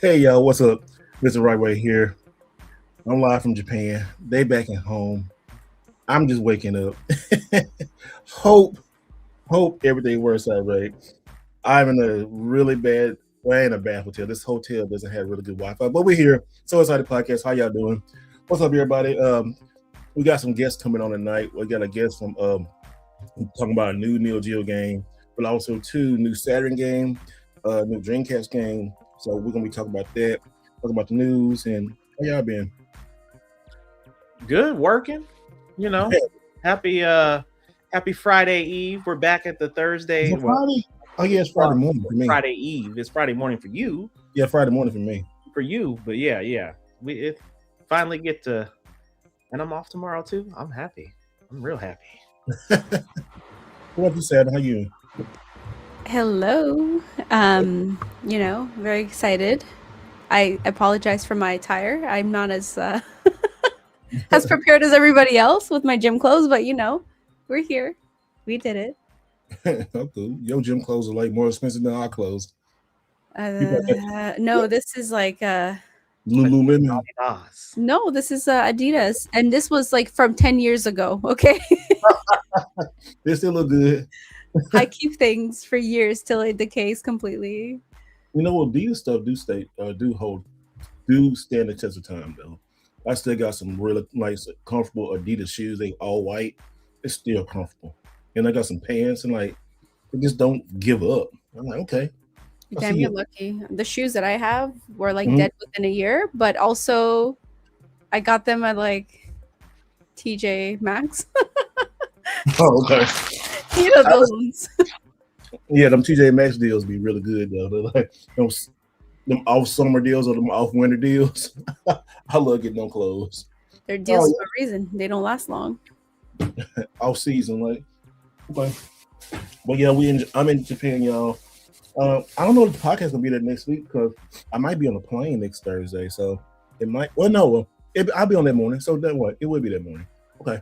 Hey y'all, what's up? Mr. Wright Way here. I'm live from Japan. They back at home. I'm just waking up. hope everything works out right. I'm in a really bad, well, I ain't a bad hotel. This hotel doesn't have really good Wi-Fi, but we're here. So Excited Podcast. How y'all doing? What's up, everybody? We got some guests coming on tonight. We got a guest from talking about a new Neo Geo game, but also two new Saturn game, new Dreamcast game. So we're gonna be talking about that, talking about the news, and how y'all been? Good, working. You know, happy Friday Eve. We're back at the Thursday. Is it Friday? Oh yeah, it's Friday morning for me. Friday Eve. It's Friday morning for you. Yeah, Friday morning for me. For you, but yeah. We finally get to, and I'm off tomorrow too. I'm happy. I'm real happy. What you said? How you? Hello. Very excited. I apologize for my attire. I'm not as as prepared as everybody else with my gym clothes, but we're here. We did it. Okay. Your gym clothes are like more expensive than our clothes. No, this is like Lululemon. No, this is Adidas, and this was like from 10 years ago. Okay. They still look good. I keep things for years till it decays completely. You know what? Adidas stuff do stand the test of time though. I still got some really nice, comfortable Adidas shoes. They all white. It's still comfortable, and I got some pants, and like they just don't give up. I'm like, okay. Damn, you're lucky. The shoes that I have were like dead within a year, but also I got them at like TJ Maxx. Oh, okay. You know those ones. Yeah, them TJ Maxx deals be really good though. They're like them off summer deals or them off winter deals. I love getting them clothes. They're deals for a reason. They don't last long. Off season, like. Okay. But yeah, I'm in Japan, y'all. I don't know if the podcast gonna be there next week because I might be on a plane next Thursday, so it might. Well, no, I'll be on that morning. So then what? It will be that morning. Okay.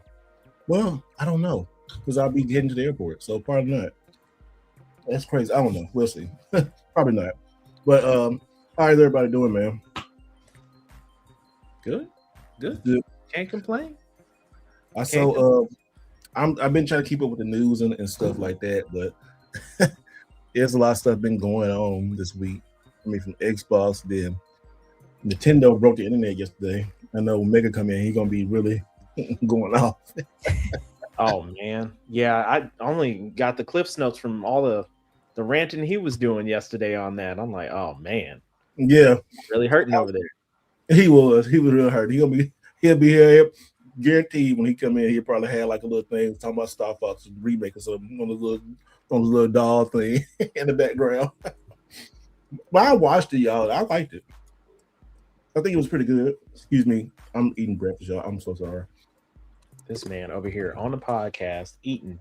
Well, I don't know because I'll be heading to the airport, so probably not. That's crazy. I don't know. We'll see. Probably not. But how is everybody doing, man? Good. Can't complain. I've been trying to keep up with the news and stuff like that, but there's a lot of stuff been going on this week. I mean, from Xbox, then Nintendo broke the internet yesterday. I know Mega come in, he's gonna be really going off. Oh man, yeah. I only got the Cliff's notes from all the ranting he was doing yesterday on that. I'm like, oh man, yeah, really hurting over there. He was real hurt. He'll be here. Guaranteed when he come in, he'll probably have like a little thing talking about Star Fox remake or something on the little doll thing in the background. But I watched it, y'all. I liked it. I think it was pretty good. Excuse me, I'm eating breakfast, y'all. I'm so sorry. This man over here on the podcast eating.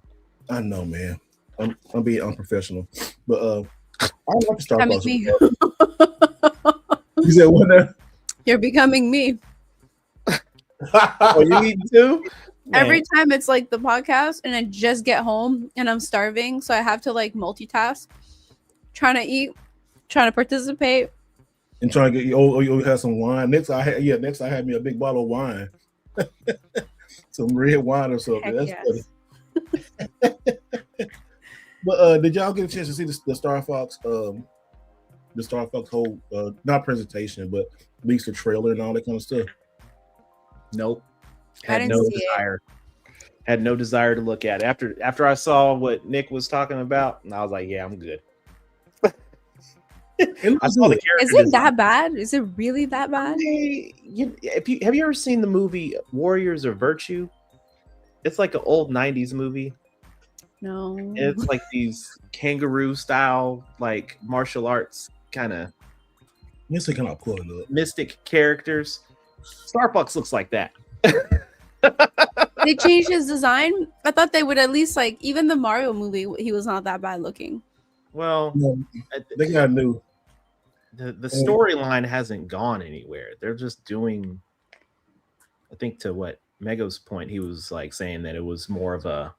I know, man. I'm being unprofessional, but I like the Star Fox. You said what now? You're becoming me. Oh, you eating too? Man. Every time it's like the podcast and I just get home and I'm starving, so I have to like multitask, trying to eat, trying to participate, and trying to get you have some wine. Next I had me a big bottle of wine. Some red wine or something. Heck That's yes. funny. But did y'all get a chance to see the Star Fox whole not presentation, but at least the trailer and all that kind of stuff? Nope. Had no desire. Had no desire to look at it. After I saw what Nick was talking about, and I was like, yeah, I'm good. I saw the character. Is it that bad? Is it really that bad? Have you ever seen the movie Warriors of Virtue? It's like an old 90s movie. No. It's like these kangaroo style, like martial arts kind of mystic characters. Star Fox looks like that. They changed his design. I thought they would at least like even the Mario movie. He was not that bad looking. Well, they got new. The storyline hasn't gone anywhere. They're just doing. I think to what Mego's point, he was like saying that it was more of a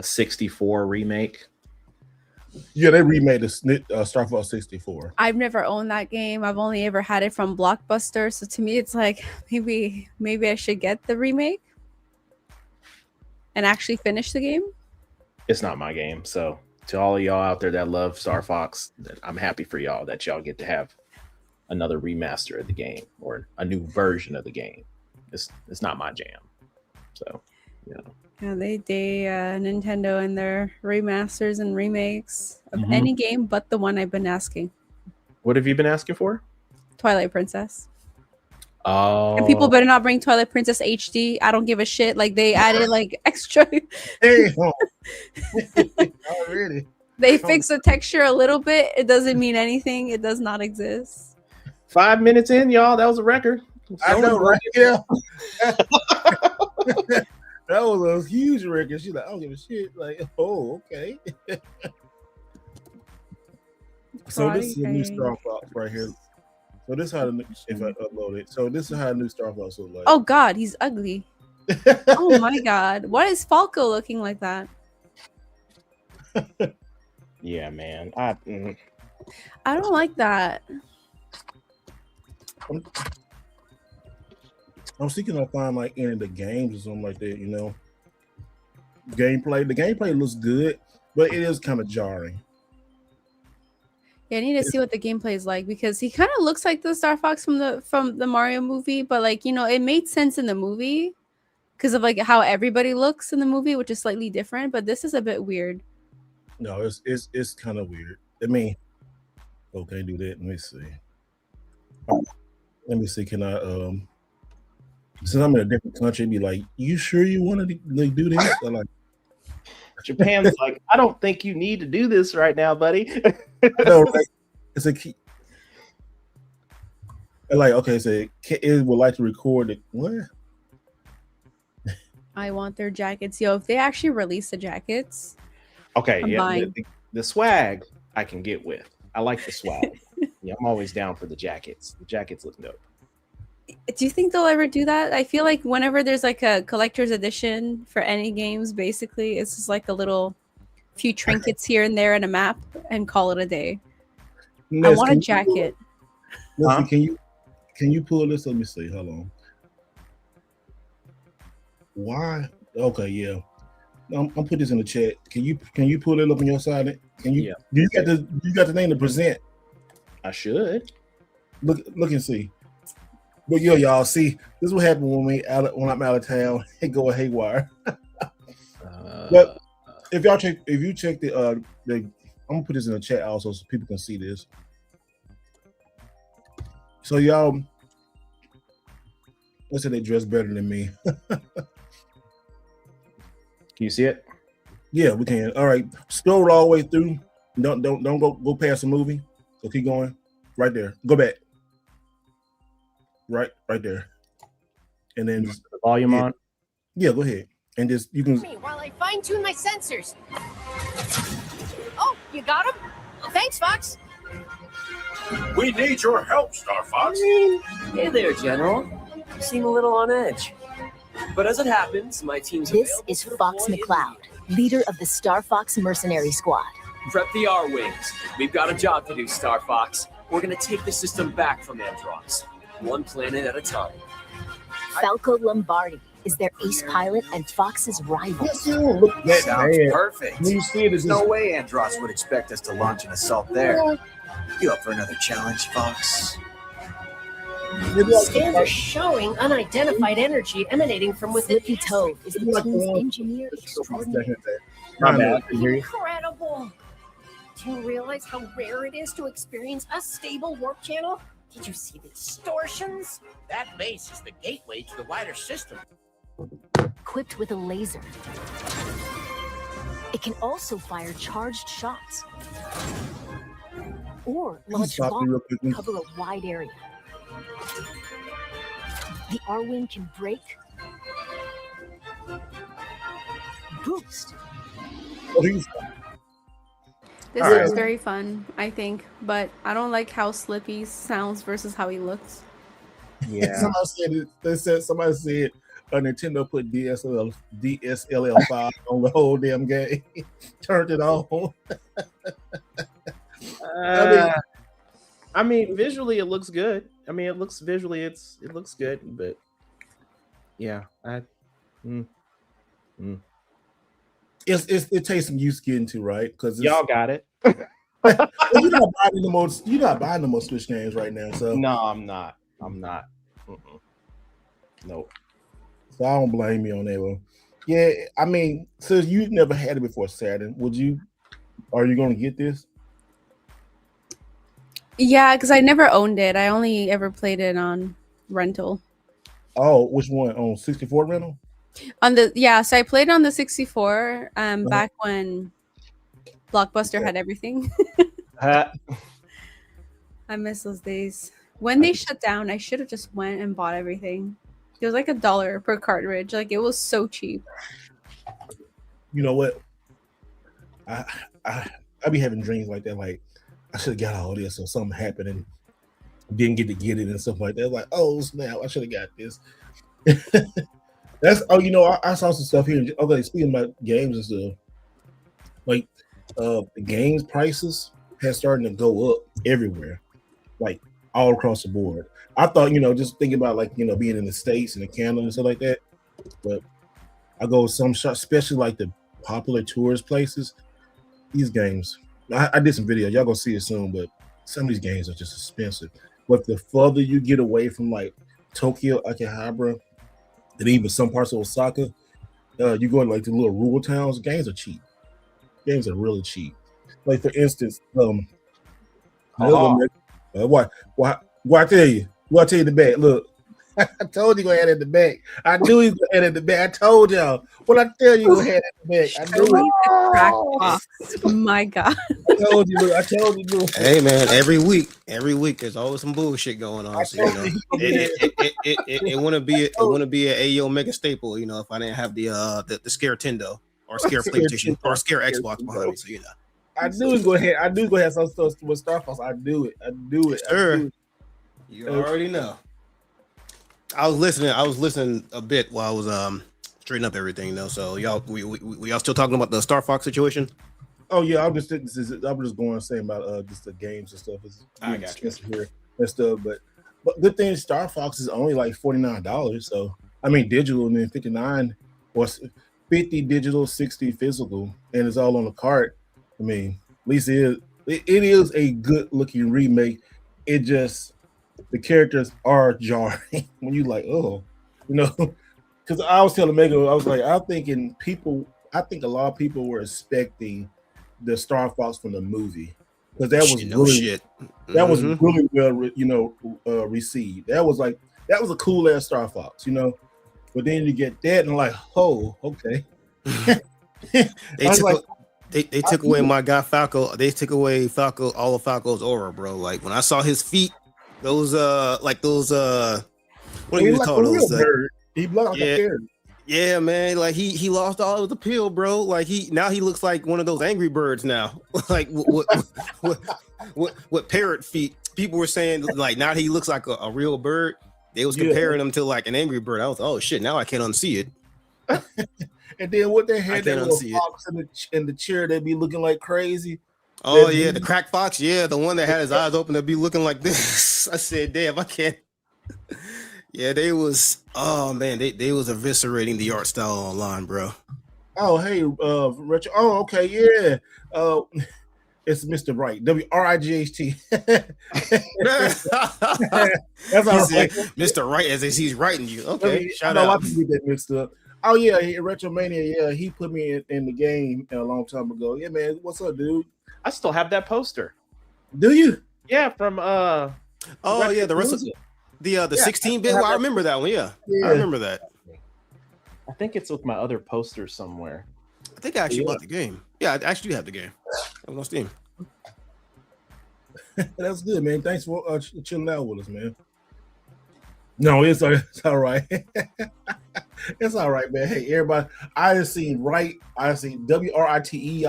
64 remake. Yeah, they remade the Star Fox 64. I've never owned that game. I've only ever had it from Blockbuster. So to me, it's like maybe I should get the remake and actually finish the game. It's not my game. So to all of y'all out there that love Star Fox, I'm happy for y'all that y'all get to have another remaster of the game or a new version of the game. It's not my jam. So, you know. Yeah, they Nintendo and their remasters and remakes of any game but the one I've been asking. What have you been asking for? Twilight Princess. Oh. And people better not bring Twilight Princess HD. I don't give a shit. Like they added like extra. Hey, already. They fix the texture a little bit. It doesn't mean anything. It does not exist. 5 minutes in, y'all. That was a record. I know, right? Yeah. That was a huge record. She's like, I don't give a shit. Like, oh, okay. So this is a new Star Fox right here. So this is how if I upload it. So this is how a new Star Fox looks like. Oh God, he's ugly. Oh my God, why is Falco looking like that? Yeah, man. I don't like that. I'm seeking to find like any of the games or something like that, you know. Gameplay. The gameplay looks good, but it is kind of jarring. Yeah, I need to see what the gameplay is like because he kind of looks like the Star Fox from the Mario movie, but like, you know, it made sense in the movie because of like how everybody looks in the movie, which is slightly different, but this is a bit weird. No, it's kind of weird. I mean, okay, do that. Let me see. Let me see. Can I since I'm in a different country, be like, you sure you want to like do this? Or like Japan's like, I don't think you need to do this right now, buddy. No, like, it's a key. Like, okay, so it would like to record it. What? I want their jackets. Yo, if they actually release the jackets. Okay, yeah. The swag I can get with. I like the swag. Yeah, I'm always down for the jackets. The jackets look dope. Do you think they'll ever do that? I feel like whenever there's like a collector's edition for any games, basically, it's just like a little few trinkets here and there and a map and call it a day. I want a jacket. Can you pull this? Let me see. Hold on. Why? Okay, yeah. I'm put this in the chat. Can you pull it up on your side? Can you? Yeah. You got the name to present? I should. Look and see. But yeah, y'all see, this is what happened when I'm out of town. It go haywire. But if you check the I'm gonna put this in the chat also so people can see this. So y'all, let's say they dress better than me. Can you see it? Yeah, we can. All right, scroll all the way through. Don't go past the movie. So keep going. Right there. Go back. Right there. And then just the volume on. Yeah, go ahead. And just you can while I fine-tune my sensors. Oh, you got him? Thanks, Fox. We need your help, Star Fox. Hey there, General. You seem a little on edge. But as it happens, my team's This is Fox McCloud, leader of the Star Fox Mercenary Squad. Prep the R-Wings. We've got a job to do, Star Fox. We're gonna take the system back from Andross, one planet at a time. Falco Lombardi is their ace pilot and Fox's rival. Sounds perfect. You see it, there's no way Andross would expect us to launch an assault there. You up for another challenge, Fox? Scans are showing unidentified energy emanating from within. Flippy Toad is the team's engineer extraordinary. Incredible! Do you realize how rare it is to experience a stable warp channel? Did you see the distortions? That base is the gateway to the wider system. Equipped with a laser. It can also fire charged shots. Or launch bombs to cover a wide area. The R-Wing can break, boost. This is very fun, I think, but I don't like how Slippy sounds versus how he looks. Yeah. Somebody said Nintendo put DSLL 5 on the whole damn game. Turned it on. I mean, visually it looks good. I mean, it looks good, but yeah, It takes some use getting to, right? Because y'all got it. you're not buying the most Switch games right now. So no, I'm not. Nope. So I don't blame you on that one. Yeah, I mean, since you've never had it before, Saturn, are you going to get this? Yeah, because I never owned it. I only ever played it on rental. Oh, which one? On 64 rental? So I played on the 64 back when Blockbuster had everything. I miss those days. When they shut down, I should have just went and bought everything. It was like $1 per cartridge. Like, it was so cheap. You know what? I be having dreams like that. Like, I should have got all this, or something happened and didn't get to get it and stuff like that. Like, oh snap, I should have got this. I saw some stuff here. Okay, speaking about games and stuff, like the games prices has started to go up everywhere, like all across the board. I thought, just thinking about being in the States and Canada and stuff like that, but I go to some shops, especially like the popular tourist places. These games, I did some videos. Y'all gonna see it soon, but some of these games are just expensive. But the further you get away from like Tokyo, Akihabara, and even some parts of Osaka, you go in like the little rural towns. Games are cheap. Games are really cheap. Like for instance, what I tell you? What I tell you in the back? Look, I told you gonna have it in the back. I knew he was gonna have it in the back. I told y'all. What I tell you gonna have it in the back. I knew it. Oh my god! I told you. Look. Hey man, every week there's always some bullshit going on. So it wouldn't be an AEO Mega staple, if I didn't have the scare Tendo or scare PlayStation or scare Xbox behind me. So I knew he was gonna have some stuff with Star Fox. I do it. Sure. You already know. I was listening a bit while I was straightening up everything though. So y'all still talking about the Star Fox situation? Oh yeah, I'm just going and saying about just the games and stuff. I got you here and stuff, but good thing Star Fox is only like $49. So I mean digital, and then 59 or 50 digital, 60 physical, and it's all on the cart. I mean, at least it is a good looking remake. It just the characters are jarring when you like, because I was telling Megan, I was like, I think a lot of people were expecting the Star Fox from the movie because that was really well, received. That was a cool ass Star Fox, But then you get that and like, oh, okay. They took away my guy Falco. They took away Falco, all of Falco's aura, bro. Like when I saw his feet, those what do you call those? He looked like a bird. Yeah, man. Like he lost all of the appeal, bro. Like he looks like one of those Angry Birds now. Like what parrot feet? People were saying like now he looks like a real bird. They was comparing him to like an Angry Bird. I was oh shit. Now I can't unsee it. And then what they had that little fox in the chair, they'd be looking like crazy. Oh yeah, the crack fox. Yeah, the one that had his eyes open, they'd be looking like this. I said, damn, I can't. Yeah, they was. Oh man, they was eviscerating the art style online, bro. Oh hey, Retro. Oh okay, yeah. It's Mr. Wright. WRIGHT. That's all right. Mr. Wright, as he's writing you. Okay, shout out. I know a lot of people get that mixed up. Oh yeah, Retromania. Yeah, he put me in the game a long time ago. Yeah, man, what's up, dude? I still have that poster. Do you? Yeah, from Oh yeah, the rest of the 16-bit. Well, I remember that one. Yeah, I remember that. I think it's with my other poster somewhere. I think I actually bought the game. Yeah, I actually do have the game. It was on Steam. That's good, man. Thanks for chilling out with us, man. No, it's all right. It's all right, man. Hey, everybody, I have seen Wright. I have seen WRITE. I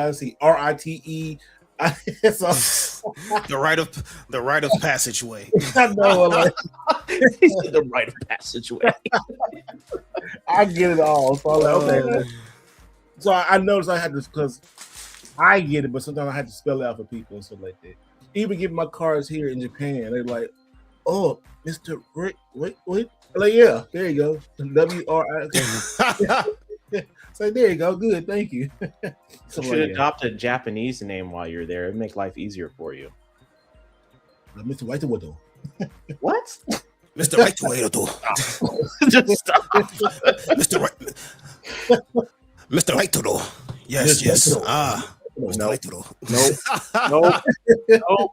have seen RITE. The rite of passageway. I know, the rite of passageway. I get it all. So I'm like, okay. So I noticed I had to, because I get it, but sometimes I had to spell it out for people and stuff like that. Even getting my cards here in Japan, they're like, "Oh, Mr. Rick, wait." I'm like, yeah, there you go. WRI. So there you go. Good, thank you. So you should adopt a Japanese name while you're there. It'd make life easier for you. Mr. White Widow. What? Mr. Right Widow. Just stop. Mr. Right. Mr. Right Widow. Yes, yes. Mr. Right Widow. No.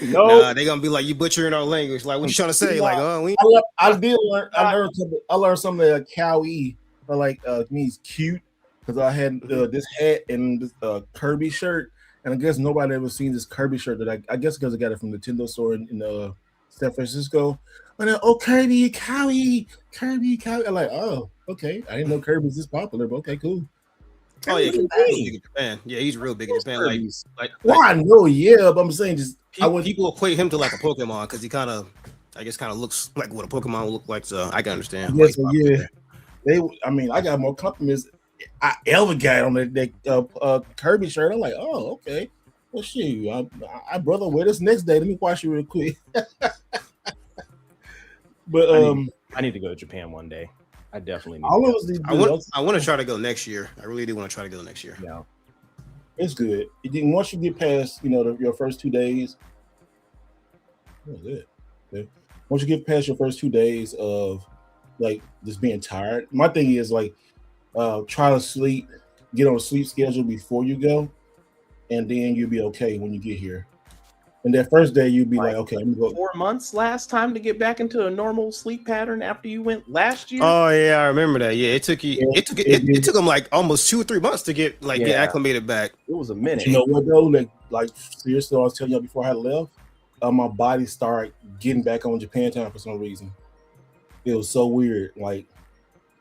Nah, they gonna be like, you butchering our language. Like, what you trying to say? Like, I learned something like cowie, or like means cute, because I had this hat and this Kirby shirt, and I guess nobody ever seen this Kirby shirt that I guess because I got it from the Nintendo store in San Francisco. And then, Kirby, cowie. I'm like, oh, okay. I didn't know Kirby was this popular, but okay, cool. Oh yeah, he's big in Japan. Yeah, he's real big in Japan. I know, yeah, but I'm saying just people equate him to like a Pokemon because he kind of looks like what a Pokemon would look like. So I can understand. Yes, yeah. I got more compliments I ever got on that Kirby shirt. I'm like, oh, okay. Well, shoot, I brother wear this next day. Let me wash you real quick. But I need to go to Japan one day. I definitely need. I want to try to go next year. I really do want to try to go next year. Yeah, it's good. Once you get past, your first 2 days. That's it. Okay. Once you get past your first 2 days of like just being tired, my thing is like try to sleep, get on a sleep schedule before you go, and then you'll be okay when you get here. And that first day, you'd be like, okay, I'm gonna go. 4 months last time to get back into a normal sleep pattern after you went last year. Oh yeah, I remember that. Yeah, it took them like almost 2 or 3 months to get acclimated back. It was a minute. You know what though? Like seriously, I was telling y'all before I left, my body started getting back on Japan time for some reason. It was so weird. Like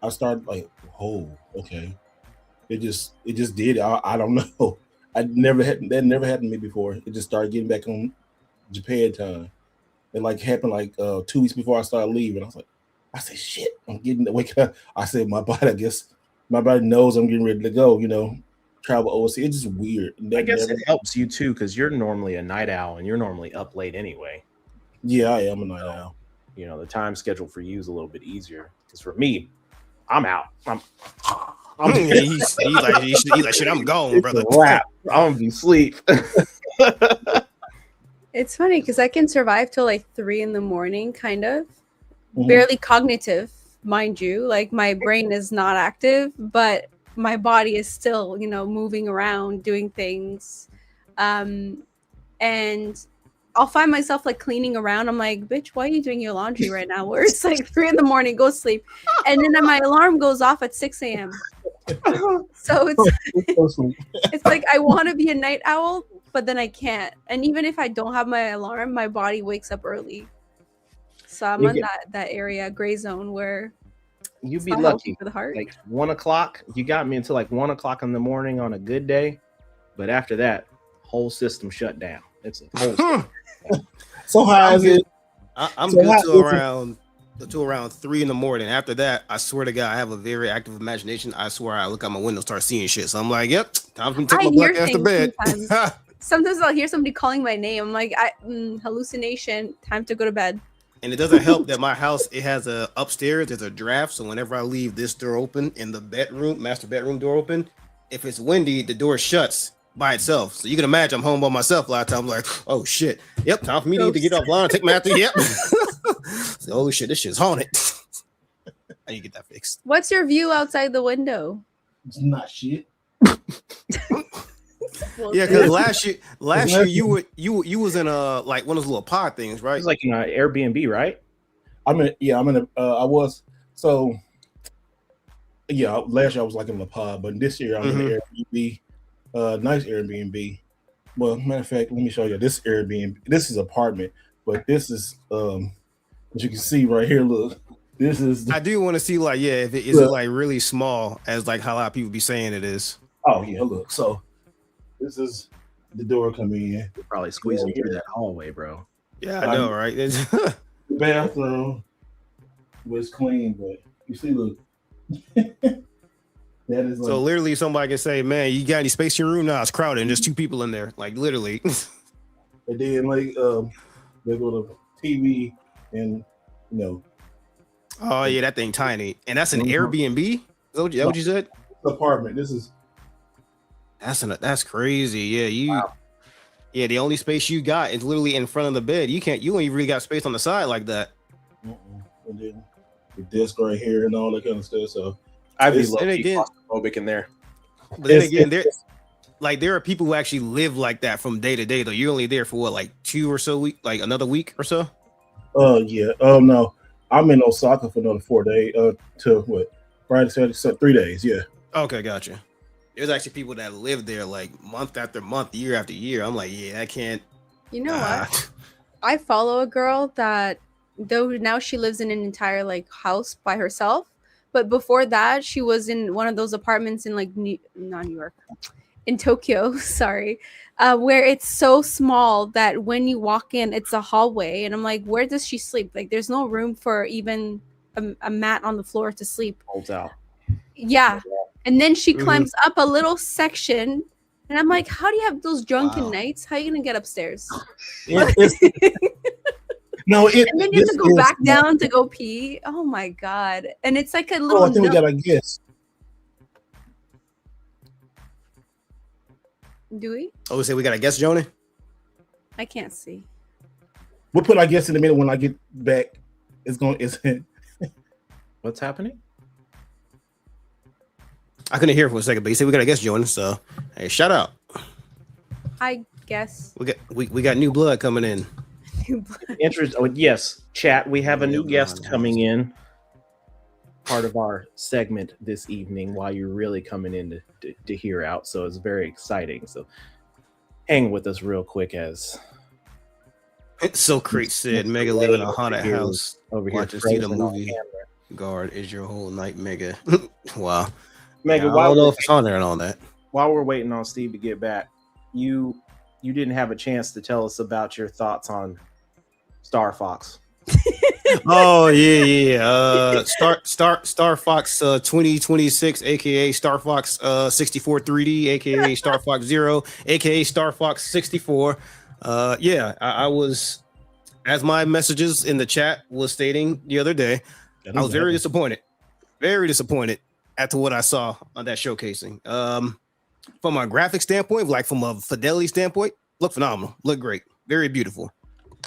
I started like, oh, okay. It just did it. I don't know. That never happened to me before. It just started getting back on Japan time. It like happened like 2 weeks before I started leaving. I said, shit, I'm getting to wake up. I said, my body knows I'm getting ready to go, travel overseas. It's just weird. I guess it helps you too, because you're normally a night owl and you're normally up late anyway. Yeah, I am a night owl. The time schedule for you is a little bit easier. Because for me, I'm out. He's like, shit, I'm gone, brother. I'm gonna be asleep. It's funny because I can survive till like 3 a.m, kind of. Barely cognitive, mind you. Like my brain is not active, but my body is still, moving around, doing things. And I'll find myself like cleaning around. I'm like, bitch, why are you doing your laundry right now? Where it's like 3 a.m, go sleep. And then my alarm goes off at 6 a.m. So it's like I want to be a night owl, but then I can't. And even if I don't have my alarm, my body wakes up early. So I'm on that area, gray zone, where you'd be lucky for the heart. Like 1 o'clock, you got me until like 1 o'clock in the morning on a good day, but after that, whole system shut down. It's a whole system. So how is it? I'm good to around 3 a.m. After that, I swear to God, I have a very active imagination. I swear I look out my window, start seeing shit. So I'm like, yep, time to take my black ass to bed. Sometimes I'll hear somebody calling my name. I'm like, hallucination, time to go to bed. And it doesn't help that my house, it has a upstairs, there's a draft. So whenever I leave this door open and the master bedroom door open, if it's windy, the door shuts by itself. So you can imagine I'm home by myself a lot of times. I'm like, oh shit. Yep, time for me to get offline and take my after. Yep. So, holy shit, this shit's haunted. I need to get that fixed. What's your view outside the window? It's not shit. Yeah, because last year you was in like one of those little pod things, right? It was like in an Airbnb, right? I was. So yeah, last year I was like in the pod, but this year I'm in an Airbnb. Nice Airbnb. Well, matter of fact, let me show you this Airbnb. This is apartment, but this is as you can see right here. Look, this is. I do want to see like if it is it like really small as like how a lot of people be saying it is. Oh yeah, look. So this is the door coming in. You're probably squeezing through that hallway, bro. Yeah, I know, right? The bathroom was clean, but you see, look, That is So literally, somebody can say, "Man, you got any space in your room?" Now it's crowded, and there's 2 people in there. Like literally. and then like they go to TV and Oh yeah, that thing tiny, and that's an Airbnb. Is that what you said? Apartment. This is That's crazy. Yeah, yeah. The only space you got is literally in front of the bed. You don't even really got space on the side like that. and then the desk right here and all that kind of stuff. So I'd be again, claustrophobic in there. but then again, there are people who actually live like that from day to day. Though you're only there for what, like 2 or so week, like another week or so. Yeah. No, I'm in Osaka for another 4 days. To what? Friday, Saturday, so 3 days. Yeah. Okay, gotcha. There's actually people that live there like month after month, year after year. I'm like, yeah, I can't. You know what? I follow a girl that, though now she lives in an entire like house by herself, but before that she was in one of those apartments in like not New York, in Tokyo, sorry, where it's so small that when you walk in, it's a hallway, and I'm like, where does she sleep? Like, there's no room for even a mat on the floor to sleep. Holds out. Yeah. And then she climbs up a little section, and I'm like, how do you have those drunken nights? How are you gonna get upstairs? No, and then you have to go back down to go pee. Oh my god! And it's like a little. I think we got a guess. Do we? Oh, we say we got a guess, Joni? I can't see. We'll put our guess in a minute when I get back. It's What's happening? I couldn't hear for a second, but you said we got a guest joining. So hey, shout out. I guess We got new blood coming in. Yes, chat. We have a new guest coming in. Part of our segment this evening while you're really coming in to hear out. So it's very exciting. So hang with us real quick as So Crate said, Mega live in a haunted house. over here Watch and see the movie. Guard is your whole night, Mega. Wow. Mega, I don't know if it's on there and all that. While we're waiting on Steve to get back, you didn't have a chance to tell us about your thoughts on Star Fox. Oh yeah. Star Fox 2026, aka Star Fox 64 3D, aka Star Fox 0, aka Star Fox 64. I was, as my messages in the chat was stating the other day, I was very disappointed at what I saw on that showcasing. From a graphic standpoint, like from a fidelity standpoint, look phenomenal, look great, very beautiful.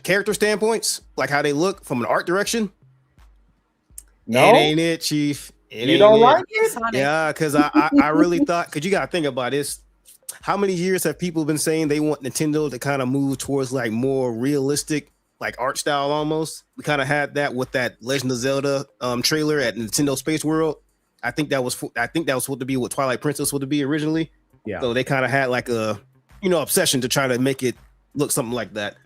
Character standpoints, like how they look from an art direction. No, it ain't it, Chief. You don't like it? Yeah, because I really thought, because you got to think about this. How many years have people been saying they want Nintendo to kind of move towards like more realistic, like art style almost? We kind of had that with that Legend of Zelda trailer at Nintendo Space World. I think that was supposed to be what Twilight Princess would be originally. Yeah. So they kind of had like a obsession to try to make it look something like that.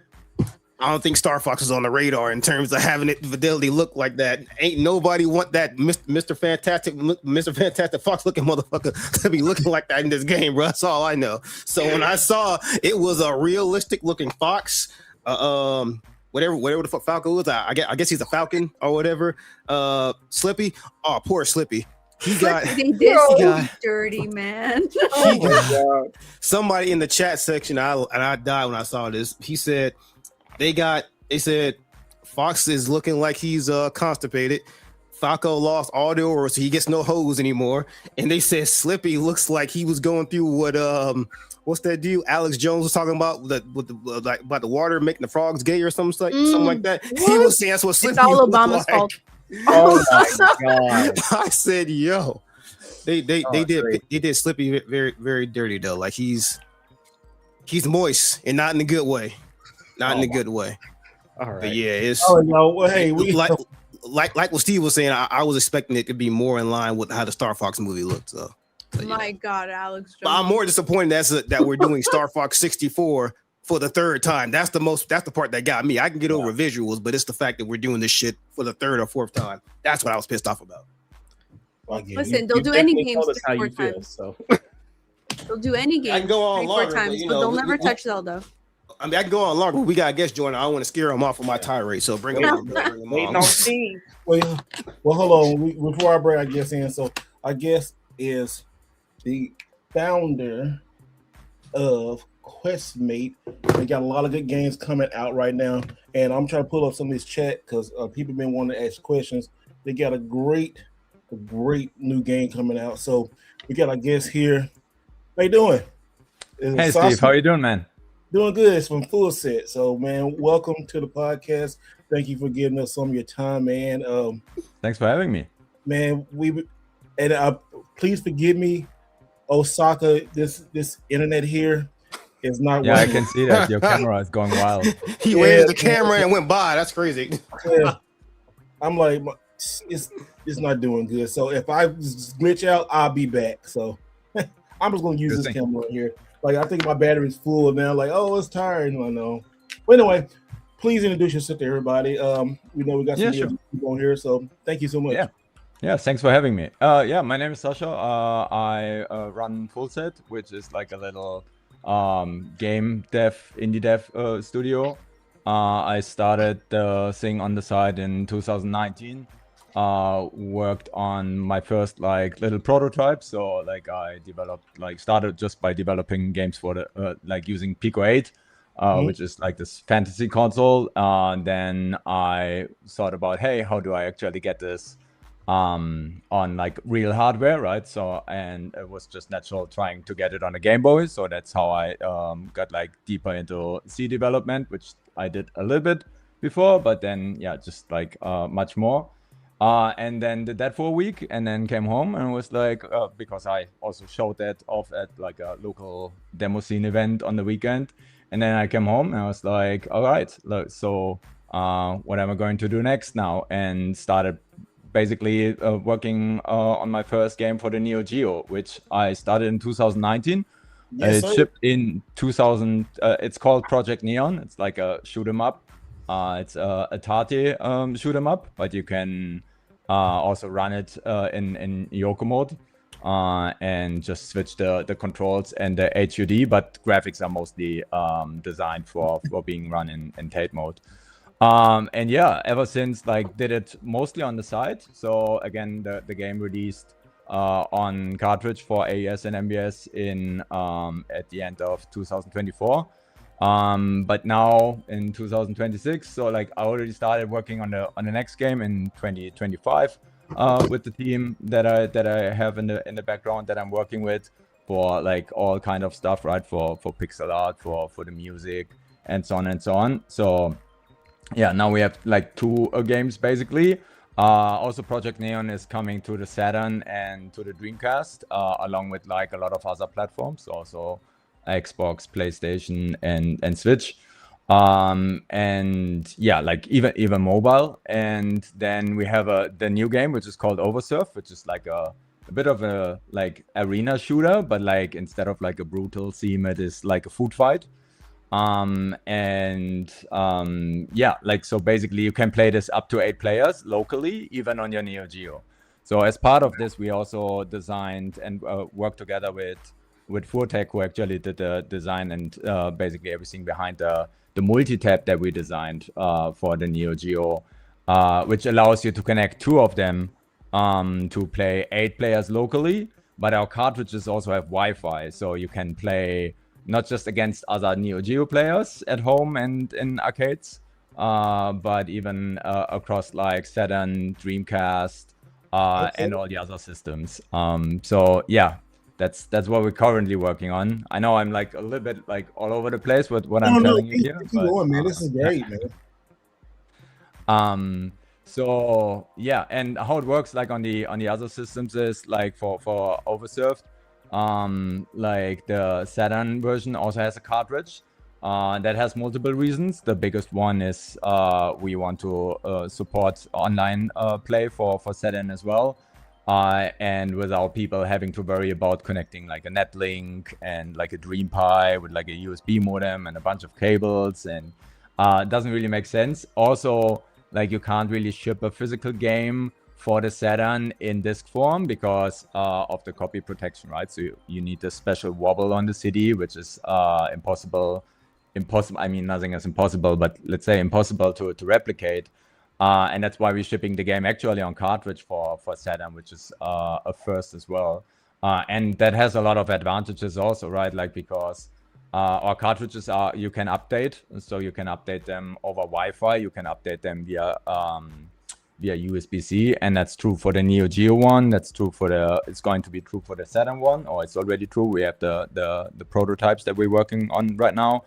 I don't think Star Fox is on the radar in terms of having it fidelity look like that. Ain't nobody want that Mr. Fantastic Fox looking motherfucker to be looking like that in this game, bro. That's all I know. So when I saw it was a realistic looking fox, whatever the fuck Falco was, I guess he's a falcon or whatever. Slippy, oh poor Slippy. They did dirty, man. Somebody in the chat section, I died when I saw this. He said they said Fox is looking like he's constipated. Falco lost all the aura, so he gets no hose anymore. And they said Slippy looks like he was going through what what's that deal Alex Jones was talking about about the water making the frogs gay or something like that. What? He was saying that's what Slippy. It's all Obama's fault. Oh my god! I said, yo, they did Slippy very, very dirty though. Like he's moist and not in a good way. Not in a good way. All right. But yeah, it's well, hey, like what Steve was saying. I was expecting it to be more in line with how the Star Fox movie looked. So, my God, Alex Jones. But I'm more disappointed that we're doing Star Fox 64 for the third time. That's the part that got me. I can get over visuals, but it's the fact that we're doing this shit for the third or fourth time. That's what I was pissed off about. Listen, they'll do any games 3 or 4 times. So they'll do any game 3 or 4 times, but they'll never touch Zelda. I mean, I can go on longer. We got a guest joining. I don't want to scare him off of my tirade, so bring him on. Bring him Waiting on. on Steve. Well, hold on. Before I bring our guest in, so our guest is the founder of Questmate. They got a lot of good games coming out right now, and I'm trying to pull up some of this chat because people been wanting to ask questions. They got a great new game coming out. So we got our guest here. How you doing? Hey Steve, how you doing, man? Doing good. It's from Full Set. So man, welcome to the podcast. Thank you for giving us some of your time, man. Thanks for having me, man. Please forgive me, Osaka. This internet here is not. Yeah, working. I can see that your camera is going wild. He waved the camera and went by. That's crazy. Yeah. I'm like, it's not doing good. So if I glitch out, I'll be back. So I'm just gonna use this camera right here. Like I think my battery's full now. Like, oh, it's tired. I know. But anyway, please introduce yourself to everybody. We know we got some people on here, so thank you so much. Yeah. Thanks for having me. My name is Sasha. I run Full Set, which is like a little indie dev studio. I started the thing on the side in 2019. Worked on my first like little prototype. So like I started just by developing games for the using Pico 8, which is like this fantasy console. Then I thought about, hey, how do I actually get this on like real hardware, right? So, and it was just natural trying to get it on a Game Boy. So that's how I got like deeper into C development, which I did a little bit before, but then just like much more. And then did that for a week and then came home and was like, because I also showed that off at like a local demo scene event on the weekend. And then I came home and I was like, all right, look, so what am I going to do next now? And started basically working on my first game for the Neo Geo, which I started in 2019. It shipped in 2000. It's called Project Neon. It's like a shoot 'em up. It's a Tate shoot 'em up, but you can also run it in Yoko mode and just switch the controls and the HUD, but graphics are mostly designed for being run in Tate mode. And ever since like did it mostly on the side. So again, the game released on cartridge for AES and MBS in at the end of 2024. But now in 2026, so like I already started working on the next game in 2025 with the team that I have in the background that I'm working with for like all kind of stuff, right? For pixel art, for the music, and so on and so on. So now we have like two games basically. Also Project Neon is coming to the Saturn and to the Dreamcast, along with like a lot of other platforms, also Xbox, PlayStation, and Switch, and like even mobile. And then we have the new game, which is called Oversurf, which is like a bit of a like arena shooter, but like instead of like a brutal theme, it is like a food fight. Like so basically you can play this up to 8 players locally, even on your Neo Geo. So as part of this, we also designed and worked together with Furtek, who actually did the design and basically everything behind the multi-tab that we designed for the Neo Geo, which allows you to connect 2 of them to play 8 players locally. But our cartridges also have Wi-Fi, so you can play not just against other Neo Geo players at home and in arcades, but even across like Saturn, Dreamcast, and all the other systems. That's what we're currently working on. I know I'm like a little bit like all over the place with what I'm telling you here. Keep going, man. This is great, man. And how it works like on the other systems is like for Oversurfed, like the Saturn version also has a cartridge that has multiple reasons. The biggest one is we want to support online play for Saturn as well. And without people having to worry about connecting like a netlink and like a DreamPie with like a USB modem and a bunch of cables, and it doesn't really make sense. Also, like you can't really ship a physical game for the Saturn in disc form because of the copy protection, right? So you need a special wobble on the CD, which is impossible impossible. I mean, nothing is impossible, but let's say impossible to replicate. And that's why we're shipping the game actually on cartridge for Saturn, which is a first as well. And that has a lot of advantages also, right? Like, because our cartridges you can update, so you can update them over Wi-Fi, you can update them via USB-C, and that's true for the Neo Geo one. That's true for it's going to be true for the Saturn one, or it's already true. We have the prototypes that we're working on right now,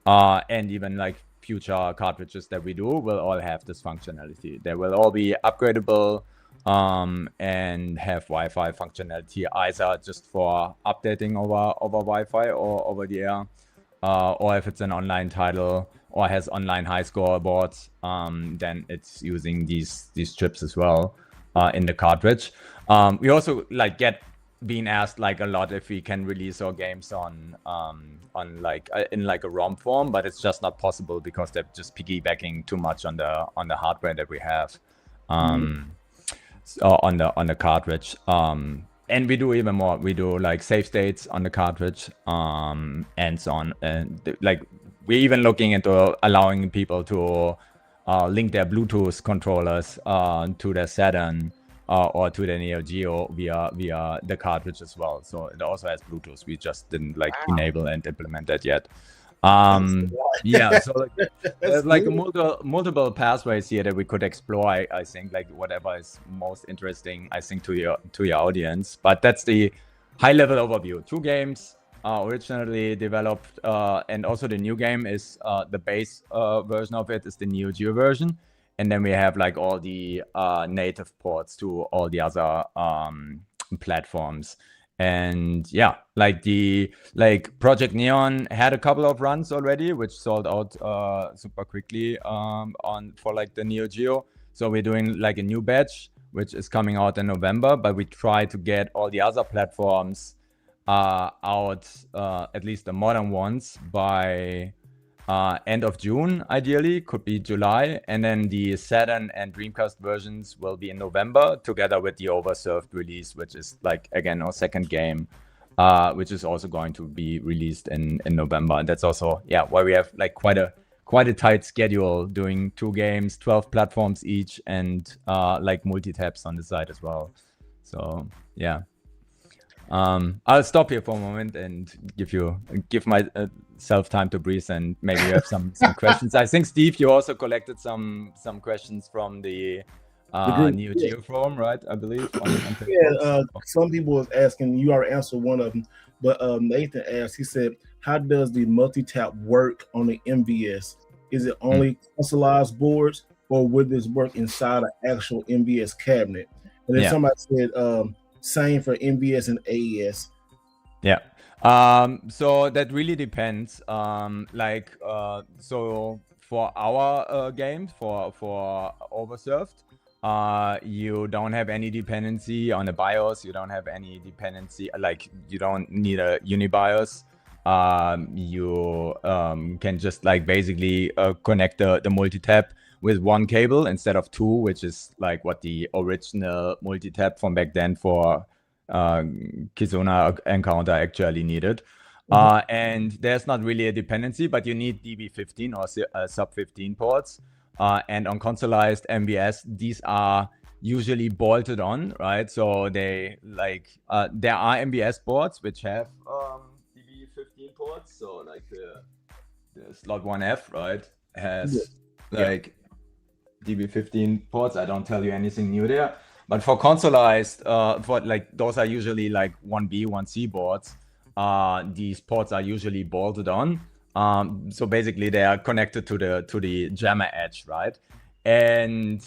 and even like future cartridges that we do will all have this functionality. They will all be upgradable and have Wi-Fi functionality, either just for updating over Wi-Fi or over the air, or if it's an online title or has online high score boards, then it's using these chips as well in the cartridge. We also like being asked like a lot if we can release our games on like in like a ROM form, but it's just not possible because they're just piggybacking too much on the hardware that we have. On the cartridge, and we do even more. We do like save states on the cartridge, and so on. And like we're even looking into allowing people to link their Bluetooth controllers to their Saturn or to the Neo Geo via the cartridge as well. So it also has Bluetooth. We just didn't like enable and implement that yet. Yeah, so like, there's like multiple pathways here that we could explore. I think like whatever is most interesting, I think, to your audience. But that's the high level overview. 2 games originally developed, and also the new game is the base version of it is the Neo Geo version, and then we have like all the native ports to all the other platforms. And yeah, like Project Neon had a couple of runs already, which sold out super quickly for like the Neo Geo. So we're doing like a new batch, which is coming out in November, but we try to get all the other platforms out, at least the modern ones, by end of June, ideally, could be July. And then the Saturn and Dreamcast versions will be in November, together with the Overserved release, which is like, again, our second game, which is also going to be released in November. And that's also, yeah, why we have like quite a tight schedule, doing 2 games, 12 platforms each, and like multi-tabs on the side as well. So yeah. I'll stop here for a moment and give myself time to breathe, and maybe you have some questions. I think, Steve, you also collected some questions from the Neo Geo forum, right? I believe. Yeah, some people was asking. You already answered one of them, but Nathan asked. He said, "How does the multi-tap work on the MVS? Is it only consoleized boards, or would this work inside an actual MVS cabinet?" And then somebody said, same for MVS and AES. Yeah. So that really depends. So for our games, for Overserved, you don't have any dependency on the BIOS. You don't have any dependency, like you don't need a UniBIOS. You can just like basically connect the multi-tap with 1 cable instead of 2, which is like what the original multi-tap from back then for Kizuna Encounter actually needed. And there's not really a dependency, but you need DB15 or sub-15 ports. And on consoleized MVS, these are usually bolted on, right? So they like there are MVS boards which have DB15 ports. So like the slot 1F, right, has like DB15 ports. I don't tell you anything new there. But for consoleized, for like those are usually like 1B, 1C boards. These ports are usually bolted on. So basically they are connected to the jammer edge, right? And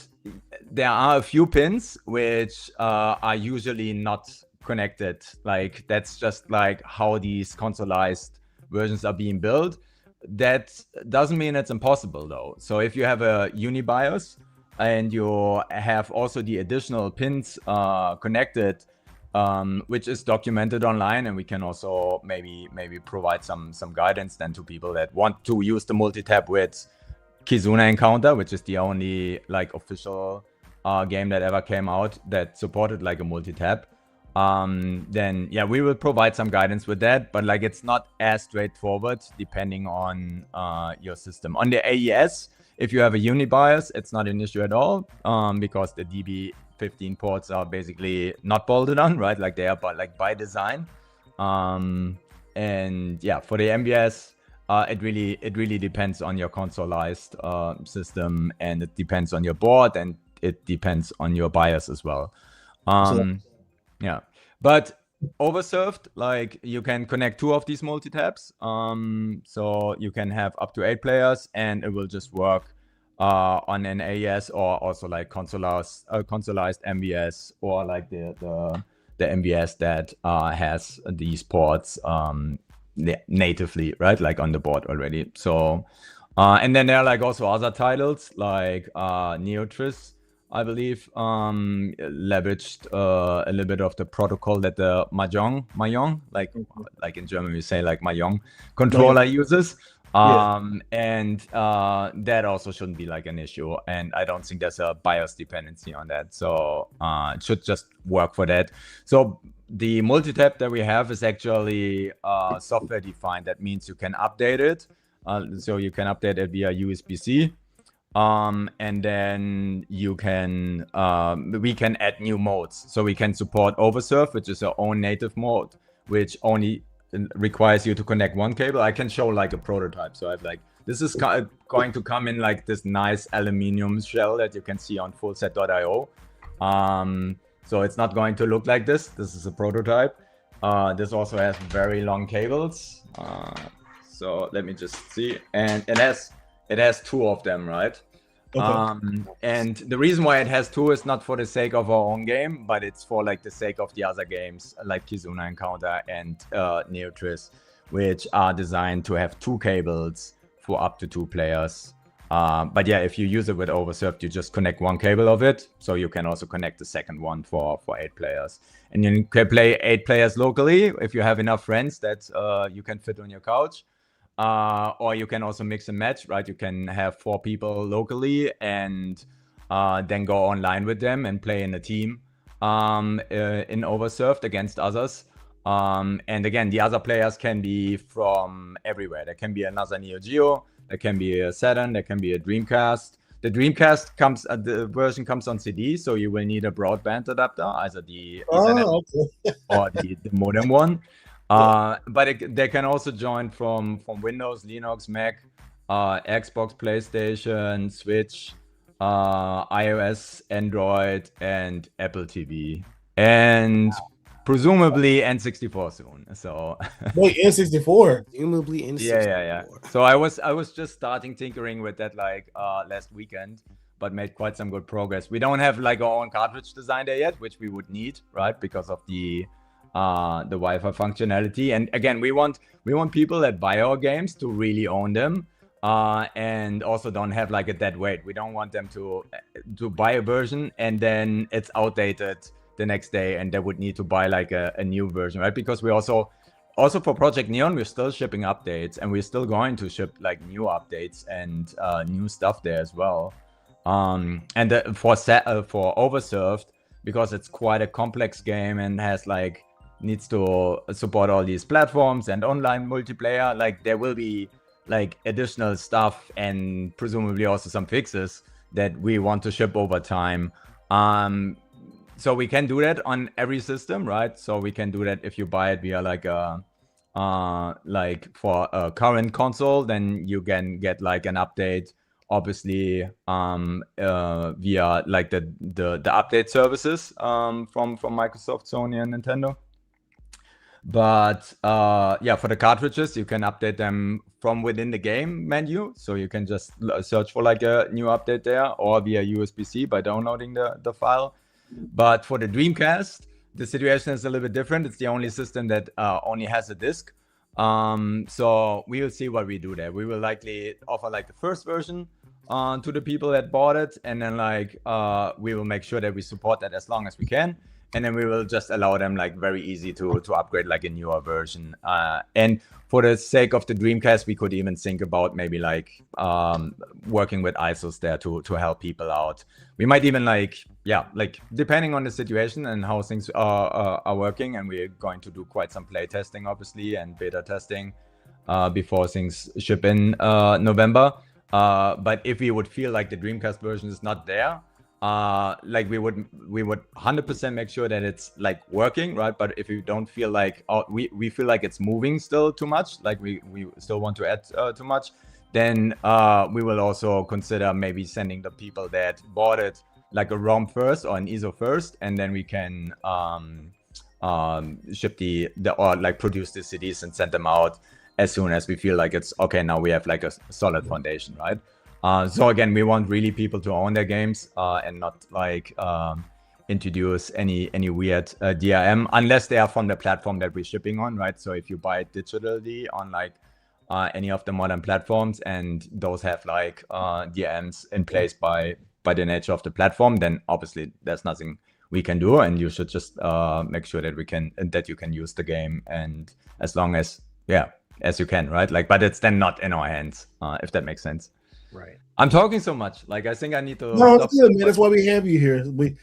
there are a few pins which are usually not connected. Like that's just like how these consoleized versions are being built. That doesn't mean it's impossible though. So if you have a UniBIOS and you have also the additional pins connected, which is documented online, and we can also maybe provide some guidance then to people that want to use the multi-tap with Kizuna Encounter, which is the only like official game that ever came out that supported like a multi-tap. then yeah, we will provide some guidance with that, but like it's not as straightforward depending on your system. On the AES, if you have a unibias, it's not an issue at all, because the DB15 ports are basically not bolted on, right? Like they are by design. And yeah, for the MBS, it really depends on your consoleized system, and it depends on your board, and it depends on your BIOS as well. Yeah, but overserved, like you can connect 2 of these multi-tabs, so you can have up to 8 players, and it will just work on an AES or also like consoleized MBS, or like the MBS that has these ports natively, right, like on the board already. So and then there are like also other titles like Neo I believe, leveraged a little bit of the protocol that the Mahjong, like in German we say like Mahjong controller uses. And that also shouldn't be like an issue. And I don't think there's a BIOS dependency on that. So it should just work for that. So the multi-tab that we have is actually software defined. That means you can update it. So you can update it via USB-C. And then you can we can add new modes, so we can support overserve, which is our own native mode, which only requires you to connect 1 cable. I can show like a prototype. So I've like, this is going to come in like this nice aluminum shell that you can see on fullset.io. So it's not going to look like this. This is a prototype. This also has very long cables. So let me just see, and it has 2 of them, right? Okay. And the reason why it has 2 is not for the sake of our own game, but it's for like the sake of the other games like Kizuna Encounter and Neo Tris, which are designed to have 2 cables for up to 2 players. But yeah, if you use it with overserved, you just connect 1 cable of it, so you can also connect the second one for 8 players. And you can play 8 players locally if you have enough friends that you can fit on your couch. Or you can also mix and match, right? You can have 4 people locally and then go online with them and play in a team in overserved against others. And again, the other players can be from everywhere. There can be another Neo Geo, there can be a Saturn, there can be a Dreamcast. The Dreamcast comes, the version comes on CD, so you will need a broadband adapter, either the Ethernet or the modem one. But they can also join from Windows, Linux, Mac, Xbox, PlayStation, Switch, iOS, Android, and Apple TV, and presumably N64 soon. So wait, N64, presumably N64. Yeah. So I was just starting tinkering with that like last weekend, but made quite some good progress. We don't have like our own cartridge design there yet, which we would need, right, because of the Wi-Fi functionality. And again, we want people that buy our games to really own them, and also don't have like a dead weight. We don't want them to buy a version and then it's outdated the next day and they would need to buy like a new version, right? Because we also for Project Neon, we're still shipping updates, and we're still going to ship like new updates and new stuff there as well. And for overserved, because it's quite a complex game and has like needs to support all these platforms and online multiplayer, like there will be like additional stuff and presumably also some fixes that we want to ship over time. So we can do that on every system, right? So we can do that if you buy it via like a like for a current console, then you can get like an update, obviously via like the update services from Microsoft, Sony, and Nintendo. But yeah, for the cartridges, you can update them from within the game menu, so you can just search for like a new update there, or via USB-C by downloading the file. But for the Dreamcast, the situation is a little bit different. It's the only system that only has a disc. So we will see what we do there. We will likely offer like the first version to the people that bought it, and then like we will make sure that we support that as long as we can. and then we will just allow them like very easy to upgrade like a newer version. And for the sake of the Dreamcast, we could even think about maybe like working with ISOs there to help people out. We might even like depending on the situation and how things are working, and we're going to do quite some play testing obviously and beta testing before things ship in November. But if we would feel like the Dreamcast version is not there, like we would 100% make sure that it's like working, right? But if you don't feel like we feel like it's moving still too much, like we still want to add too much, then we will also consider maybe sending the people that bought it like a ROM first or an ISO first, and then we can ship the or like produce the CDs and send them out as soon as we feel like it's okay. Now we have like a solid foundation, right? So again, we want really people to own their games and not like introduce any weird DRM unless they are from the platform that we're shipping on, right? So if you buy it digitally on like any of the modern platforms and those have like DRMs in place by the nature of the platform, then obviously there's nothing we can do, and you should just make sure that you can use the game, and as long as as you can, right? Like, but it's then not in our hands, if that makes sense. Right. I'm talking so much. Like, I think I need to. No, it's good, man. That's why we have you here. We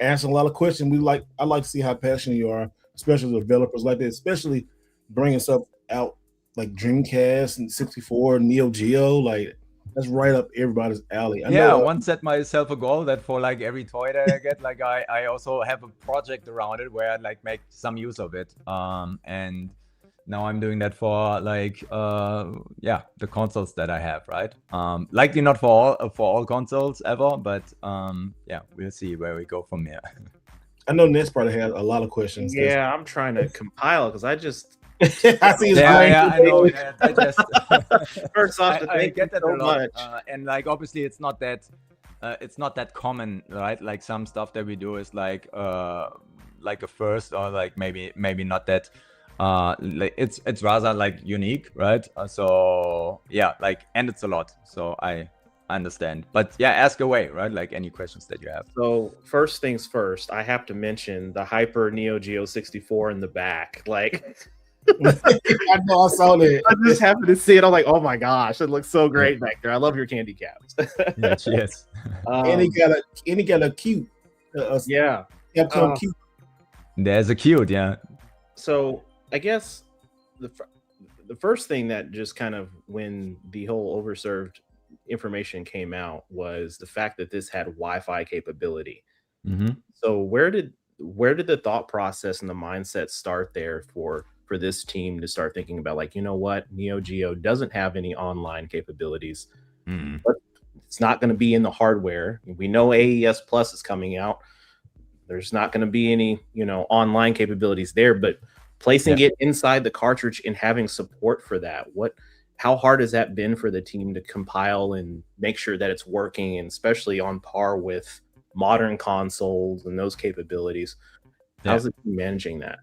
answer a lot of questions. I like to see how passionate you are, especially developers like that, especially bringing stuff out like Dreamcast and 64, Neo Geo. Like, that's right up everybody's alley. I once set myself a goal that for like every toy that I get, like I also have a project around it where I like make some use of it. And now I'm doing that for like the consoles that I have, right? Likely not for all consoles ever, but we'll see where we go from here. I know Ness probably had a lot of questions. Yeah, I'm trying to compile because I just I see his I know. I just first off, I get that so a lot, much. and like obviously it's not that common, right? Like some stuff that we do is like a first, or like maybe not that. Like it's rather like unique, right? So like, and it's a lot. So I understand, but ask away, right? Like any questions that you have. So first things first, I have to mention the Hyper Neo Geo 64 in the back. Like, I know, I saw that. I just happened to see it. I'm like, oh my gosh, it looks so great back there. I love your candy caps. Yes. And he got a cute. Cute. There's a cute, So I guess the first thing that just kind of, when the whole overserved information came out, was the fact that this had Wi-Fi capability. Mm-hmm. So where did the thought process and the mindset start there for this team to start thinking about, like, you know what, Neo Geo doesn't have any online capabilities, but it's not going to be in the hardware. We know AES Plus is coming out. There's not going to be any, online capabilities there, but placing it inside the cartridge and having support for that, how hard has that been for the team to compile and make sure that it's working, and especially on par with modern consoles and those capabilities? How's the team managing that?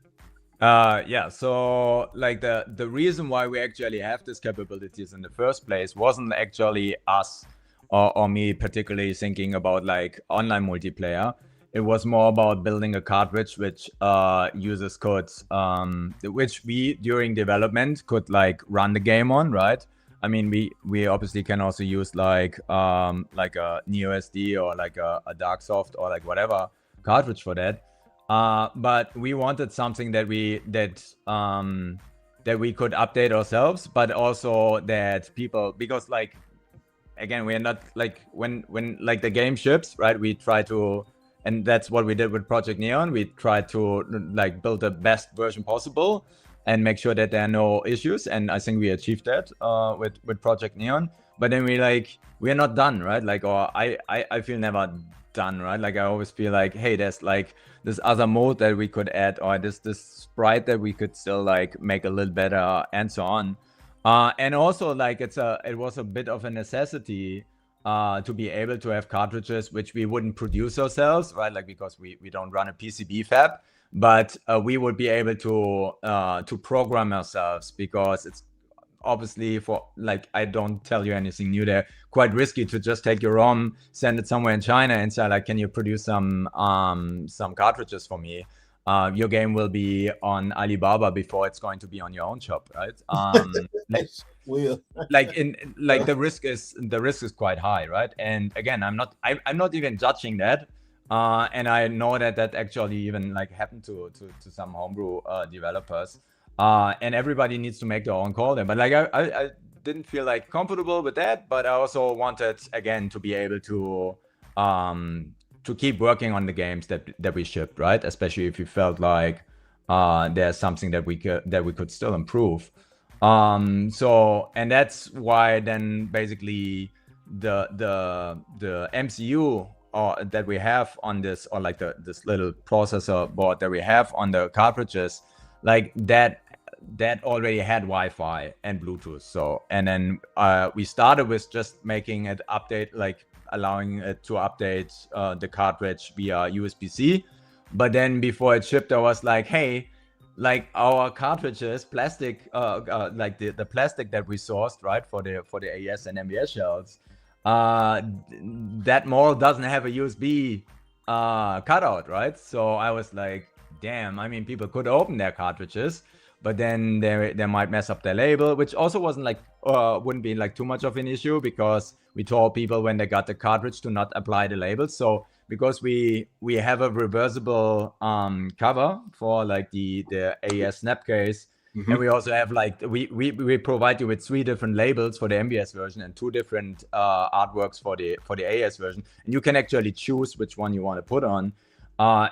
So like the reason why we actually have these capabilities in the first place wasn't actually us or me particularly thinking about like online multiplayer. It was more about building a cartridge which users could which we during development could like run the game on, right? I mean, we obviously can also use like a Neo SD or like a Darksoft or like whatever cartridge for that. But we wanted something that we could update ourselves, but also that people, because like, again, we are not like when like the game ships, right? We try to, and that's what we did with Project Neon. We tried to like build the best version possible and make sure that there are no issues. And I think we achieved that with Project Neon. But then we're not done, right? Like, or I feel never done, right? Like I always feel like, hey, there's like this other mode that we could add, or this sprite that we could still like make a little better, and so on. And also like it was a bit of a necessity to be able to have cartridges which we wouldn't produce ourselves, right? Like because we don't run a PCB fab, but we would be able to program ourselves, because it's obviously for like, I don't tell you anything new. They're quite risky to just take your ROM, send it somewhere in China, and say like, can you produce some cartridges for me? Your game will be on Alibaba before it's going to be on your own shop, right? Like the risk is quite high, right? And again, I'm not even judging that, and I know that actually even like happened to some homebrew developers, and everybody needs to make their own call there. But like I didn't feel like comfortable with that, but I also wanted again to be able to keep working on the games that we shipped, right? Especially if you felt like there's something that we could still improve. So, and that's why then basically the MCU that we have on this, or like this little processor board that we have on the cartridges, like that already had Wi-Fi and Bluetooth. So, and then we started with just making it update, like allowing it to update the cartridge via USB-C. But then before it shipped, I was like, hey, like our cartridges, plastic, like the plastic that we sourced, right, for the AES and MBS shells, that mold doesn't have a USB cutout, right? So I was like, damn, I mean, people could open their cartridges, but then they might mess up their label, which also wasn't like wouldn't be like too much of an issue, because we told people when they got the cartridge to not apply the label. So because we have a reversible cover for like the AES snap case, and we also have like we provide you with 3 different labels for the MBS version and 2 different artworks for the AES version, and you can actually choose which one you want to put on.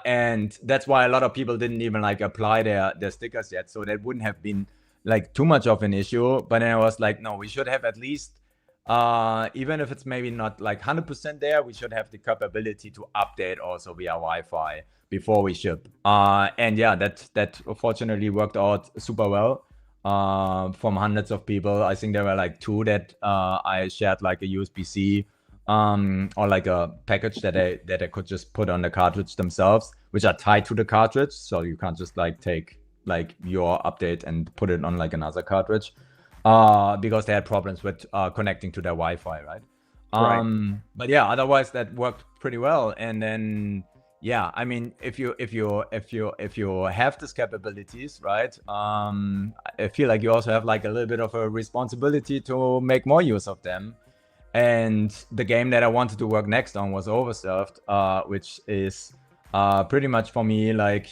And that's why a lot of people didn't even like apply their stickers yet, so that wouldn't have been like too much of an issue. But then I was like, no, we should have at least, even if it's maybe not like 100% there, we should have the capability to update also via Wi-Fi before we ship. And yeah, that fortunately worked out super well. From hundreds of people, I think there were like 2 that I shared like a USB-C or like a package that I could just put on the cartridge themselves, which are tied to the cartridge, so you can't just like take like your update and put it on like another cartridge, because they had problems with connecting to their Wi-Fi, right? But yeah, otherwise that worked pretty well. And then yeah, I mean, if you have these capabilities, right, I feel like you also have like a little bit of a responsibility to make more use of them. And the game that I wanted to work next on was Overserved, which is pretty much for me like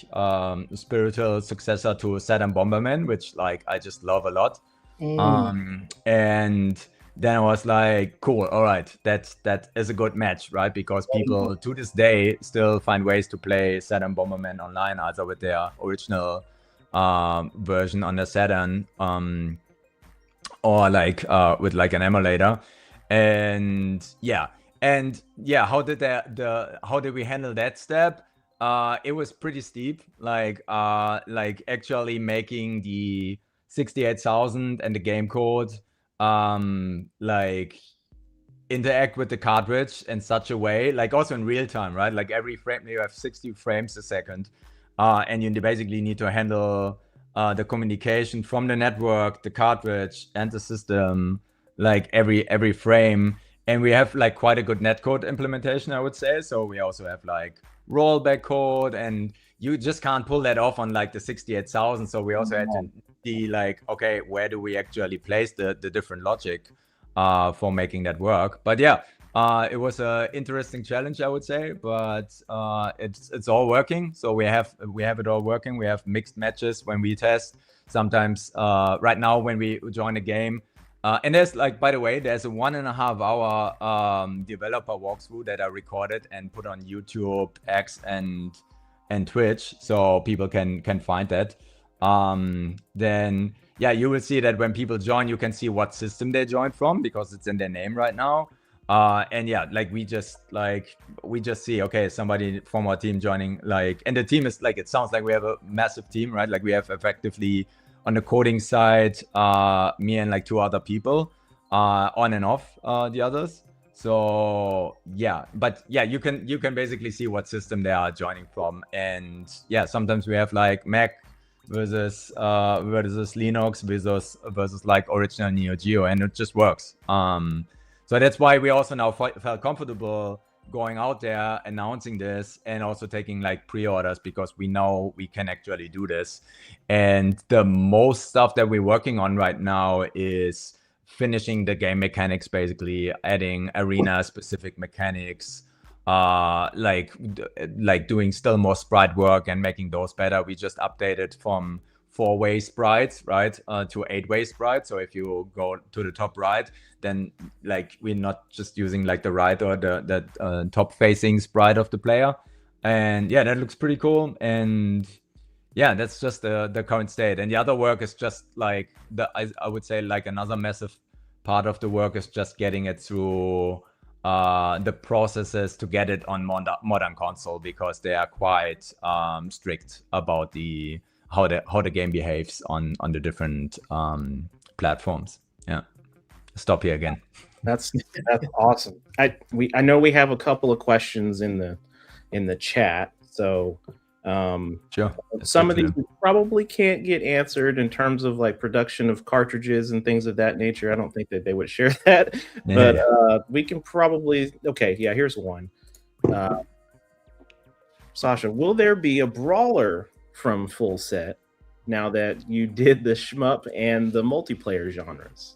spiritual successor to Saturn Bomberman, which like I just love a lot. And then I was like, cool, all right, that is a good match, right? Because people to this day still find ways to play Saturn Bomberman online, either with their original version on the Saturn, or like with like an emulator. And yeah, how did we handle that step? It was pretty steep, like actually making the 68,000 and the game code like interact with the cartridge in such a way, like also in real time, right? Like every frame, you have 60 frames a second, and you basically need to handle the communication from the network, the cartridge, and the system, like every frame. And we have like quite a good netcode implementation, I would say. So we also have like rollback code, and you just can't pull that off on like the 68,000. So we also had to see like, okay, where do we actually place the different logic for making that work? But yeah, it was an interesting challenge, I would say, but it's all working. So we have it all working. We have mixed matches when we test. Sometimes right now when we join a game, and there's like, by the way, there's a 1.5 hour developer walkthrough that I recorded and put on YouTube, X, and Twitch, so people can find that. Then yeah, you will see that when people join, you can see what system they joined from, because it's in their name right now. And yeah, like we just see, okay, somebody from our team joining, like, and the team is like, it sounds like we have a massive team, right? Like we have effectively on the coding side, me and like 2 other people, on and off the others. So yeah, but yeah, you can basically see what system they are joining from. And yeah, sometimes we have like Mac versus Linux versus like original Neo Geo, and it just works. So that's why we also now felt comfortable going out there announcing this and also taking like pre-orders, because we know we can actually do this. And the most stuff that we're working on right now is finishing the game mechanics, basically adding arena specific mechanics, like doing still more sprite work and making those better. We just updated from 4-way sprites, right, to 8-way sprites. So if you go to the top right, then like we're not just using like the right or the top facing sprite of the player. And yeah, that looks pretty cool. And yeah, that's just the current state. And the other work is just like I would say like another massive part of the work is just getting it through the processes to get it on modern console, because they are quite strict about how the game behaves on the different platforms. Yeah. Stop here again. That's awesome. I know we have a couple of questions in the chat, so sure. Some of these we probably can't get answered in terms of like production of cartridges and things of that nature. I don't think that they would share that, but we can probably. Okay, yeah. Here's one. Sasha, will there be a brawler from Full Set now that you did the shmup and the multiplayer genres?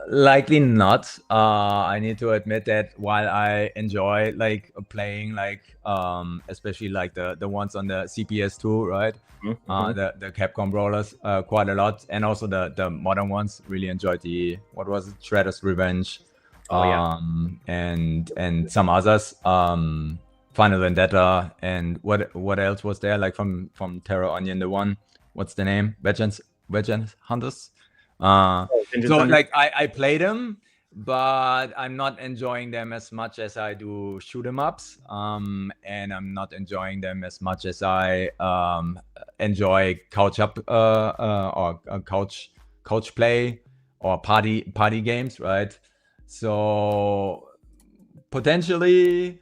Likely not. I need to admit that while I enjoy like playing like especially like the ones on the CPS2, right? The Capcom brawlers quite a lot, and also the modern ones. Really enjoyed what was it, Shredder's Revenge, and some others, Final Vendetta, and what else was there, like from Terror Onion, the one, what's the name, Vengeance Hunters. So like I play them, but I'm not enjoying them as much as I do shoot 'em ups, and I'm not enjoying them as much as I enjoy couch up or couch play or party games, right? So potentially,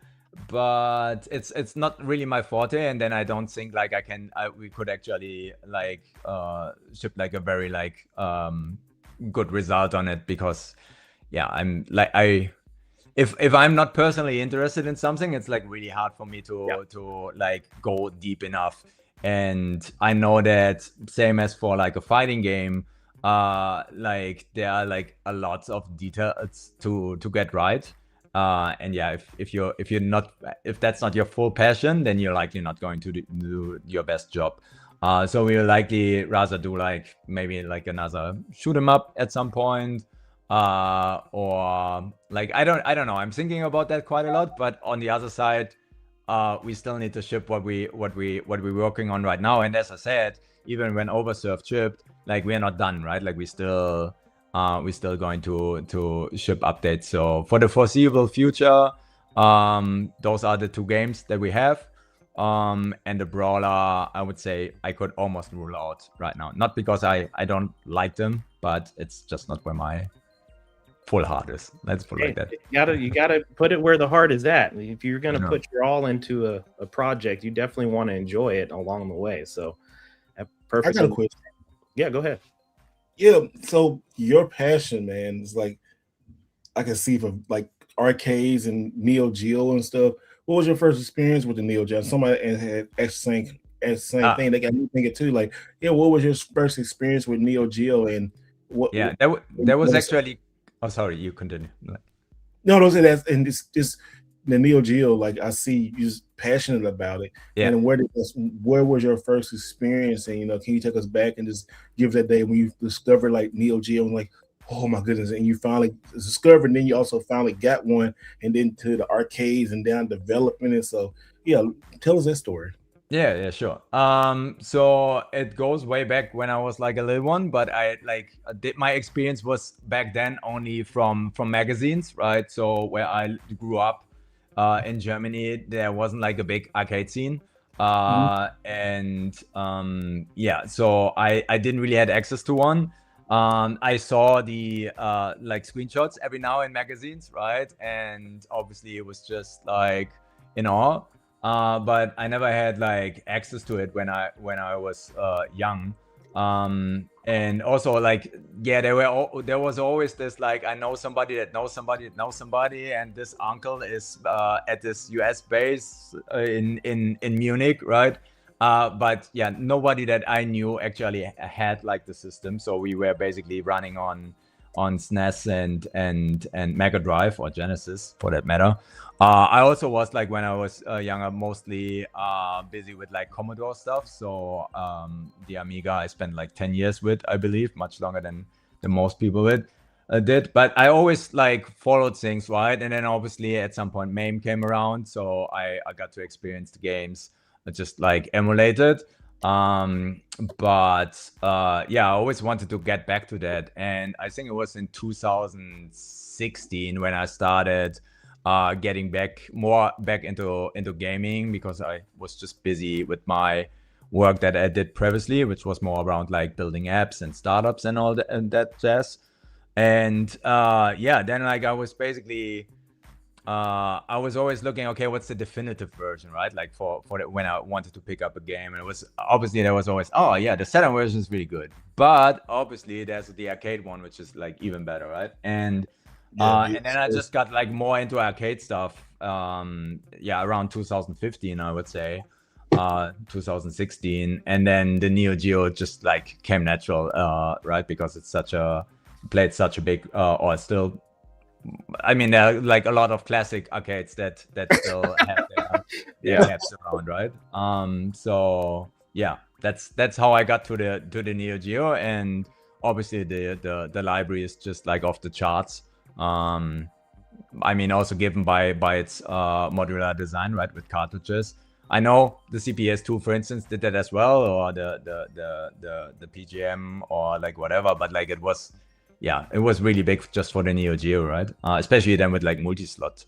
but it's not really my forte, and then I don't think like we could actually like ship like a very like good result on it, because yeah, I'm like if I'm not personally interested in something, it's like really hard for me to like go deep enough. And I know that same as for like a fighting game, like there are like a lot of details to get right. And yeah, if that's not your full passion, then you're likely not going to do your best job. So we'll likely rather do like maybe like another shoot 'em up at some point, or like I don't know. I'm thinking about that quite a lot. But on the other side, we still need to ship what we're working on right now. And as I said, even when Oversurf shipped, like we're not done, right? Like we're still going to ship updates. So for the foreseeable future, those are the two games that we have. And the brawler, I would say I could almost rule out right now. Not because I don't like them, but it's just not where my full heart is. Let's put it like that. You gotta put it where the heart is at. If you're gonna put your all into a project, you definitely want to enjoy it along the way. So perfect. I got a question. Yeah, go ahead. Yeah, so your passion, man, is like I can see for like arcades and Neo Geo and stuff. What was your first experience with the Neo Geo? Somebody had same thing. They got me thinking too. Like, yeah, what was your first experience with Neo Geo and what? Yeah, that was actually. Oh, sorry, you continue. No, don't say that. And it's just the Neo Geo. Like I see you just passionate about it. Yeah. And where was your first experience? And can you take us back and just give that day when you discovered like Neo Geo and like, oh my goodness, and you finally discovered, and then you also finally got one, and then to the arcades and down development. And so, yeah, tell us that story. Yeah, sure. So it goes way back when I was like a little one, but my experience was back then only from magazines, right? So where I grew up in Germany, there wasn't like a big arcade scene. And yeah, so I didn't really have access to one. I saw the like screenshots every now in magazines, right? And obviously it was just like, but I never had like access to it when I was young. And also like, yeah, there was always this like, I know somebody that knows somebody that knows somebody, and this uncle is at this US base in Munich, right? But yeah, nobody that I knew actually had like the system, so we were basically running on SNES and Mega Drive, or Genesis for that matter. I also was like, when I was younger, mostly busy with like Commodore stuff. So the Amiga I spent like 10 years with, I believe, much longer than most people did. But I always like followed things, right? And then obviously at some point MAME came around, so I got to experience the games just like emulated. But yeah, I always wanted to get back to that, and I think it was in 2016 when I started getting back into gaming, because I was just busy with my work that I did previously, which was more around like building apps and startups and all that, and that jazz. And yeah, then like I was basically I was always looking, okay, what's the definitive version, right? Like for when I wanted to pick up a game, and it was obviously there was always, oh yeah, the Saturn version is really good, but obviously there's the arcade one, which is like even better, right? And and then I just got like more into arcade stuff. Yeah, around 2015, I would say, 2016, and then the Neo Geo just like came natural, right? Because it's played such a big, or still. I mean, there are like a lot of classic arcades that still have their apps around, right? So yeah, that's how I got to the Neo Geo, and obviously the library is just like off the charts. I mean, also given by its modular design, right, with cartridges. I know the CPS2, for instance, did that as well, or the PGM, or like whatever, but like it was really big just for the Neo Geo, right? Especially then with like multi-slot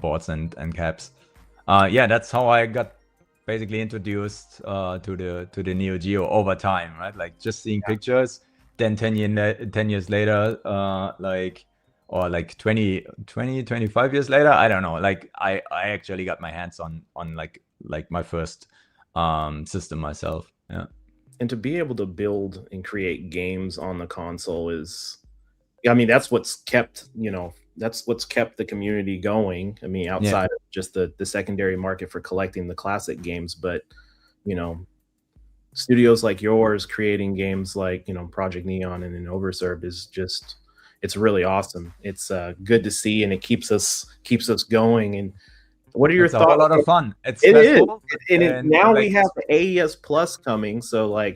boards and caps. Yeah, that's how I got basically introduced to the Neo Geo over time, right? Like just seeing pictures, then 10 years later, like, or like 25 years later, I don't know. Like I actually got my hands on like my first system myself. Yeah. And to be able to build and create games on the console is, I mean, that's what's kept the community going. I mean, outside of just the secondary market for collecting the classic games, but studios like yours creating games like Project Neon and then Overserved is just, it's really awesome. It's good to see, and it keeps us going. And what are your thoughts? It's a lot of fun. It is. And now we have the AES Plus coming. So like,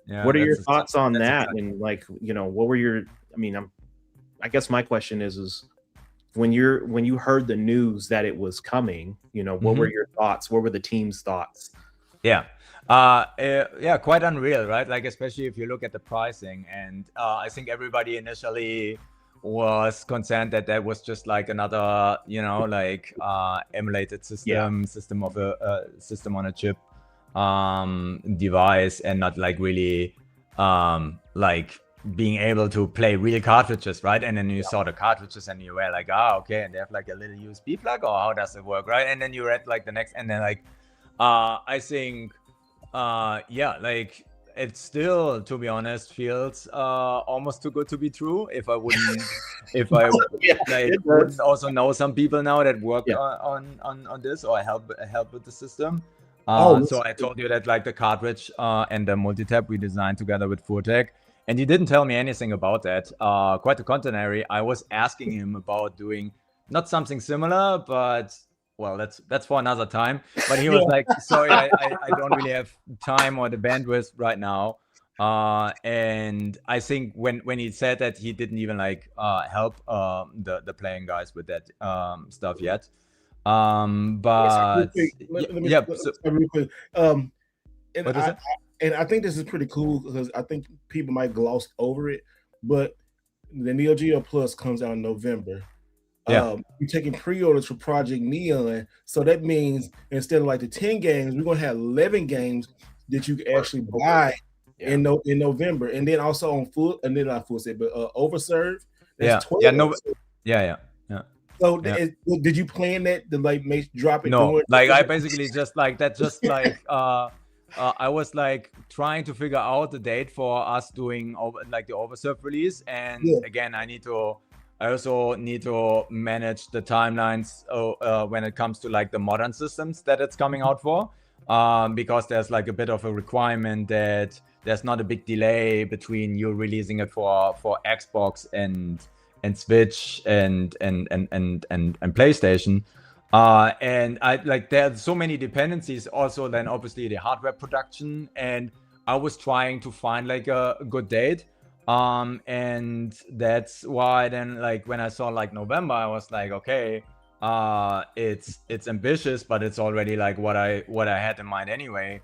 what are your thoughts on that? And like, what were your, I mean, I guess my question is when you heard the news that it was coming, what were your thoughts? What were the team's thoughts? Yeah. Quite unreal, right? Like, especially if you look at the pricing, and I think everybody initially was concerned that was just like another, like emulated system of a system on a chip device, and not like really like being able to play real cartridges, right? And then you saw the cartridges and you were like, okay, and they have like a little USB plug, or how does it work, right? And then you read like the next, and then like I think like it still, to be honest, feels almost too good to be true. If I wouldn't wouldn't also know some people now that work on this, or help with the system. So I told you that like the cartridge and the multi-tap we designed together with Furtek, and he didn't tell me anything about that. Quite the contrary, I was asking him about doing not something similar, but well, that's for another time. But he was like, sorry, I don't really have time or the bandwidth right now. And I think when he said that, he didn't even like help the playing guys with that stuff yet. But real quick. And I think this is pretty cool, because I think people might gloss over it, but the Neo Geo Plus comes out in November. You're taking pre-orders for Project Neon, so that means instead of like the 10 games, we're gonna have 11 games that you can actually buy in November, and then also on Overserved. That's 12. So Yeah. did you plan that to like drop it? No, during like I basically just like that, just like I was like trying to figure out the date for us doing like the Oversurf release, and Yeah. again, I also need to manage the timelines when it comes to like the modern systems that it's coming out for, because there's like a bit of a requirement that there's not a big delay between you releasing it for Xbox and Switch and PlayStation. And I like there's so many dependencies also, then obviously the hardware production, and I was trying to find like a good date, and that's why then like when I saw like November, I was like, okay, it's ambitious, but it's already like what I had in mind anyway.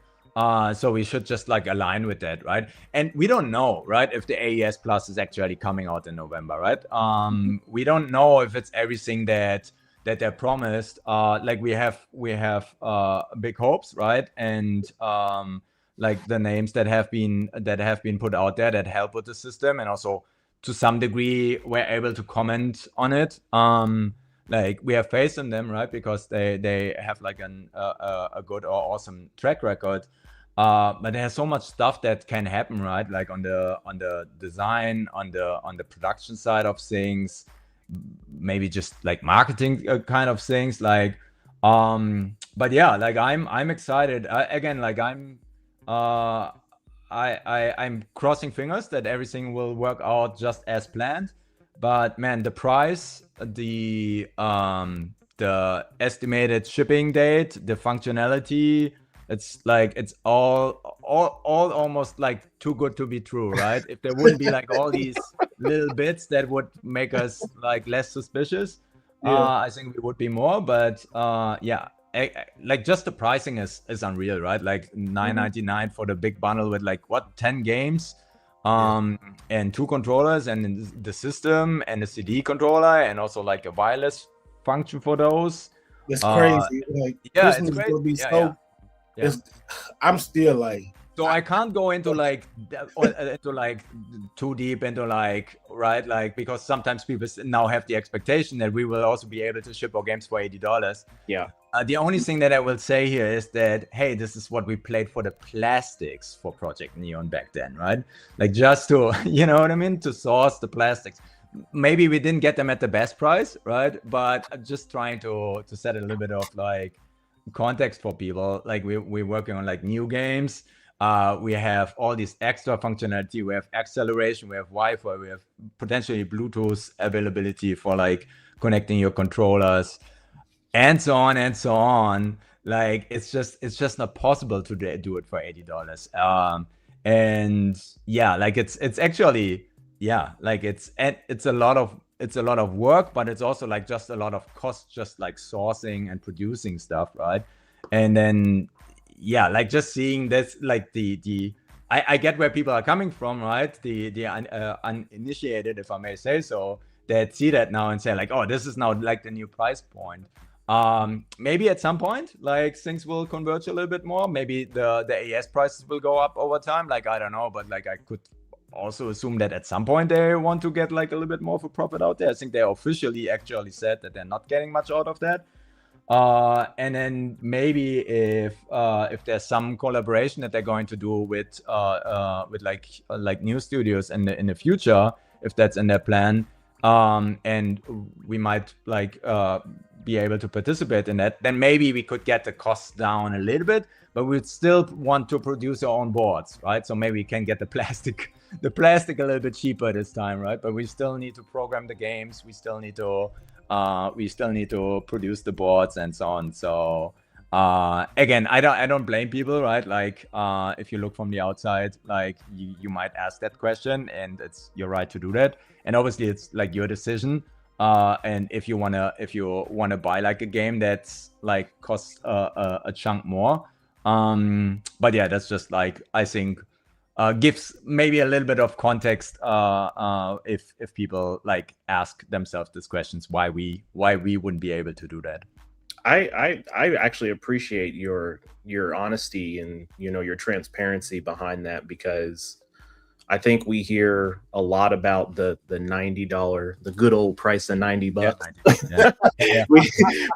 So we should just like align with that, right? And we don't know, right, if the AES Plus is actually coming out in November, right? We don't know if it's everything that they're promised. Like we have big hopes, right? And like the names that have been put out there that help with the system, and also to some degree we're able to comment on it. Like we have faith in them, right? Because they have like a good or awesome track record. But there's so much stuff that can happen, right? Like on the design, on the production side of things, maybe just like marketing kind of things. Like, but yeah, like I'm excited. Again, like I'm crossing fingers that everything will work out just as planned. But man, the price, the estimated shipping date, the functionality, it's like it's all almost like too good to be true, right? If there wouldn't be like all these little bits that would make us like less suspicious, I think we would be more. But yeah, like just the pricing is unreal, right? Like $9.99 for the big bundle with like 10 games, and 2 controllers, and the system and the CD controller, and also like a wireless function for those. It's crazy. Like yeah, Christmas it's great. is gonna be Yeah, so. yeah. I'm still like. So I can't go into like too deep into like, right, like, because sometimes people now have the expectation that we will also be able to ship our games for $80. Yeah. The only thing that I will say here is that, hey, this is what we played for the plastics for Project Neon back then, right? Like just to, you know what I mean, to source the plastics. Maybe we didn't get them at the best price, right? But just trying to set a little bit of like context for people. Like we're working on like new games. We have all this extra functionality. We have acceleration, we have Wi-Fi, we have potentially Bluetooth availability for like connecting your controllers, and so on and so on. Like it's just not possible to do it for $80. And yeah, like it's actually, yeah, like it's a lot of work, but it's also like just a lot of cost, just like sourcing and producing stuff, right? And then yeah, like just seeing this, like I get where people are coming from, right? The uninitiated, if I may say so, that see that now and say like, oh, this is now like the new price point. Maybe at some point, like things will converge a little bit more. Maybe the AES prices will go up over time. Like I don't know, but like I could also assume that at some point they want to get like a little bit more of a profit out there. I think they officially actually said that they're not getting much out of that. And then maybe if there's some collaboration that they're going to do with like new studios in the future, if that's in their plan, and we might like be able to participate in that, then maybe we could get the costs down a little bit, but we'd still want to produce our own boards, right? So maybe we can get the plastic a little bit cheaper this time, right? But we still need to program the games. We still need to produce the boards and so on. So again, I don't blame people, right? Like if you look from the outside, like you might ask that question, and it's your right to do that. And obviously it's like your decision. And if you wanna buy like a game that's like costs a chunk more. But yeah, that's just like, I think gives maybe a little bit of context if people like ask themselves these questions, why we wouldn't be able to do that. I actually appreciate your honesty and your transparency behind that, because I think we hear a lot about the $90, the good old price of $90. Yeah. Yeah.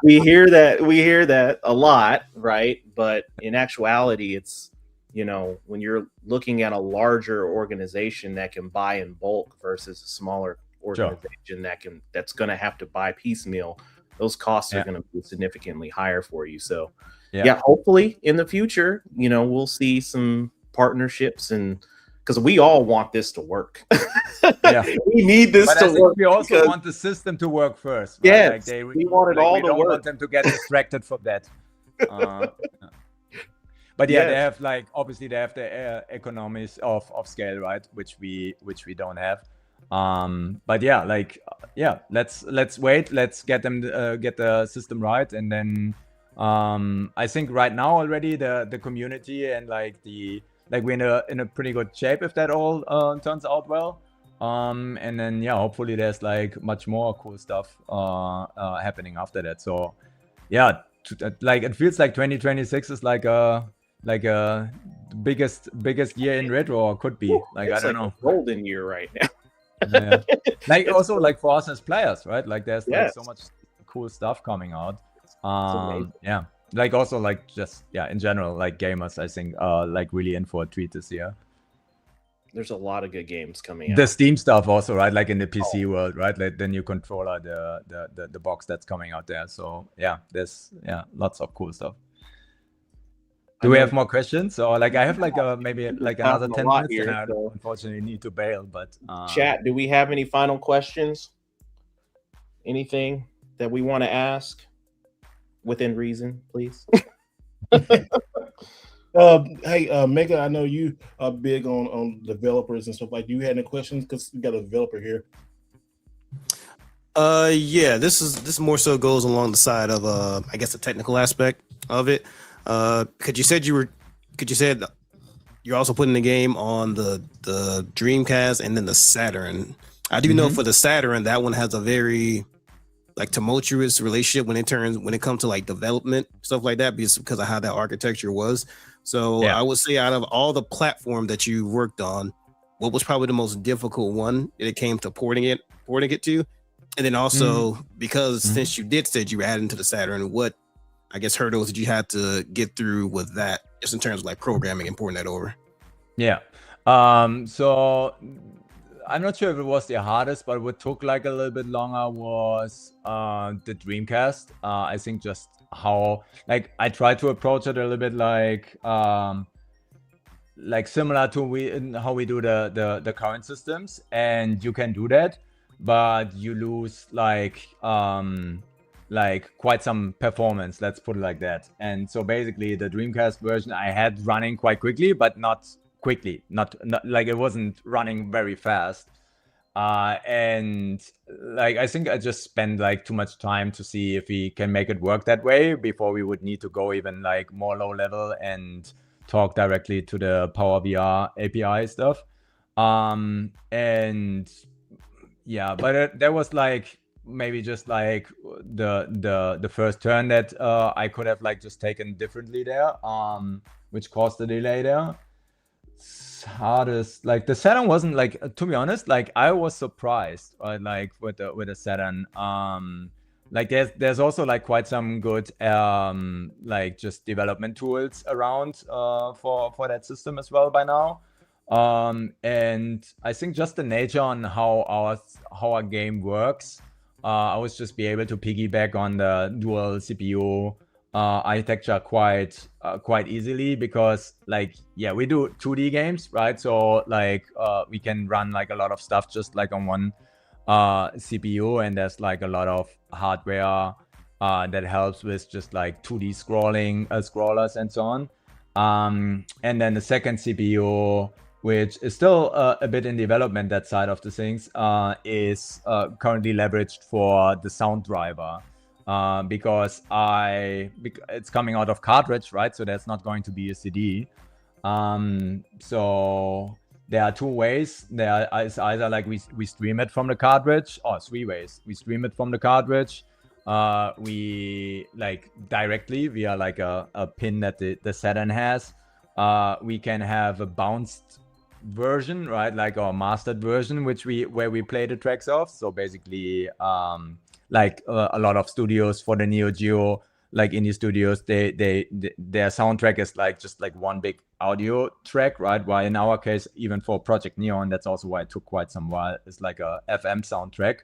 we hear that a lot, right? But in actuality, it's, you know, when you're looking at a larger organization that can buy in bulk versus a smaller organization that's going to have to buy piecemeal, those costs are going to be significantly higher for you. So yeah, hopefully in the future, you know, we'll see some partnerships, and because we all want this to work. Yeah, we need this to work. We also want the system to work first. Right? Yeah, like we want it all to work. We don't want them to get distracted from that. But yeah, they have like, obviously they have the economies of scale, right? Which we don't have. But yeah, like let's wait. Let's get them get the system right, and then I think right now already the community and like we're in a pretty good shape if that all turns out well. And then yeah, hopefully there's like much more cool stuff happening after that. So yeah, like it feels like 2026 is like a biggest year in retro, or could be. Like it's I don't like know, a golden year right now. Yeah. Like also like for us as players, right? Like there's like so much cool stuff coming out. Yeah, like also like just in general, like gamers I think like really in for a treat this year. There's a lot of good games coming out. The Steam stuff also, right? Like in the PC world, right? Like the new controller, the box that's coming out there. So yeah, there's lots of cool stuff. Do we have more questions? Or like I have like maybe like another 10 minutes here, and I unfortunately need to bail, but chat, do we have any final questions? Anything that we want to ask within reason, please? Hey, Mega, I know you are big on developers and stuff. Like, do you have any questions? Because we got a developer here. Yeah, this more so goes along the side of I guess the technical aspect of it. Because you said you're also putting the game on the Dreamcast and then the Saturn. I do know for the Saturn, that one has a very like tumultuous relationship when it comes to like development, stuff like that, because of how that architecture was. So I would say out of all the platform that you worked on, what was probably the most difficult one that it came to porting it to? And then also because since you said you were adding to the Saturn, what I guess hurdles did you have to get through with that, just in terms of like programming and porting that over? Yeah. So I'm not sure if it was the hardest, but what took like a little bit longer was the Dreamcast. I think just how like I tried to approach it a little bit like similar to how we do the current systems, and you can do that, but you lose like quite some performance, let's put it like that. And so basically the Dreamcast version I had running quite quickly, but not quickly, not like it wasn't running very fast. And like I think I just spent like too much time to see if we can make it work that way before we would need to go even like more low level and talk directly to the Power VR API stuff. And yeah, but there was like maybe just like the first turn that I could have like just taken differently there, which caused the delay there. Hardest, like the Saturn wasn't like, to be honest, like I was surprised, right? Like with the Saturn, like there's also like quite some good like just development tools around for that system as well by now. And I think just the nature on how our game works, I was just be able to piggyback on the dual CPU architecture quite easily, because like we do 2D games, right? So like we can run like a lot of stuff just like on one CPU, and there's like a lot of hardware that helps with just like 2D scrollers and so on. And then the second CPU, which is still a bit in development, that side of the things, is currently leveraged for the sound driver. Because it's coming out of cartridge, right? So that's not going to be a CD. So there are two ways. There is either like we stream it from the cartridge, or three ways. We stream it from the cartridge. We like directly via like a pin that the Saturn has. We can have a bounced version, right? Like our mastered version, where we play the tracks off. So basically, like a lot of studios for the Neo Geo, like indie studios, their soundtrack is like just like one big audio track, right? While in our case, even for Project Neon, that's also why it took quite some while. It's like a FM soundtrack,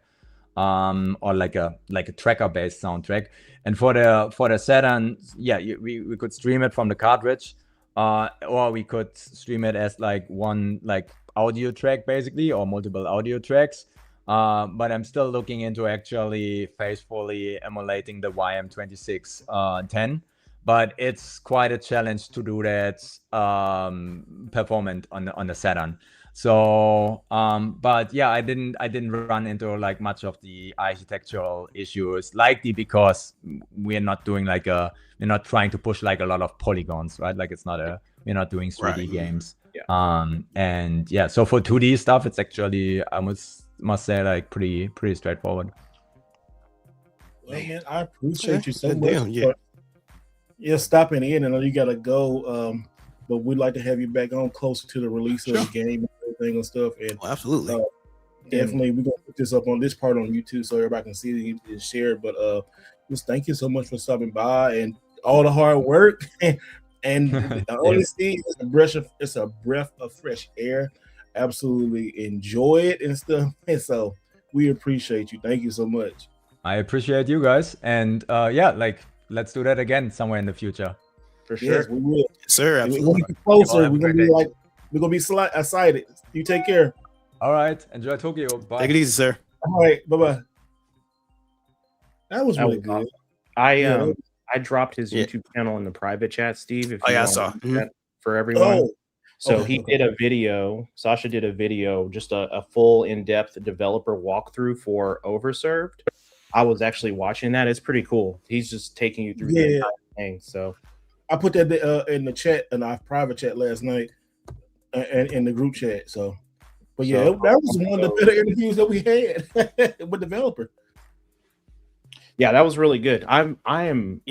or like a tracker based soundtrack. And for the Saturn, yeah, we could stream it from the cartridge, or we could stream it as like one like audio track basically, or multiple audio tracks. But I'm still looking into actually faithfully emulating the YM2610. But it's quite a challenge to do that performant on the Saturn. So, but yeah, I didn't run into like much of the architectural issues, likely because we're not doing we're not trying to push like a lot of polygons, right? Like we're not doing 3D games. Yeah. And yeah, so for 2D stuff, it's actually, I must say, like pretty straightforward. Well, man, I appreciate you so Good much. deal, yeah. Yeah, stopping in. I know you gotta go, but we'd like to have you back on closer to the release of the game and everything and stuff. And absolutely, definitely, we're gonna put this up on this part on YouTube so everybody can see it and share it. But just thank you so much for stopping by and all the hard work. And honestly, it's a breath of fresh air. Absolutely enjoy it and stuff. And so we appreciate you. Thank you so much. I appreciate you guys, and yeah, like let's do that again somewhere in the future. For sure. Yes, we will. Sir, absolutely. Closer. We're gonna be excited. You take care. All right. Enjoy Tokyo. Bye. Take it easy, sir. All right. Bye-bye. That was really good. Awesome. I dropped his YouTube channel in the private chat, Steve. If you I saw that for everyone. So he did a video. Sasha did a video, just a full in-depth developer walkthrough for Overserved. I was actually watching that. It's pretty cool. He's just taking you through the entire thing. So I put that in the chat, in our private chat last night, and in the group chat. So, but yeah, that was one of the better interviews that we had with developer. Yeah, that was really good. I am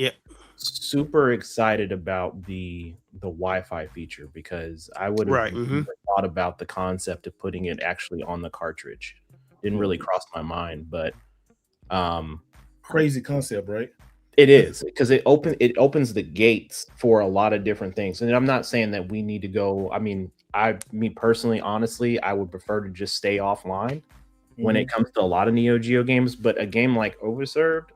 super excited about the Wi-Fi feature, because I would have never thought about the concept of putting it actually on the cartridge. Didn't really cross my mind, but crazy concept, right? It is, because it opens the gates for a lot of different things. And I'm not saying that we need to go. I mean, me personally, honestly, I would prefer to just stay offline when it comes to a lot of Neo Geo games. But a game like Overserved,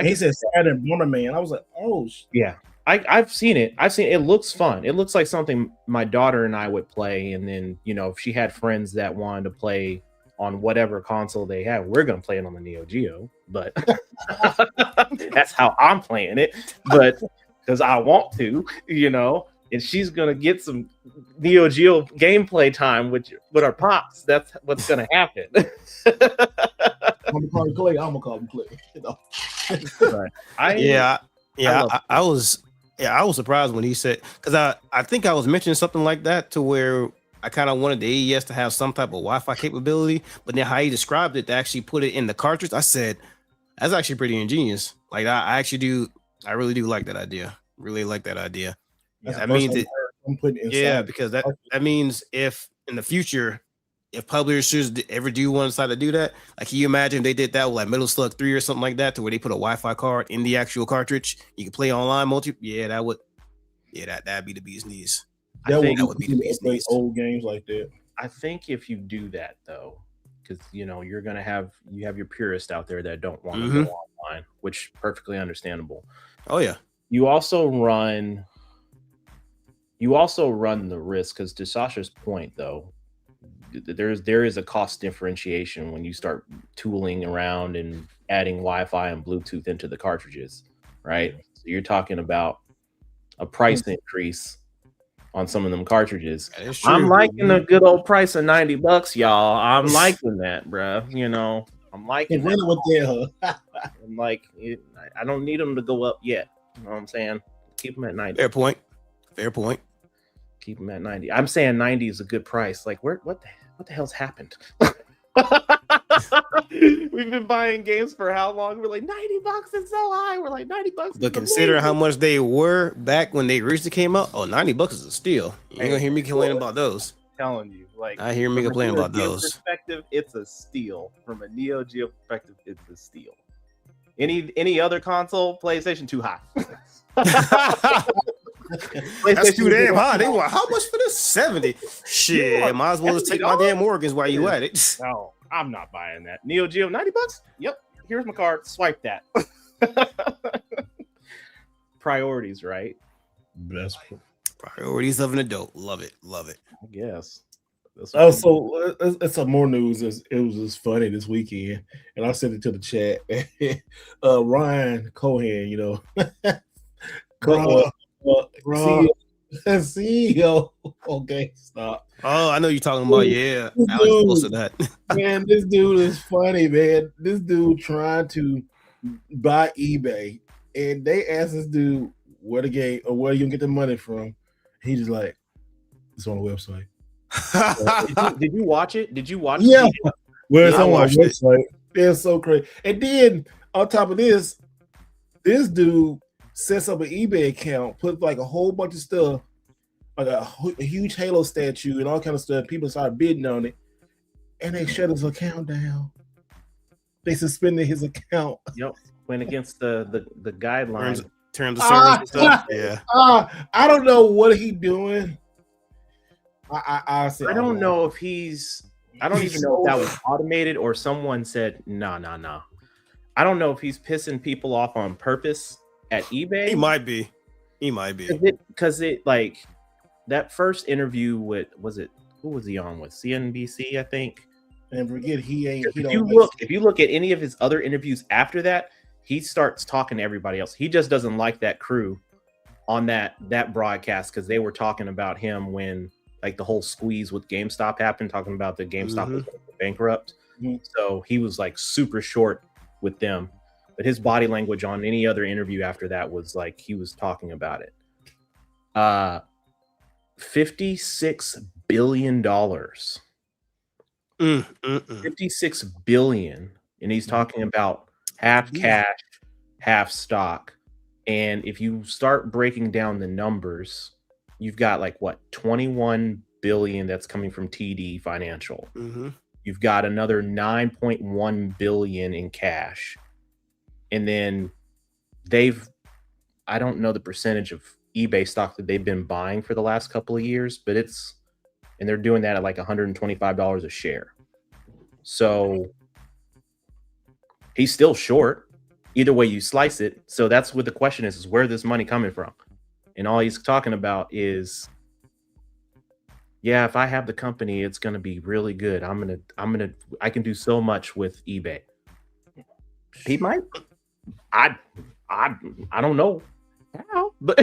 he said Saturn Bomberman. I was like, oh yeah. I've seen it. It looks fun. It looks like something my daughter and I would play. And then, if she had friends that wanted to play on whatever console they have, we're going to play it on the Neo Geo. But that's how I'm playing it. But because I want to, and she's going to get some Neo Geo gameplay time with our pops. That's what's going to happen. I'm going to call him Clay. I'm going to call him Clay. Right. I was surprised when he said, because I think I was mentioning something like that, to where I kind of wanted the AES to have some type of Wi-Fi capability, but then how he described it to actually put it in the cartridge, I said that's actually pretty ingenious. Like I really do like that idea. Really like that idea. That means because that means if in the future, if publishers ever do want to decide to do that, like, can you imagine if they did that with like Metal Slug 3 or something like that, to where they put a Wi-Fi card in the actual cartridge, you can play online that'd be the bee's knees. That would be the bee's knees. Old games like that. I think if you do that though, because you're gonna have your purists out there that don't want to go online, which perfectly understandable. Oh yeah. You also run the risk, because to Sasha's point though, there is a cost differentiation when you start tooling around and adding Wi-Fi and Bluetooth into the cartridges, right? So you're talking about a price increase on some of them cartridges. I'm liking the good old price of $90, y'all. I'm liking that, bro. I'm liking it. I'm like, I don't need them to go up yet. You know what I'm saying? Keep them at 90. Fair point. Keep them at 90. I'm saying 90 is a good price. Like, what the hell's happened? We've been buying games for how long? We're like, $90 is so high. We're like, $90. But consider how much they were back when they originally came out. $90 is a steal. You ain't gonna hear me complaining about those. telling you, like I hear me from a complain Neo about Geo those. perspective, it's a steal. From a Neo Geo perspective, it's a steal. Any other console, PlayStation too high. That's too damn high. They want how much for this? 70. Shit, might as well just take my damn organs while you at it. No, I'm not buying that. Neo Geo, $90? Yep. Here's my card. Swipe that. Priorities, right? Best. Priorities of an adult. Love it. Love it. I guess. Oh, so it's some more news. It was just funny this weekend, and I sent it to the chat. Ryan Cohen, you know, CEO of GameStop. Oh, I know you're talking about. Yeah, Alex posted that. Man, this dude is funny, man. This dude trying to buy eBay, and they asked this dude where the game or where you can get the money from. He's just like, it's on the website. Did you watch it? Did you watch it? Yeah. Where it's on the website. It's so crazy. And then on top of this dude sets up an eBay account, put like a whole bunch of stuff, like a huge Halo statue and all kind of stuff. People started bidding on it, and they shut his account down. They suspended his account. Yep, went against the guidelines. Terms of service and stuff. Yeah. I don't know what he doing. I don't know if I don't even know if that was automated or someone said no. I don't know if he's pissing people off on purpose at eBay. He might be because it like that first interview with who was he on with CNBC, I think. And forget if you look at any of his other interviews after that, he starts talking to everybody else. He just doesn't like that crew on that broadcast because they were talking about him when like the whole squeeze with GameStop happened, talking about the GameStop was bankrupt. So he was like super short with them. But his body language on any other interview after that was like he was talking about it. $56 billion. $56 billion. And he's talking about half cash, half stock. And if you start breaking down the numbers, you've got like what, 21 billion that's coming from TD Financial. You've got another 9.1 billion in cash. And then I don't know the percentage of eBay stock that they've been buying for the last couple of years, but and they're doing that at like $125 a share. So he's still short either way you slice it. So that's what the question is where this money coming from? And all he's talking about is, yeah, if I have the company, it's going to be really good. I can do so much with eBay. He might. I don't know how, but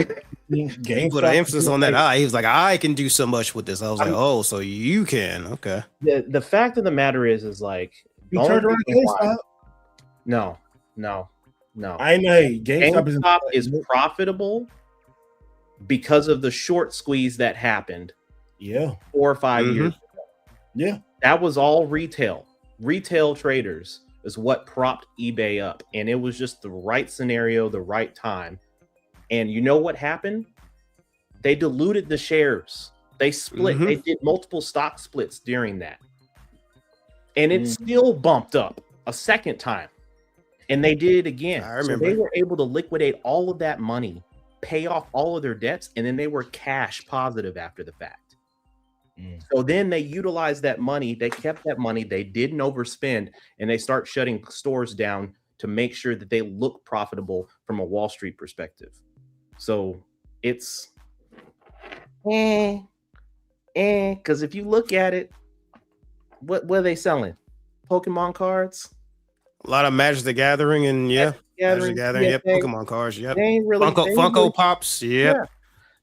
he put an emphasis on that. He was like, I can do so much with this. I was like, oh, so you can. Okay. The fact of the matter is like, he turned around GameStop. No. I know GameStop is profitable because of the short squeeze that happened. Yeah. 4 or 5 years ago. Yeah. That was all retail traders is what propped eBay up. And it was just the right scenario, the right time. And you know what happened? They diluted the shares. They split. They did multiple stock splits during that. And it still bumped up a second time. And they did it again. I remember. So they were able to liquidate all of that money, pay off all of their debts, and then they were cash positive after the fact. So then they utilized that money. They kept that money. They didn't overspend, and they start shutting stores down to make sure that they look profitable from a Wall Street perspective. So it's because if you look at it, what are they selling? Pokemon cards? A lot of Magic the Gathering and Magic the Gathering, Pokemon cards, They ain't really Funko Pops, Yeah.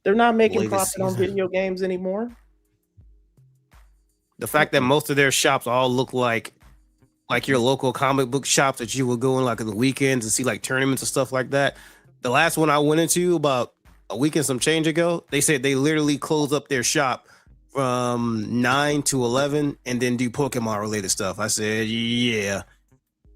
They're not making profit on video games anymore. The fact that most of their shops all look like your local comic book shops that you would go in like on the weekends and see like tournaments and stuff like that. The last one I went into about a week and some change ago, they said they literally close up their shop from 9 to 11 and then do Pokemon related stuff. I said, yeah,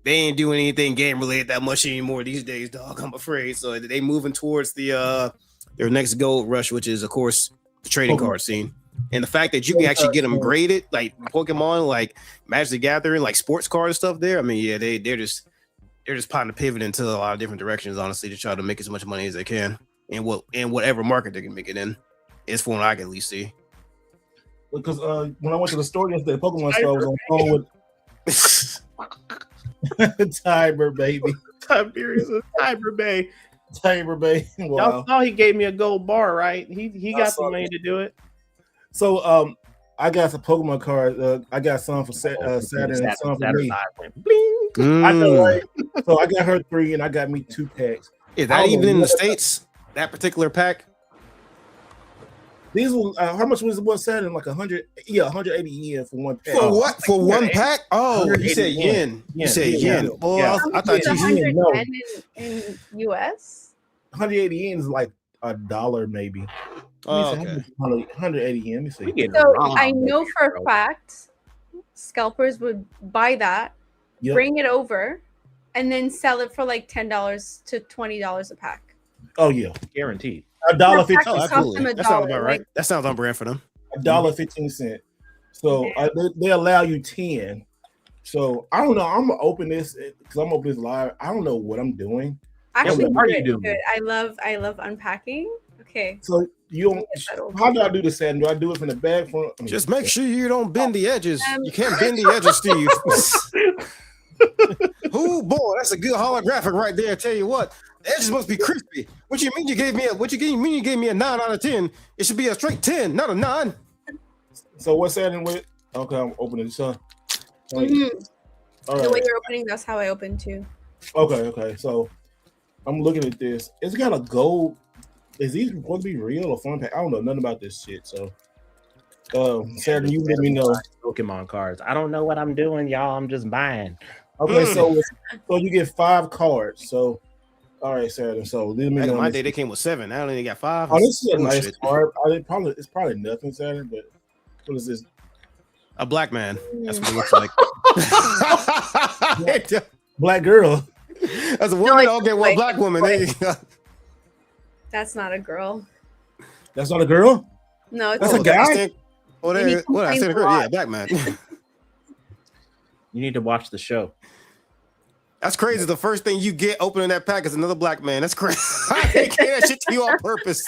they ain't doing anything game related that much anymore these days, dog. I'm afraid. So they moving towards their next gold rush, which is of course the trading card scene. And the fact that you can actually get them graded, like Pokemon, like Magic the Gathering, like sports card and stuff there. I mean, yeah, they're just potting to pivot into a lot of different directions, honestly, to try to make as much money as they can in whatever market they can make it in. It's from what I can at least see. Because when I went to the store yesterday, Pokemon store was on phone with Tiber baby. Tiberius is Tiber Bay. Tiber Bay. Wow. Y'all saw he gave me a gold bar, right? He got the money to do it. So I got some Pokemon cards. I got some for Saturn and some for me. I know, right? So I got her 3 and I got me 2 packs. Is that even in the States? That particular pack? These were how much was one Saturn? Like 100, 180 yen for one pack. For what? For one pack? Oh, you said yen. You said yen. Oh, Yeah. I thought you said no. in US. 180 yen is like $1 maybe. Oh, okay. 180 yen. Let me see. So I know for a fact scalpers would buy that, bring it over, and then sell it for like $10 to $20 a pack. Oh yeah, guaranteed. $1.15. Oh, absolutely. That sounds about right. That sounds on brand for them. $1.15. So they allow you 10. So I don't know. I'm gonna open this because I'm gonna open this live. I don't know what I'm doing. Actually, good. I love unpacking. Okay. So how do I do this, Sam? Do I do it from the back front? Just make sure you don't bend the edges. You can't bend the edges, Steve. Oh boy, that's a good holographic right there. I tell you what, the edges must be crispy. What you mean you gave me a 9 out of 10? It should be a straight 10, not a 9. So what's that in with? Okay, I'm opening this up. Mm-hmm. All right. The way you're opening, that's how I open too. Okay. So I'm looking at this. It's got a gold. Is these supposed to be real or fun pack? I don't know nothing about this shit. So Saturn, you let me know. Pokemon cards. I don't know what I'm doing, y'all. I'm just buying. Okay, so you get 5 cards. So all right, Saturn. So let me know. My day they came with 7. I only got 5. Oh, this is a nice card. It's probably nothing, Saturn, but what is this? A black man. That's what it looks like. Black girl. That's a woman. Okay, well, black woman. There you go. That's not a girl. That's not a girl? No, it's that's a guy. I said a girl. Yeah, black man. You need to watch the show. That's crazy. The first thing you get opening that pack is another black man. That's crazy. I can't get that shit to you on purpose.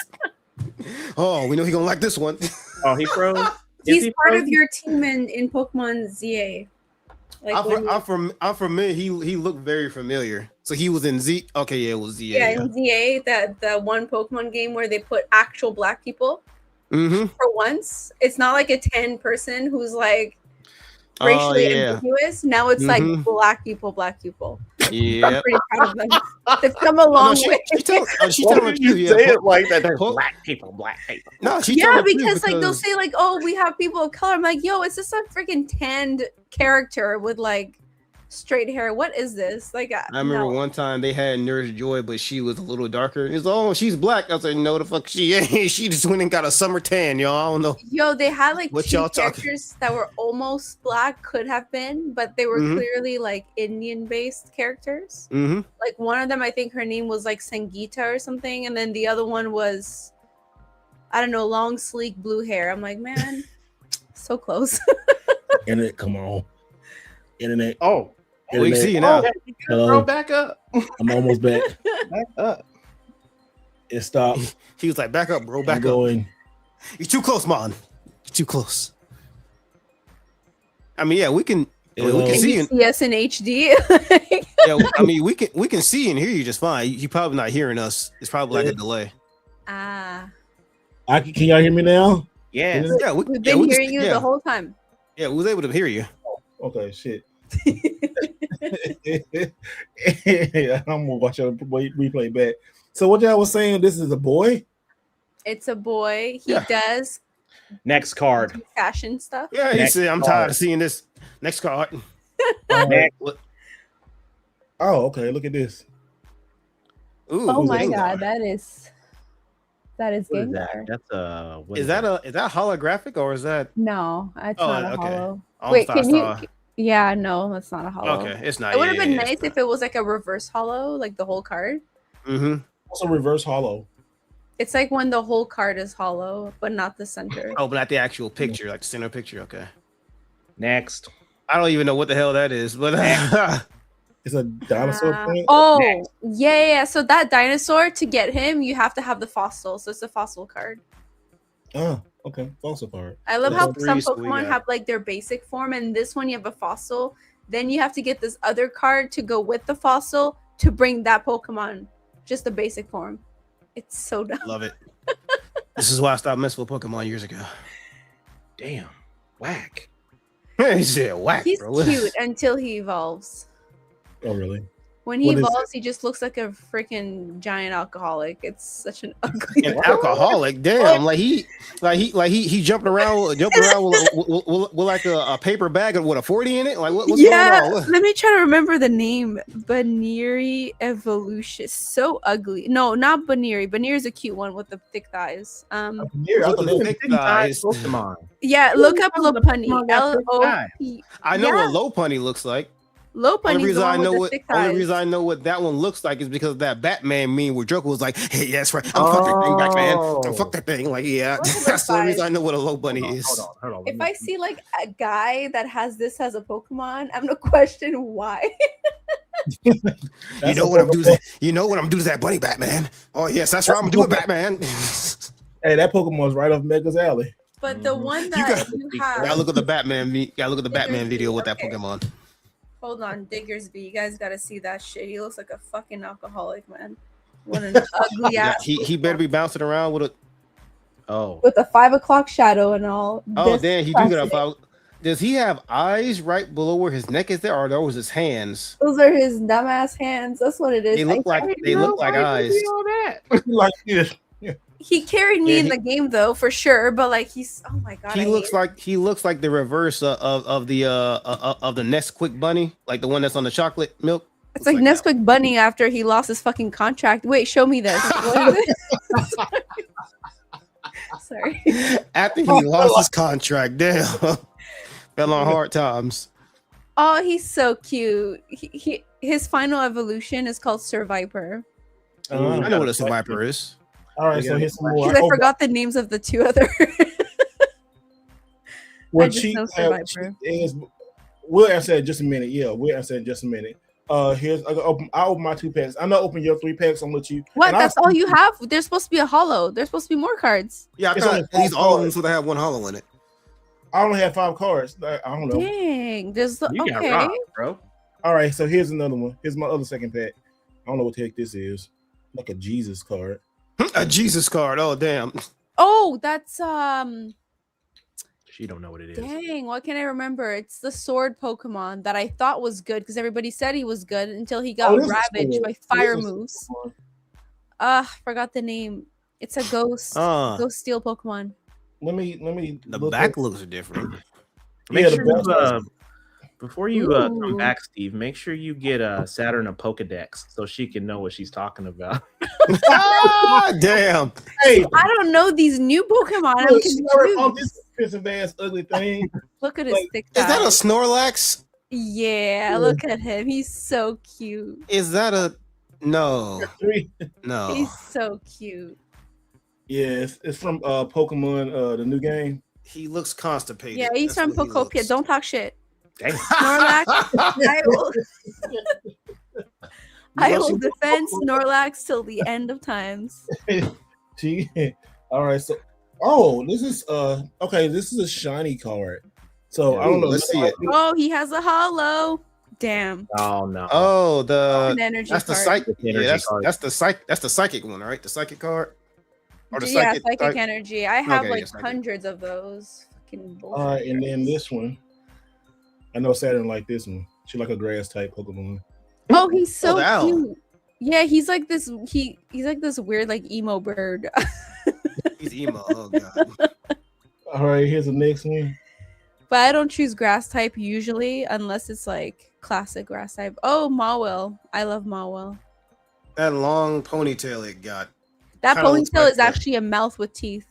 Oh, we know he gonna like this one. Oh, he froze. He's part of your team in Pokemon ZA. Like I'm from me. He looked very familiar. So he was in Z. Okay, yeah, it was ZA. Yeah, in ZA, the one Pokemon game where they put actual black people. Mm-hmm. For once, it's not like a 10 person who's like racially ambiguous. Now it's like black people. Yeah, I'm pretty proud of them. They've come a long way. She telling you say it like that. There's black people. No, because like they'll say like, oh, we have people of color. I'm like, yo, it's just a freaking tanned character with like straight hair. What is this? Like, I remember one time they had Nurse Joy, but she was a little darker. It's she's black. I was like, no, the fuck she ain't. She just went and got a summer tan, y'all. I don't know. Yo, they had like what 2 y'all characters that were almost black, could have been, but they were clearly like Indian-based characters. Mm-hmm. Like one of them, I think her name was like Sangeeta or something, and then the other one was, I don't know, long, sleek blue hair. I'm like, man, so close. Internet, come on. Internet. Oh. We can see you now. Hello. Back up. I'm almost back. Back up. It stopped. He was like, back up, bro. Back up. You're too close, man. You're too close. I mean, yeah, we can see you. See us in HD. Yeah, I mean, we can see and hear you just fine. You're probably not hearing us. It's probably like a delay. Ah. Can y'all hear me now? Yeah. Yeah, we've been hearing you the whole time. Yeah, we was able to hear you. Okay, shit. I'm gonna watch a replay back. So what y'all was saying? This is a boy. It's a boy. He does next card fashion stuff. Yeah, he said, "I'm tired of seeing this." Next card. Oh, okay. Look at this. Ooh, oh my god, that is Gengar. Is that holographic or is that? No, it's not a hollow. Wait, can you? Yeah, no, that's not a hollow. Okay, it's not. It would have been nice if it was like a reverse hollow, like the whole card. Mm-hmm. Also reverse hollow. It's like when the whole card is hollow, but not the center. Oh, but not the actual picture, like the center picture. Okay. Next. I don't even know what the hell that is, but It's a dinosaur thing. Oh, yeah. So that dinosaur, to get him, you have to have the fossil. So it's a fossil card. Oh, okay. Fossil card. I love how That's some pretty sweet, Pokemon yeah. have like their basic form, and this one you have a fossil. Then you have to get this other card to go with the fossil to bring that Pokemon just the basic form. It's so dumb. love it. This is why I stopped messing with Pokemon years ago. Damn. Whack. He said whack, He's bro. cute until he evolves. Oh, really? When he What is evolves, he just looks like a freaking giant alcoholic. It's such an ugly. An alcoholic, damn! Like he jumping around with like a paper bag with a 40 in it. Like what's going on? Let me try to remember the name. Baneri Evolution. So ugly. No, not Baneri. Baneri is a cute one with the thick thighs. Yeah, I With thought the that was- thick thighs. Pokemon. Yeah, look up Lopunny. Pokemon got thick L-O-P. I know Yeah. what Lopunny looks like. Lopunny's the one with the thick Only thighs. reason I know what that one looks like is because of that Batman meme where Joker was like, "Hey, yeah, that's right. I'm fuck that thing, Batman. I'm fuck that thing." Like, yeah, What's the that's the only reason thighs? I know what a low bunny is. Hold on. If I see like a guy that has this as a Pokemon, I'm gonna question why. You That's know a what I'm Pokemon. doing? You know what I'm doing to that bunny, Batman? Oh yes, that's right. I'm doing Batman. Hey, that Pokemon's right off Mega's alley. But the one You that got- you Gotta have, look at the Batman. Gotta look at the Batman video with that Okay. Pokemon. hold on, Diggersby, you guys gotta see that shit. He looks like a fucking alcoholic, man. What an ugly Yeah, ass. he better be bouncing around with a. Oh, With a 5 o'clock shadow and all. oh, damn! He do get Disgusting. up. Does he have eyes right below where his neck is there, or those his hands? Those are his dumbass hands. That's what it is. They look like eyes. Like this. He carried me Yeah, in he- the game though, for sure. But like he's, oh my god, He I looks hate like the reverse of the Nesquik bunny, like the one that's on the chocolate milk. It's like Looks that Nesquik Bunny after he lost his fucking contract. Wait, show me this. What is it? Sorry. After he lost his contract, damn, fell on hard times. Oh, he's so cute. His final evolution is called Survivor. I know what a survivor is. All right, so here's some more. Because I forgot the names of the two other. Well, I just cheat know have- Survivor. is. We'll answer in just a minute. Yeah, we'll answer in just a minute. Here's I'll open my 2 packs. I'm not open your 3 packs. I'm let you. What? and I'll- That's all you have? There's supposed to be a hollow. There's supposed to be more cards. Yeah, I It's thought only at least 5 all of them cards. should have one hollow in it. I only have 5 cards. I don't know. Dang. There's the You got okay. robbed, bro. All right, so here's another one. Here's my other second pack. I don't know what the heck this is. Like a Jesus card. A Jesus card. Oh damn. Oh, that's She don't know what it is. dang, what can I remember? It's the sword Pokemon that I thought was good because everybody said he was good until he got Oh, this is ravaged sword. by This fire is moves. Pokemon. Forgot the name. It's a ghost. Uh, Ghost steel Pokemon. Let me. the look back up- looks different. Make Yeah, the sure you, best- before you come Ooh. back, Steve, make sure you get Saturn a Pokedex so she can know what she's talking about. Ah, damn. Hey, I don't know these new Pokemon. I'm look, she already found confused. this expensive ass ugly thing. Look at his like, thick Is that a thighs. Snorlax? Yeah, look at him. He's so cute. Is that a no? Three. No. He's so cute. Yes, it's from Pokemon, the new game. He looks constipated. Yeah, he's That's from what he Pokopia. looks. Don't talk shit. Dang. Snorlax. I will defend Snorlax till the end of times. She, all right, so this is okay, this is a shiny card. So I don't Ooh, know. let's see it. Oh, he has a hollow. Damn. Oh no. Oh, An energy that's the card. psychic. Energy Yeah, card. that's the psychic one, right? The psychic card. Or the Yeah, psychic. psychic energy. I have Okay, like yeah, psychic. hundreds of those. Fucking bullshit. All right, and then this one. I know Saturn like this one. She like a grass type Pokemon. Oh, he's so the owl. cute. Yeah, he's like this. He's like this weird like emo bird. He's emo. Oh god. All right, here's the next one. But I don't choose grass type usually unless it's like classic grass type. Oh, Mawile. I love Mawile. That long ponytail it got. That Kinda looks ponytail like is that. actually a mouth with teeth.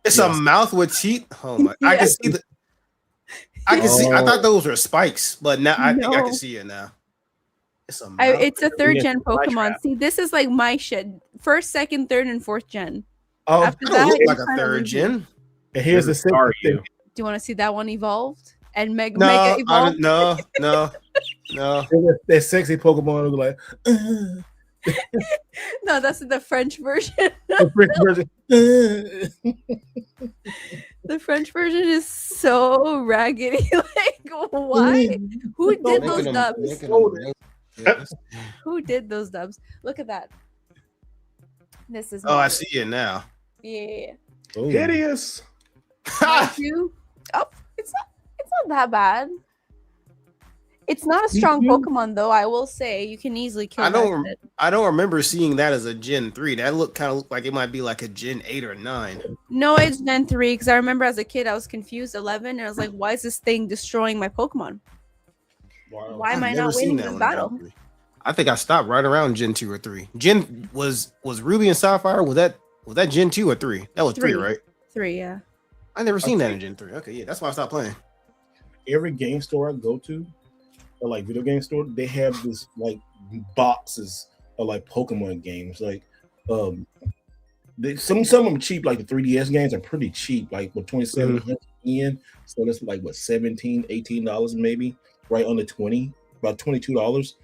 It's Yes. a mouth with teeth. Oh my! I can Yes. see the. I can see. I Oh. thought those were spikes, but now I think I No. can see it now. It's a third Yeah, gen my Pokemon. trap. See, this is like my shit. First, second, third, and fourth gen. Oh, After It that, don't look you like a kinda third lose me. gen. and here's the second Are thing. you? Do you want to see that one evolved and Mega No, evolved? no. That sexy Pokemon was like No, that's the French version. the French version. The French version is so raggedy. Like, why? Who did those dubs? Who did those dubs? Look at that. This is. Oh, I mine. see it now. Yeah. Ooh. Hideous. You? Oh, it's not that bad. It's not a strong Pokemon though. I will say you can easily kill. I don't. that shit. I don't remember seeing that as a Gen 3. That kind of looked like it might be like a Gen 8 or 9. No, it's Gen 3 because I remember as a kid I was confused. 11, and I was like, "Why is this thing destroying my Pokemon? Why am I not winning this battle?" Gen 3. I think I stopped right around Gen 2 or 3. Gen was Ruby and Sapphire. Was that Gen 2 or 3? That was 3, right? 3, yeah. I never seen that in Gen 3. Okay, yeah, that's why I stopped playing. Every game store I go to, or like video game store, they have this like boxes of like Pokemon games. Like some of them cheap, like the 3DS games are pretty cheap, like with 27 yen. So that's like what $17-18 maybe, right under 20, about $22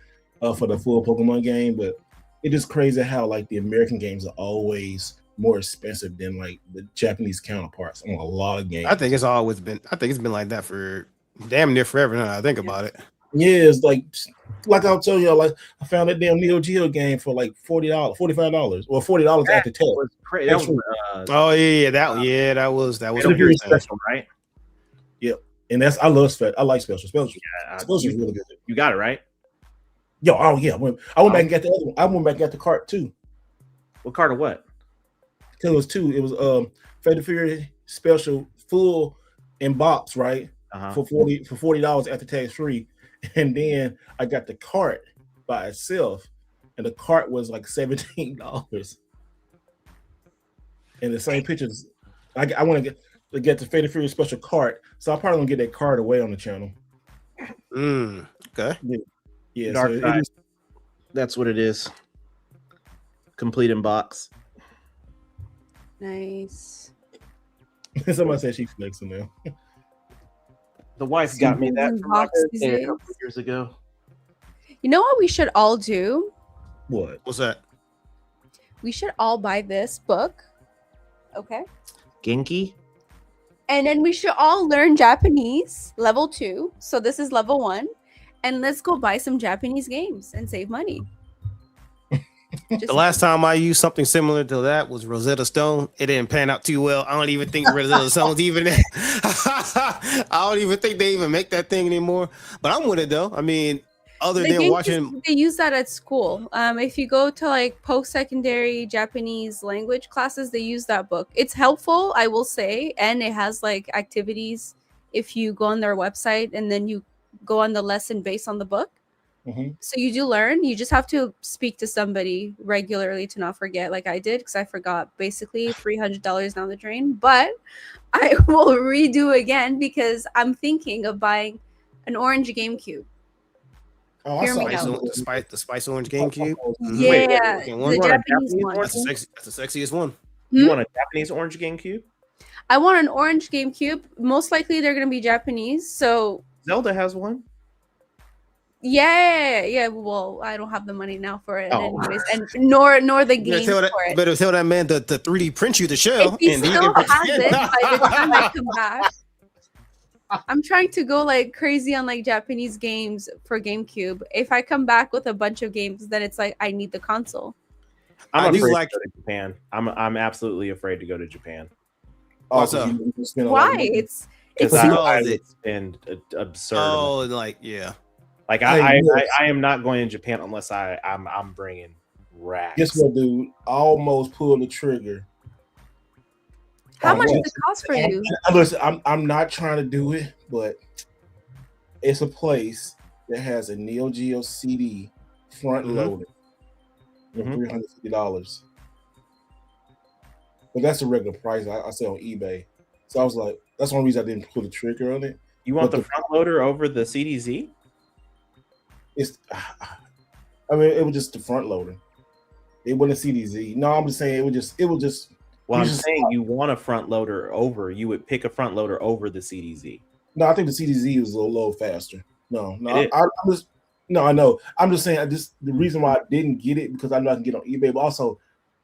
for the full Pokemon game. But it is crazy how like the American games are always more expensive than like the Japanese counterparts on a lot of games. I think it's been like that for damn near forever now that I think about it. Yeah, it's like I'll tell you, like I found that damn Neo Geo game for like $40, $45, or $40 after tax. Was crazy. That was, that was very special, right? Yep, and I like special. Yeah, Special is really good. You got it right. Yo, oh yeah, I went back and got the other one. I went back and got the cart too. What card of what? Because it was two. It was Fate of Fury special full in box, right? For $40 after tax free. And then I got the cart by itself, and the cart was like $17. And the same pictures. I want to get the Fate of Fury special cart, so I'm probably gonna get that card away on the channel. Okay. Yeah. Dark So Side. That's what it is. Complete in box. Nice. Somebody said she's flexing now. The wife got me that for my Box birthday a disease. couple years ago. You know what we should all do? What? What's that? We should all buy this book. Okay. Genki? And then we should all learn Japanese level 2. So this is level 1. And let's go buy some Japanese games and save money. The last time I used something similar to that was Rosetta Stone. It didn't pan out too well. I don't even think Rosetta Stone's even I don't even think they even make that thing anymore. But I'm with it though. I mean, other than watching, they use that at school. If you go to like post-secondary Japanese language classes, they use that book. It's helpful, I will say, and it has like activities if you go on their website and then you go on the lesson based on the book. So you do learn. You just have to speak to somebody regularly to not forget, like I did, because I forgot basically $300 down the drain. But I will redo again because I'm thinking of buying an orange GameCube. Oh, Hear me I saw out. the Spice Orange GameCube. Yeah, the Japanese one. That's the sexiest one. You want a Japanese orange GameCube? I want an orange GameCube. Most likely they're going to be Japanese. So Zelda has one. yeah. Well, I don't have the money now for it, Oh. anyways, and nor the games for it. Better tell that man to 3D print you the shell. If he and you still can has it by the time I come back, I'm trying to go like crazy on like Japanese games for GameCube. If I come back with a bunch of games, then it's like I need the console. I'm I do afraid like- to go to Japan. I'm absolutely afraid to go to Japan Also, Why? It's because I would spend absurd. oh, amount. like yeah. Like Hey, I am not going to Japan unless I'm bringing racks. Guess what, dude? I almost pulled the trigger. how much does it cost for you? Listen, I'm not trying to do it, but it's a place that has a Neo Geo CD front loaded for $350. But that's the regular price I sell on eBay. So I was like, that's one reason I didn't pull the trigger on it. You want But the front loader over the CDZ? It's I mean, it was just the front loader. It wasn't a CDZ. No, I'm just saying it was just. Well, I'm just, saying you want a front loader over. You would pick a front loader over the CDZ. No, I think the CDZ was a little faster. No, It is. I'm just. No, I know. I'm just saying. The reason why I didn't get it because I know I can get it on eBay, but also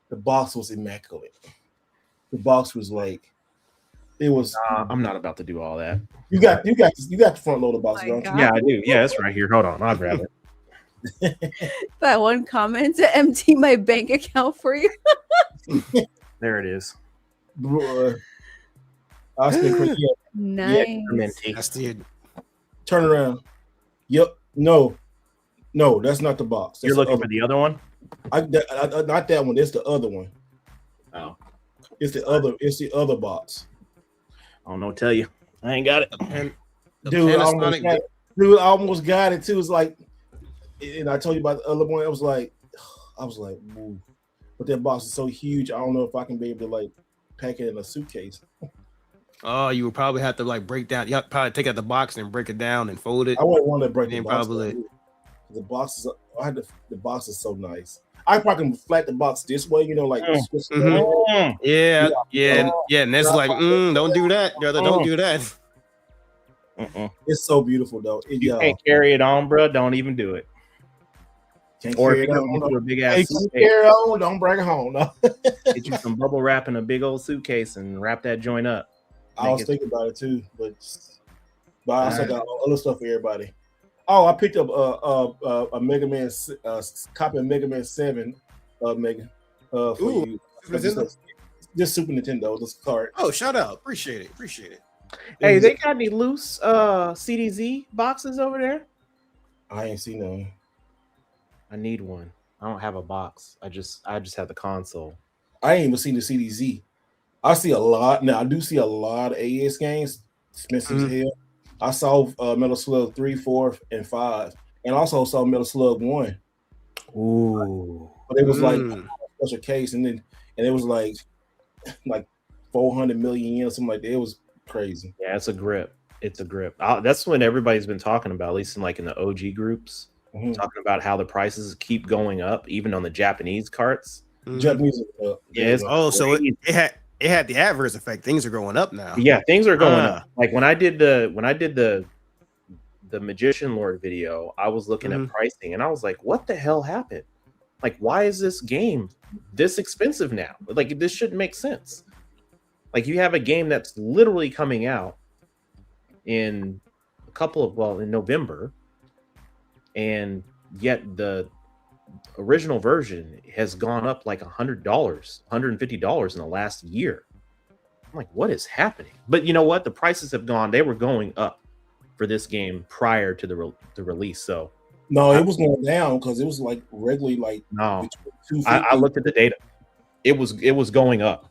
the box was immaculate. The box was like, it was. I'm not about to do all that. You got the front loader box, My don't you? God. Yeah, I do. Yeah, it's right here. Hold on, I'll grab it. That one comment to empty my bank account for you. There it is. Bro, I spent crazy. Nice. Minty. That's the Turn around. Yep. No, that's not the box. That's You're looking the for the other one? not that one. It's the other one. Oh, It's the other. It's the other box. I don't know. Tell you, I ain't got it. and the Dude, I Panasonic. almost got it too. It's like, and I told you about the other one. I was like, ooh. But that box is so huge. I don't know if I can be able to like pack it in a suitcase. Oh, you would probably have to like break down. You have to probably take out the box and break it down and fold it. I wouldn't want to break And the then box. probably- The box is. The box is so nice. I probably can flat the box this way. You know, like switch it Mhm. around. Yeah, and that's like, don't do that, brother. Don't do that. It's so beautiful though. You can't carry it on, bro. Don't even do it. Can't Or carry if it you on. go to a big Hey, ass keep suitcase, carry on. Don't bring it home. No. get you some bubble wrap in a big old suitcase and wrap that joint up. I was thinking about it too, but I also got other stuff for everybody. Oh, I picked up a Mega Man copy of Mega Man 7 Mega for Ooh, you. Super Nintendo? Just Super Nintendo, this card. Oh, shout out. Appreciate it. Hey, they got any loose CDZ boxes over there? I ain't seen none. I need one. I don't have a box. I just have the console. I ain't even seen the CDZ. I see a lot now. I do see a lot of AES games. Expensive as hell. I saw Metal Slug 3, 4, and 5, and also saw Metal Slug 1. Ooh, but it was like a special case, and it was like 400 million yen or something like that. It was crazy. Yeah, it's a grip. That's when everybody's been talking about, at least in the OG groups, talking about how the prices keep going up, even on the Japanese carts. Japanese. So it had the adverse effect. Things are going up now. Yeah, things are going up. Like when I did the Magician Lord video, I was looking at pricing and I was like, what the hell happened? Like, why is this game this expensive now? Like, this shouldn't make sense. Like, you have a game that's literally coming out in in November, and yet the original version has gone up like $100, $150 in the last year. I'm like, what is happening? But you know what? The prices have gone. They were going up for this game prior to the release. So no, it was going down because it was like regularly like no. I looked at the data. It was going up.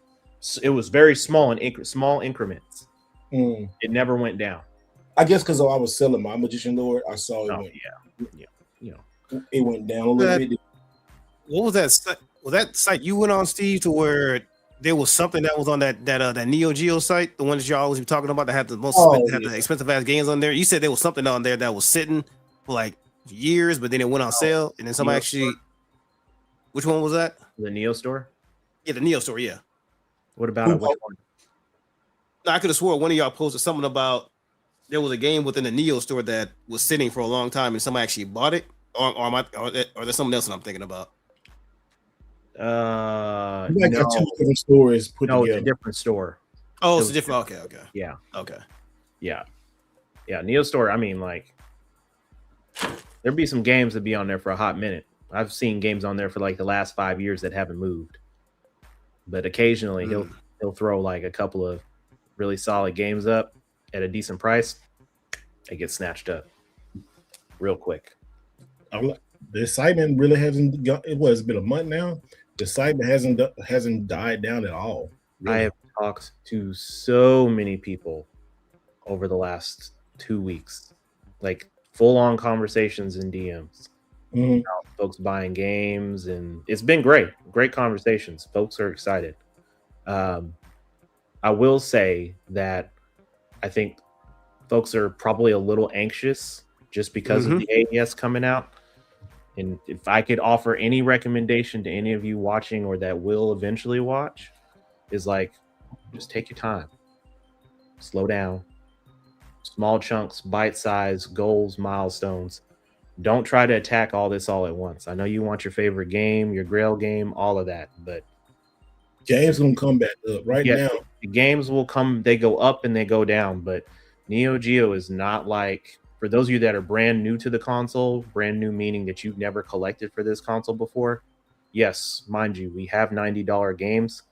It was very small in small increments. It never went down. I guess because I was selling my Magician Lord, I saw it. It went down a little bit. What was that? Was that site you went on, Steve, to where there was something that was on that Neo Geo site, the one that you always be talking about that had the most the expensive ass games on there? You said there was something on there that was sitting for like years, but then it went on sale, and then somebody actually. Which one was that? The Neo Store. Yeah, the Neo Store. Yeah. What about it? Which one? No, I could have swore one of y'all posted something about there was a game within the Neo Store that was sitting for a long time, and somebody actually bought it, or there's something else that I'm thinking about. Two different stores put together. It's a different store. Oh, it's a different. Okay. Yeah. Okay. Yeah. Neo Store. I mean, like, there'd be some games that be on there for a hot minute. I've seen games on there for like the last 5 years that haven't moved. But occasionally he'll throw like a couple of really solid games up at a decent price. They get snatched up real quick. The excitement really hasn't got. It's been a month now. The excitement hasn't died down at all. Really. I have talked to so many people over the last 2 weeks, like full-on conversations in DMs. Folks buying games, and it's been great conversations. Folks are excited. I will say that I think folks are probably a little anxious just because of the AES coming out. And if I could offer any recommendation to any of you watching or that will eventually watch, is like, just take your time, slow down, small chunks, bite size, goals, milestones. Don't try to attack all this all at once. I know you want your favorite game, your grail game, all of that, but games gonna come back up right now. The games will come, they go up and they go down, but Neo Geo is not like, for those of you that are brand new to the console, brand new meaning that you've never collected for this console before, yes, mind you, we have $90 games.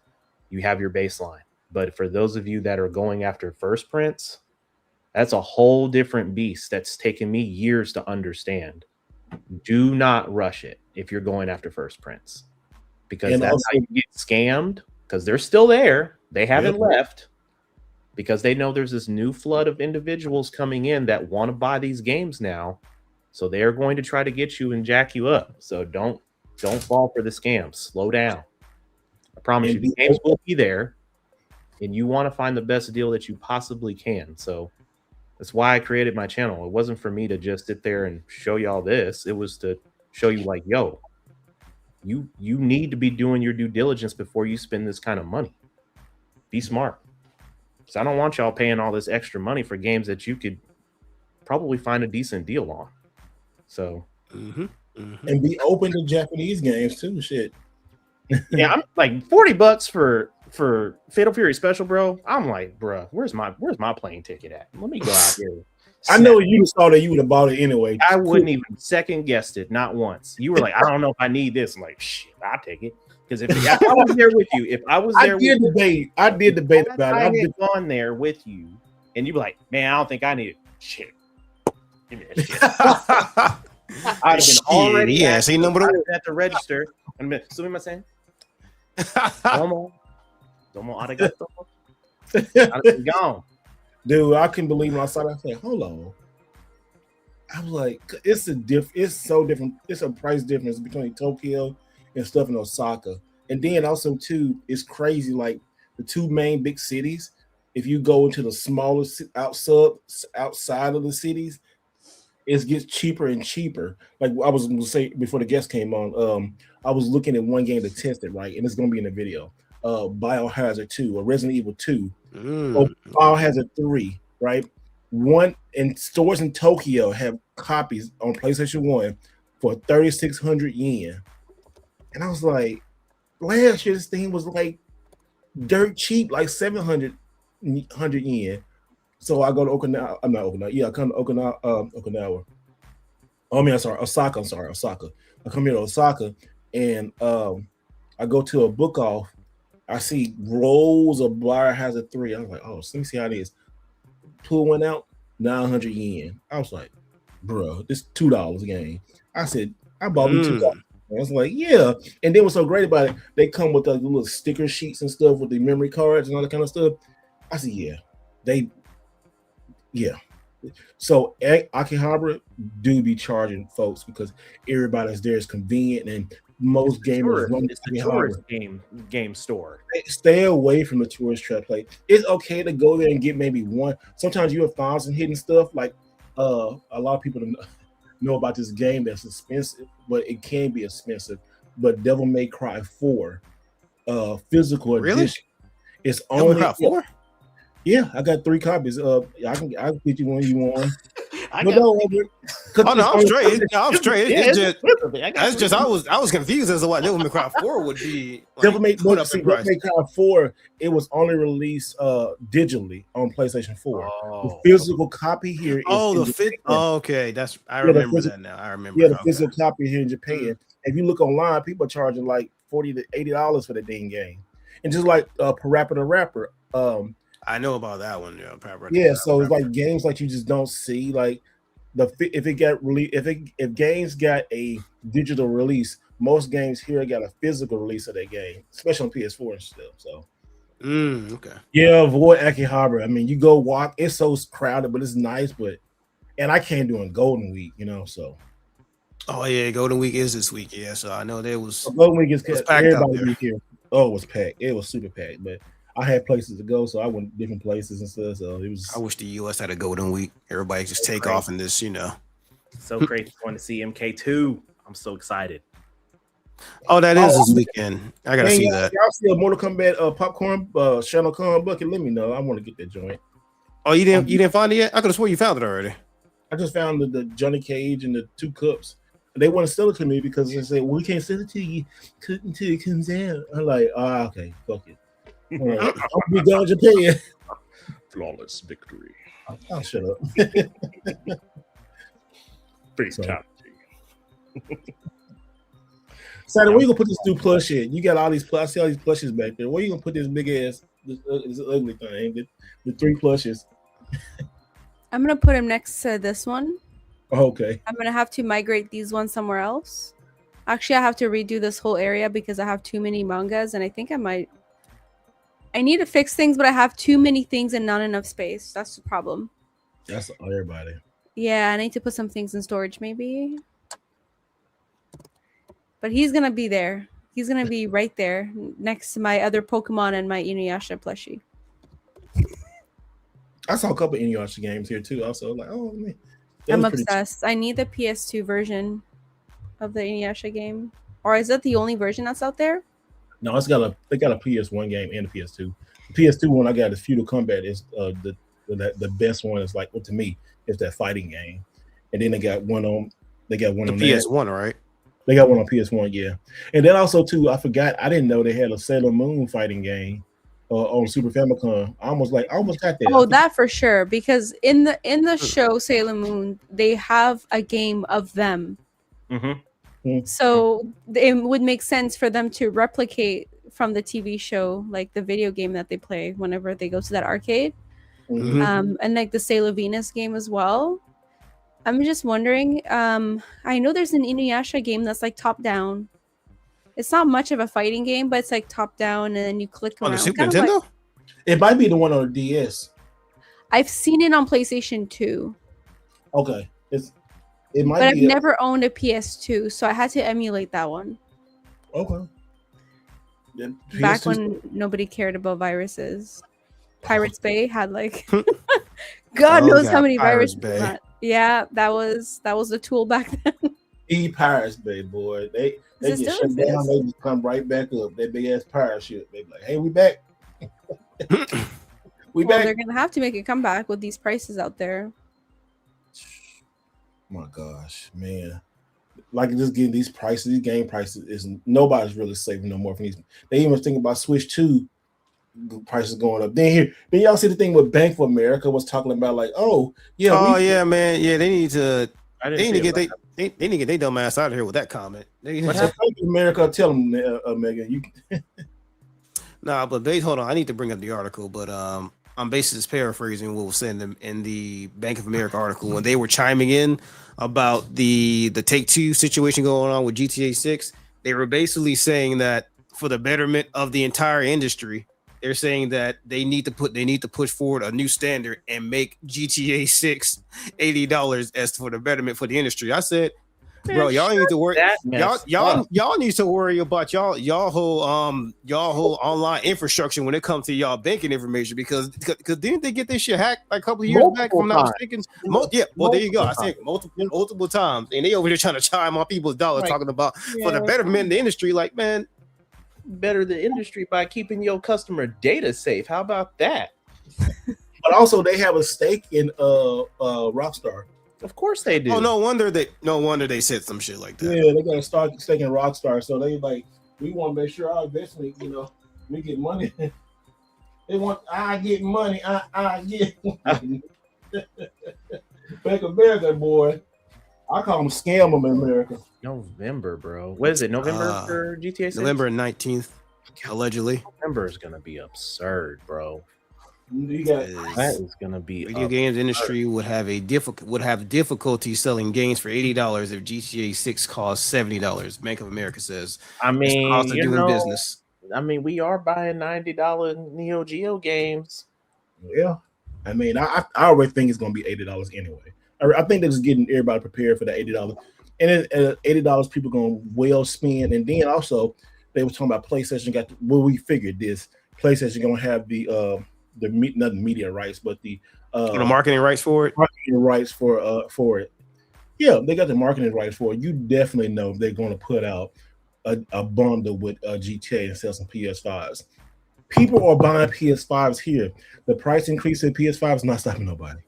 You have your baseline. But for those of you that are going after first prints, that's a whole different beast that's taken me years to understand. Do not rush it if you're going after first prints, because And that's also- how you get scammed, because they're still there. They haven't left, because they know there's this new flood of individuals coming in that want to buy these games now. So they're going to try to get you and jack you up. So don't fall for the scam. Slow down. I promise you, the games will be there, and you want to find the best deal that you possibly can. So that's why I created my channel. It wasn't for me to just sit there and show y'all this. It was to show you, like, yo, you need to be doing your due diligence before you spend this kind of money. Be smart. So I don't want y'all paying all this extra money for games that you could probably find a decent deal on. So and be open to Japanese games too. Shit. Yeah, I'm like $40 for Fatal Fury Special, bro. I'm like, bro, where's my plane ticket at? Let me go out there. I know you saw that you would have bought it anyway. I wouldn't even second guessed it, not once. You were like, I don't know if I need this. I'm like, shit, I'll take it. Because if I was there with you, I did debate about it. I had gone there with you, and you'd be like, man, I don't think I need it. Shit. Give me that shit. I'd have been already at the register. And been, so what am I saying? Domo arigato. I'd have been gone. Dude, I couldn't believe when I saw that. I said, hold on. I was like, it's so different. It's a price difference between Tokyo and stuff in Osaka. And then also too, it's crazy. Like the two main big cities, if you go into the smaller outside of the cities, it gets cheaper and cheaper. Like I was going to say before the guest came on, I was looking at one game to test it, right? And it's going to be in the video. Biohazard 2 or Resident Evil 2 or Biohazard 3, right? One in stores in Tokyo have copies on PlayStation 1 for 3,600 yen. And I was like, last year this thing was like dirt cheap, like 700 yen. So I go to Okinawa. I'm not Okinawa. Yeah, I come to Okinawa. Oh, I mean, Osaka. Osaka. I come here to Osaka, and I go to a book off. I see rolls of Biohazard 3. I was like, oh, let me see how it is. Pull one out, 900 yen. I was like, bro, this $2 game. I said, I bought me $2. I was like, yeah. And then what's so great about it, they come with the little sticker sheets and stuff with the memory cards and all that kind of stuff. I said, yeah. So Akihabara do be charging folks because everybody's there is convenient and most gamers run the tourist game store. Stay away from the tourist trap. Like it's okay to go there and get maybe one. Sometimes you have find some hidden stuff. Like a lot of people don't know about this game that's expensive, but it can be expensive. But Devil May Cry 4 physical edition. It's only Devil May Cry 4? Yeah, I got 3 copies. I can get you one you want. I'm straight. I'm straight. It's just I was confused as to what Devil May Cry 4 would be. Like, Devil May Cry 4, it was only released digitally on PlayStation 4. The physical copy here. Okay, I remember that now. I remember. Yeah, the physical copy here in Japan. If you look online, people are charging like $40 to $80 for the dang game, and just like Parappa the Rapper. I know about that one. Yeah, so it's like games like you just don't see. Like if games got a digital release, most games here got a physical release of that game, especially on PS4 and stuff. So, okay. Yeah, avoid Akihabara. I mean, you go walk. It's so crowded, but it's nice. And I can't do it Golden Week, So. Oh yeah, Golden Week is this week. Yeah, so I know there was. Golden Week is packed out there. Here. Oh, it was packed. It was super packed, but. I had places to go, so I went different places and stuff. So it was. I wish the U.S. had a Golden Week. Everybody just take off in this, So crazy going to see MK2. I'm so excited. Oh, that is this weekend. I gotta see that. Y'all see a Mortal Kombat popcorn Channel Con bucket? Let me know. I want to get that joint. Oh, you didn't find it yet? I could have swore you found it already. I just found the Johnny Cage and the 2 cups. They want to sell it to me because they say, well, we can't sell it to you until it comes out. I'm like, okay, fuck it. Right. I'll be down in Japan. Flawless victory. I'll shut up. Fatality. Saturn, where you gonna put this new plush in? You got all these I see all these plushes back there. Where you gonna put this big ass, this ugly thing? The 3 plushes. I'm gonna put him next to this one. Okay. I'm gonna have to migrate these ones somewhere else. Actually, I have to redo this whole area because I have too many mangas, and I think I need to fix things, but I have too many things and not enough space. That's the problem. That's everybody. Yeah, I need to put some things in storage, maybe. But he's gonna be there. He's gonna be right there next to my other Pokemon and my Inuyasha plushie. I saw a couple Inuyasha games here too. Also, like, oh man, I'm obsessed. I need the PS2 version of the Inuyasha game. Or is that the only version that's out there? No, they got a PS1 game and a PS2. The PS2 one I got is Feudal Combat. Is the best one. Is like, well, to me, is that fighting game. And then they got one on PS1, right? They got one on PS1, yeah. And then also too, I forgot, I didn't know they had a Sailor Moon fighting game on Super Famicom. I almost got that. Oh, that for sure. Because in the show Sailor Moon, they have a game of them. Mm-hmm. So it would make sense for them to replicate from the TV show, like the video game that they play whenever they go to that arcade. Mm-hmm. And like the Sailor Venus game as well. I'm just wondering, I know there's an Inuyasha game that's like top down. It's not much of a fighting game, but it's like top down and then you click around. On the Super Nintendo? Like, it might be the one on the DS. I've seen it on PlayStation 2. Okay. It might but be I've never owned a PS2, so I had to emulate that one. Okay. Yeah, back when nobody cared about viruses. Pirates Bay had like God knows how many viruses. Yeah, that was the tool back then. Pirates Bay, boy. They get shut down, they just come right back up. That big ass pirate ship. They be like, hey, we back. Back. They're gonna have to make a comeback with these prices out there. My gosh, man. Like just getting these prices, these game prices is nobody's really saving no more from these. They even think about Switch 2 prices going up. Then y'all see the thing with Bank of America was talking about like, oh yeah, man, yeah, they need to get their dumb ass out of here with that comment. Bank of America, tell them, Megan, you. Nah, but hold on, I need to bring up the article, but I'm basically just paraphrasing what was said in the Bank of America article when they were chiming in about the Take-Two situation going on with GTA 6. They were basically saying that for the betterment of the entire industry, they're saying that they need to push forward a new standard and make GTA 6 $80 as for the betterment for the industry. I said, bro, y'all need to worry. Y'all need to worry about y'all whole online infrastructure when it comes to y'all banking information because didn't they get this shit hacked like a couple of years back? If I'm not mistaken. There you go. I said multiple times, and they over here trying to chime on people's dollars talking about for the betterment of the industry. Like, man, better the industry by keeping your customer data safe. How about that? But also, they have a stake in Rockstar. Of course they do. Oh, no wonder they said some shit like that. Yeah, they got a stake in Rockstar, so they like we want to make sure our investment, we get money. They want I get money. I get money. Bank of America, boy. I call them scam them in America. November, bro. What is it? November for GTA 6? November 19th, allegedly. November is gonna be absurd, bro. That is gonna be video games industry would have difficulty selling games for $80 if GTA 6 costs $70. Bank of America says. I mean, cost of doing business. I mean, we are buying $90 Neo Geo games. Yeah, I mean, I already think it's gonna be $80 anyway. I think they're just getting everybody prepared for the $80, and then $80 people gonna well spend, and then also they were talking about PlayStation we figured this PlayStation gonna have the not media rights, but the marketing rights for it. Marketing rights for it. Yeah, they got the marketing rights for it. You definitely know they're going to put out a bundle with GTA and sell some PS5s. People are buying PS5s here. The price increase in PS5 is not stopping nobody.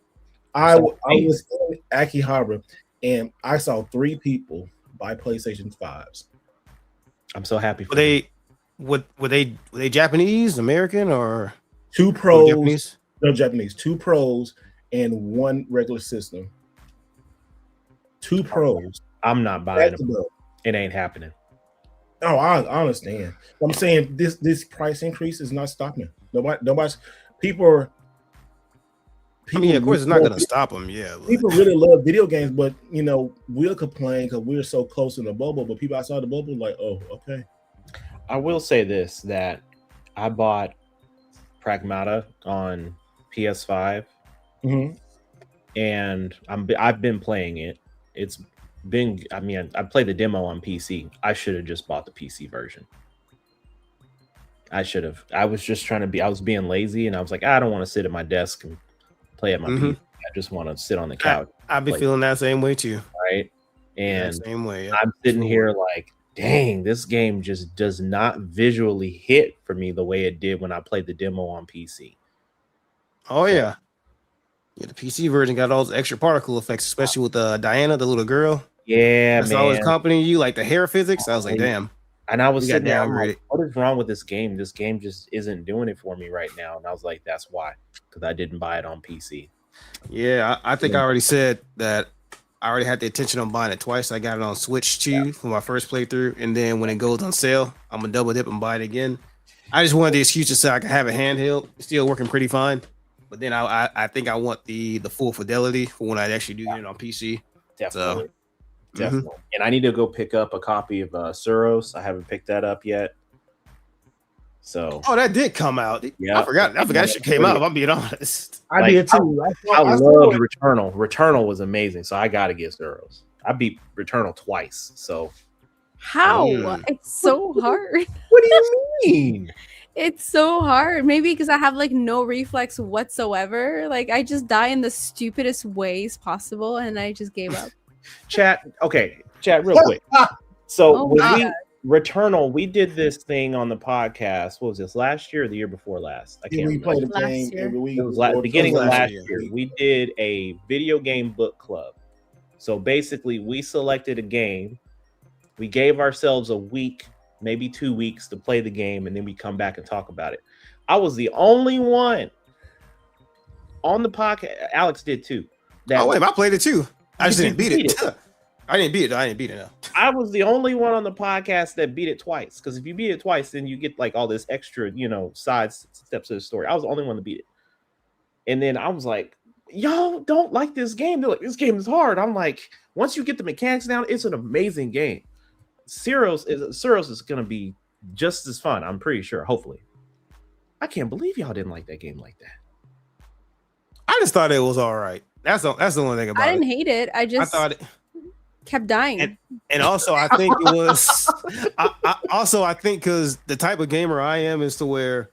I was in Akihabara and I saw 3 people buy PlayStation 5s. I'm so happy for Were they were they Japanese, American, or 2 pros? Japanese? No, Japanese. 2 pros and 1 regular system. 2 pros. I'm not buying them. It ain't happening. Oh, I understand. I'm saying this price increase is not stopping. Nobody's people are. I mean, of course, it's not going to stop them. Yeah, people really love video games, but we'll complain because we're so close in the bubble. But people outside the bubble, like, oh, okay. I will say this: that I bought Pragmata on PS5, and I've been playing it. It's been, I mean, I played the demo on PC. I should have just bought the PC version. I should have. I was just trying to be. I was being lazy, and I was like, I don't want to sit at my desk and play at my PC. I just want to sit on the couch. I've been feeling that same way too. Right, and same way. Yeah. I'm sitting here like, dang, this game just does not visually hit for me the way it did when I played the demo on PC. Oh yeah. Yeah, the PC version got all those extra particle effects, especially with Diana, the little girl. Yeah, that's man. always accompanying you, like the hair physics. I was like, damn. And I was sitting there, I'm like, what is wrong with this game? This game just isn't doing it for me right now. And I was like, that's why, because I didn't buy it on PC. Yeah, I think I already said that. I already had the intention on buying it twice. I got it on Switch too for my first playthrough, and then when it goes on sale, I'm gonna double dip and buy it again. I just wanted the excuse to say I can have a handheld. It's still working pretty fine. But then I think I want the full fidelity for when I actually do get it on PC. Definitely. So, definitely. And I need to go pick up a copy of Suros. I haven't picked that up yet. So that did come out. Yeah, I forgot that shit came out. I'm being honest. I did too. I loved Returnal. Returnal was amazing. So I gotta get Suros. I beat Returnal twice. So how? It's so hard. What do you mean? It's so hard. Maybe because I have like no reflex whatsoever. Like I just die in the stupidest ways possible, and I just gave up. Chat, real quick. So Returnal, we did this thing on the podcast. What was this, last year or the year before last? I can't remember. Play the game every week. It was beginning of last year. We did a video game book club. So basically, we selected a game. We gave ourselves a week, maybe 2 weeks to play the game, and then we come back and talk about it. I was the only one on the podcast. Alex did too. I played it too. I just didn't beat it. I didn't beat it. No. I was the only one on the podcast that beat it twice. Because if you beat it twice, then you get like all this extra, side steps of the story. I was the only one to beat it. And then I was like, y'all don't like this game. They're like, this game is hard. I'm like, once you get the mechanics down, it's an amazing game. Suros is going to be just as fun. I'm pretty sure. Hopefully. I can't believe y'all didn't like that game like that. I just thought it was all right. That's the only thing about it. I didn't hate it. I thought it kept dying. And also, I think it was. I think because the type of gamer I am is to where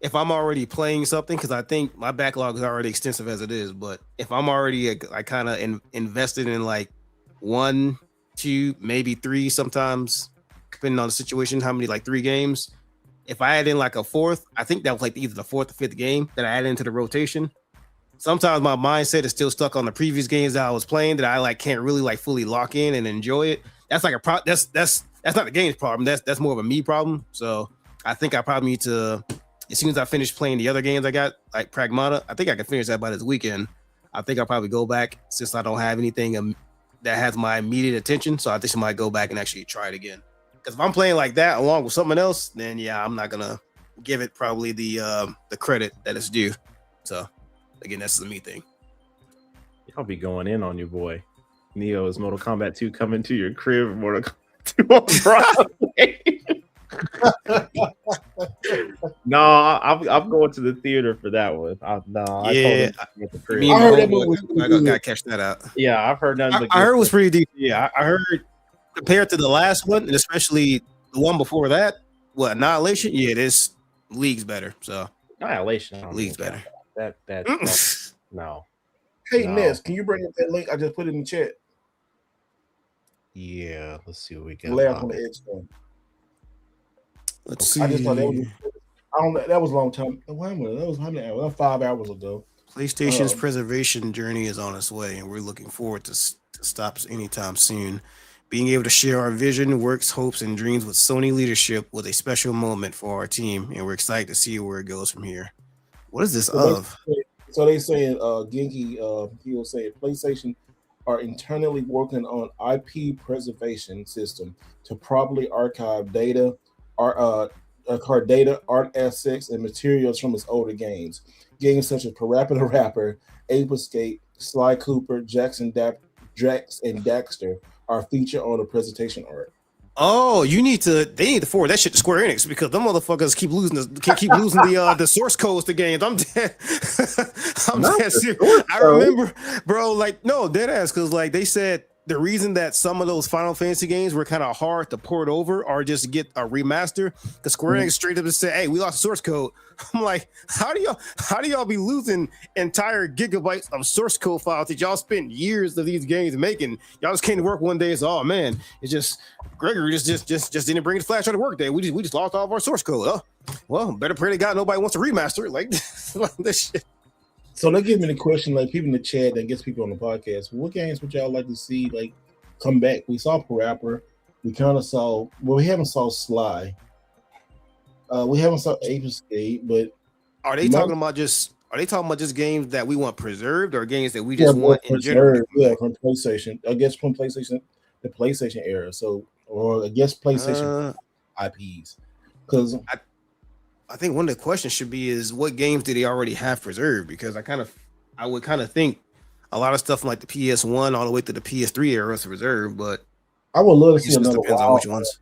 if I'm already playing something, because I think my backlog is already extensive as it is, but if I'm already kind of invested in like 1, 2, maybe 3, sometimes depending on the situation, how many, like 3 games. If I add in like a 4th, I think that was like either the 4th or 5th game that I added into the rotation. Sometimes my mindset is still stuck on the previous games that I was playing that I like can't really like fully lock in and enjoy it. That's like that's not the game's problem. That's more of a me problem. So I think I probably need to, as soon as I finish playing the other games I got, like Pragmata, I think I can finish that by this weekend. I think I'll probably go back since I don't have anything that has my immediate attention. So I think I might go back and actually try it again. Because if I'm playing like that along with something else, then yeah, I'm not gonna give it probably the credit that it's due. So again, that's the me thing. I'll be going in on your boy. Neo, is Mortal Kombat 2 coming to your crib? Mortal Kombat 2 on Broadway. No, I'm going to the theater for that one. I heard that movie. I gotta catch that out. Yeah, I've heard nothing. I heard it was pretty decent. Yeah, I heard compared to the last one, and especially the one before that, Annihilation. Yeah, this league's better. So Annihilation, league's better. That no. Hey, Ness, can you bring up that link? I just put it in the chat. Yeah, let's see what we got. Last on the X1. Let's see. I just thought that was. I don't know. That was a long time. Wait a minute. That was how many hours? That was 5 hours ago. PlayStation's preservation journey is on its way, and we're looking forward to stop anytime soon. Being able to share our vision, works, hopes, and dreams with Sony leadership was a special moment for our team, and we're excited to see where it goes from here. What is this of? So they saying Genki, he was saying PlayStation are internally working on IP preservation system to properly archive data, art assets, and materials from its older games. Games such as Parappa the Rapper, Ape Escape, Sly Cooper, Drax and Daxter are featured on the presentation art. Oh, they need to forward that shit to Square Enix because them motherfuckers keep losing the source codes to games. I'm dead. I'm dead serious. I remember, bro, like no, dead ass, because like they said the reason that some of those Final Fantasy games were kind of hard to port over or just get a remaster, because Square Enix straight up just said, "Hey, we lost the source code." I'm like, how do y'all be losing entire gigabytes of source code files that y'all spent years of these games making? Y'all just came to work one day and said, "Oh man, it's just Gregory just didn't bring his flash to work day. We just lost all of our source code." Oh, well, better pray to God nobody wants to remaster it like this shit. So they give me the question, like people in the chat that gets people on the podcast. What games would y'all like to see like come back? We saw Parappa. We kind of saw. Well, we haven't saw Sly. We haven't saw Ape Escape, but are they talking about just games that we want preserved or games that we just want in general? Yeah, from PlayStation. I guess from PlayStation, the PlayStation era. So, or I guess PlayStation IPs. Because I think one of the questions should be is what games do they already have preserved? Because I would kind of think a lot of stuff from like the PS1 all the way to the PS3 era is preserved, but I would love to see another depends on which ones.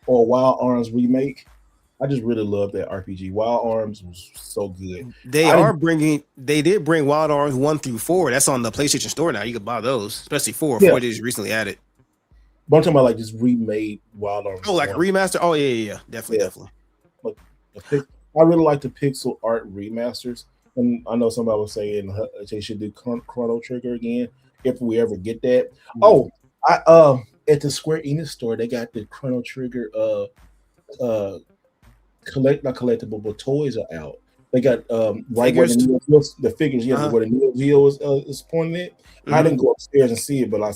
Or Wild Arms remake. I just really love that RPG. Wild Arms was so good. They did bring Wild Arms 1 through 4. That's on the PlayStation Store now. You can buy those, especially 4. 4 just recently added. But I'm talking about like just remade Wild Arms. Oh, like a remaster? Oh, yeah. Definitely. Like, I really like the pixel art remasters. And I know somebody was saying they should do Chrono Trigger again if we ever get that. Mm-hmm. Oh, I at the Square Enix store, they got the Chrono Trigger not collectible, but toys are out. They got right where the figures, where the Neo Geo is pointing at. Mm-hmm. I didn't go upstairs and see it, but I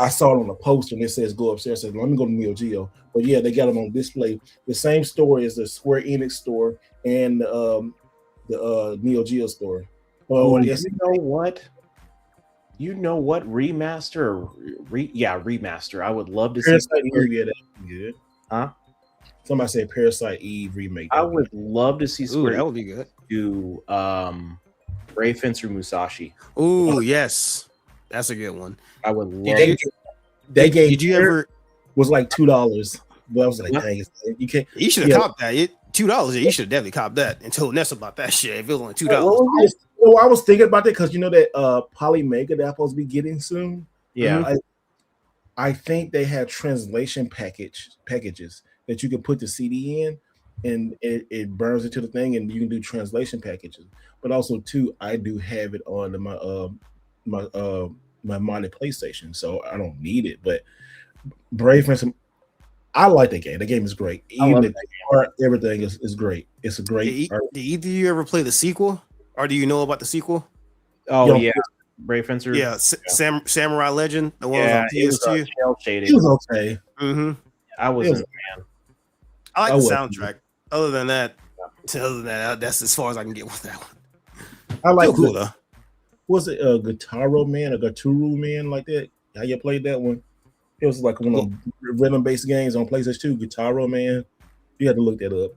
saw it on the poster and it says go upstairs. I said, let me go to Neo Geo. But yeah, they got them on display. The same store as the Square Enix store and the Neo Geo store. You know what? Remaster? Remaster. I would love to Parasite see. Eve, that'd be good. Huh? Somebody said Parasite Eve remake. I would love to see Square. That would be good. Do Brave Fencer Musashi. Ooh, yes. That's a good one. I would love Did you ever was like $2. But I was like, dang, you can't. You should have copped that. $2. You should have definitely copped that and told Ness about that shit. If it was only $2. Well, I was thinking about that because you know that Polymega that's supposed to be getting soon. Yeah. I think they have translation packages that you can put the CD in and it burns into the thing and you can do translation packages. But also too, I do have it on my modded PlayStation, so I don't need it. But Brave Fencer, I like that game. The game is great. Even the art, everything is great. It's a great. Did either of you ever play the sequel, or do you know about the sequel? Oh yeah, Brave Fencer. Yeah, Samurai Legend. The one on PS2. It was okay. Mm-hmm. I wasn't a fan. I like the soundtrack. Other than that, that's as far as I can get with that one. I like cool though. Was it a Guitarro Man or Gaturu Man like that? How you played that one? It was like one of the rhythm-based games on PlayStation 2, Guitarro Man. You had to look that up.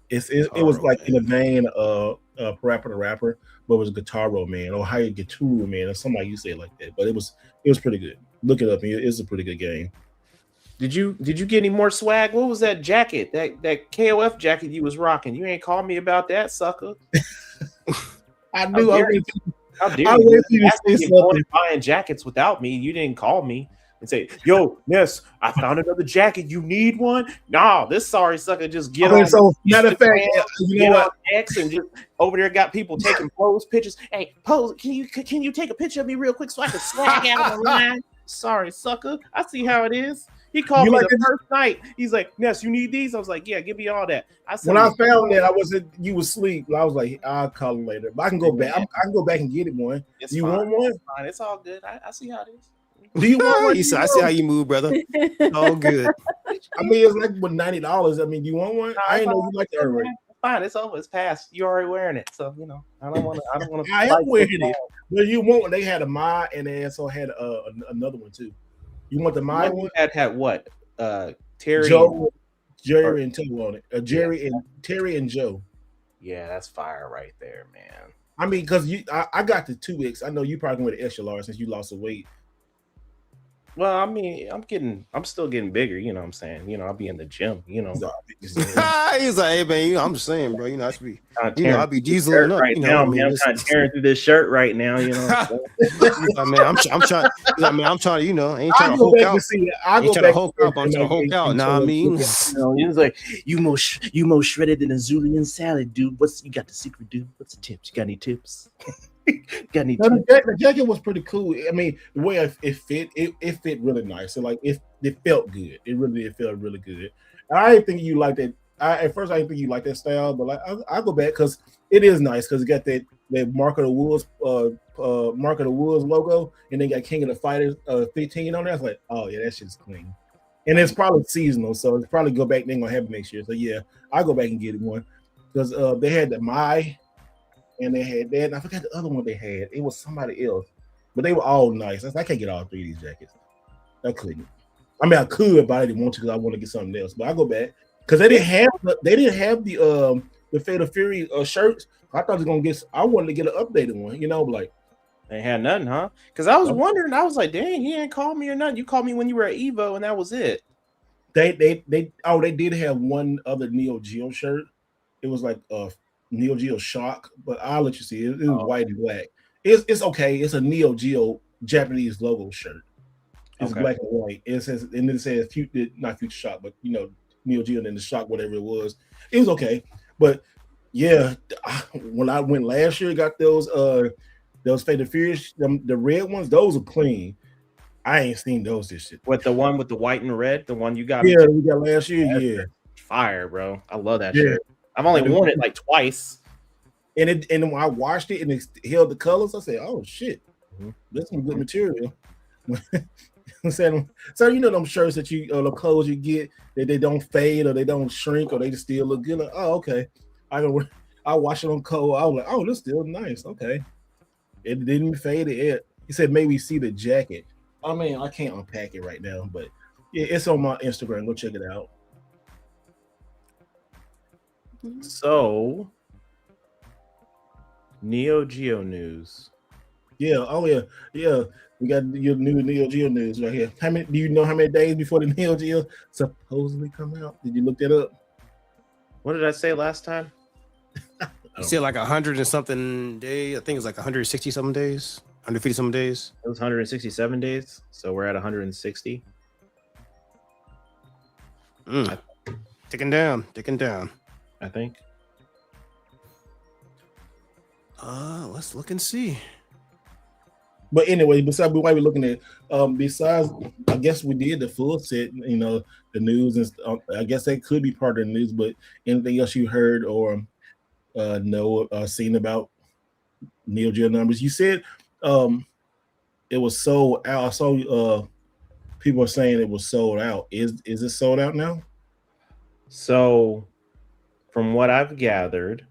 It was like in the vein of Parappa the Rapper, but it was Guitarro Man or Hiya Gaturu Man or somebody you say it like that. But it was pretty good. Look it up. It's a pretty good game. Did you get any more swag? What was that jacket? That KOF jacket you was rocking? You ain't called me about that, sucker. I knew. How dare you say something? Buying jackets without me. You didn't call me and say, "Yo, Ness, I found another jacket. You need one?" Nah, this sorry sucker just get on. So matter of fact, you know what? X and just over there got people taking pose pictures. Hey, pose. Can you take a picture of me real quick so I can swag out on the line? Sorry, sucker. I see how it is. He called You me like the this? first night. He's like, Ness, you need these? I was like, yeah, give me all that. I said, When I found that I wasn't, you was asleep. I was like, I'll call him later. But I can go back. I can go back and get it one. It's Do you fine. want one? It's fine. It's all good. I see how it is. Do you want one? I see how you move, brother. All good. I mean, it's like with $90. I mean, do you want one? I didn't know you like the Earth. Fine, it's over. It's past. You're already wearing it, so you know. I don't want to. I am wearing it. But you want one? They had a my, and they also had another one too. You want the my one? Had what? Terry, Jerry, and Joe on it. Terry and Joe. Yeah, that's fire right there, man. I mean, because I got the 2X. I know you probably went to extra large since you lost the weight. Well, I mean, I'm still getting bigger, you know what I'm saying? You know, I'll be in the gym, you know. He's like, hey man, you know, I'm just saying, bro, you know, I'll be dieseling up right now, man. I'm trying to tear through this shirt right now, you know. I'm trying, you know, I ain't trying to hulk out. I'm trying to hulk out. I'm trying to hulk out. Nah, I mean, it's like you more shredded than a Zulian salad, dude. You got the secret, dude? What's the tips? You got any tips? The jacket was pretty cool. I mean, the way it fit, it fit really nice. So like it felt good. It felt really good. I didn't think you liked it. At first I didn't think you liked that style, but like I go back because it is nice because it got that Mark of the Woods logo, and then got King of the Fighters 15 on there. I was like, oh yeah, that shit's clean. And it's probably seasonal, so it's probably go back. They're gonna have it next year. So yeah, I'll go back and get it one because they had the my. And they had that, and I forgot the other one they had. It was somebody else, but they were all nice. I can't get all three of these jackets. I couldn't. I mean, I could, but I didn't want to because I want to get something else. But I go back because they didn't have the Fatal Fury shirts. I thought they was gonna get. I wanted to get an updated one. You know, like they had nothing, huh? Because I was wondering. I was like, dang, he ain't called me or nothing. You called me when you were at Evo, and that was it. They did have one other Neo Geo shirt. It was like Neo Geo Shock, but I'll let you see it. It was white and black. It's okay. It's a Neo Geo Japanese logo shirt. It's black and white. It says not Future Shock, but you know, Neo Geo and then the Shock, whatever it was. It was okay. But yeah, when I went last year, got those Fatal Furious, the red ones, those are clean. I ain't seen those this shit. What, the one with the white and red? The one you got? Yeah, we got last year. Yeah. Fire, bro. I love that shirt. I've only worn it like twice. And when I washed it and it held the colors, I said, oh shit, that's some good material. So you know them shirts that you the clothes you get that they don't fade or they don't shrink or they just still look good. Like, oh, okay. I wash it on cold. I was like, oh, this still nice. Okay. It didn't fade it. He said maybe see the jacket. I mean, I can't unpack it right now, but yeah, it's on my Instagram. Go check it out. So, Neo Geo news. Yeah. Oh yeah. Yeah. We got your new Neo Geo news right here. Do you know how many days before the Neo Geo supposedly come out? Did you look that up? What did I say last time? You said like 100 and something days. I think it's like 160 something days, 150 something days. It was 167 days. So we're at 160. Ticking down. I think. Let's look and see. But anyway, besides why we're looking at besides, I guess we did the full set, you know, the news and I guess that could be part of the news, but anything else you heard or seen about Neo Geo numbers? You said it was sold out. I saw people are saying it was sold out. Is it sold out now? So from what I've gathered,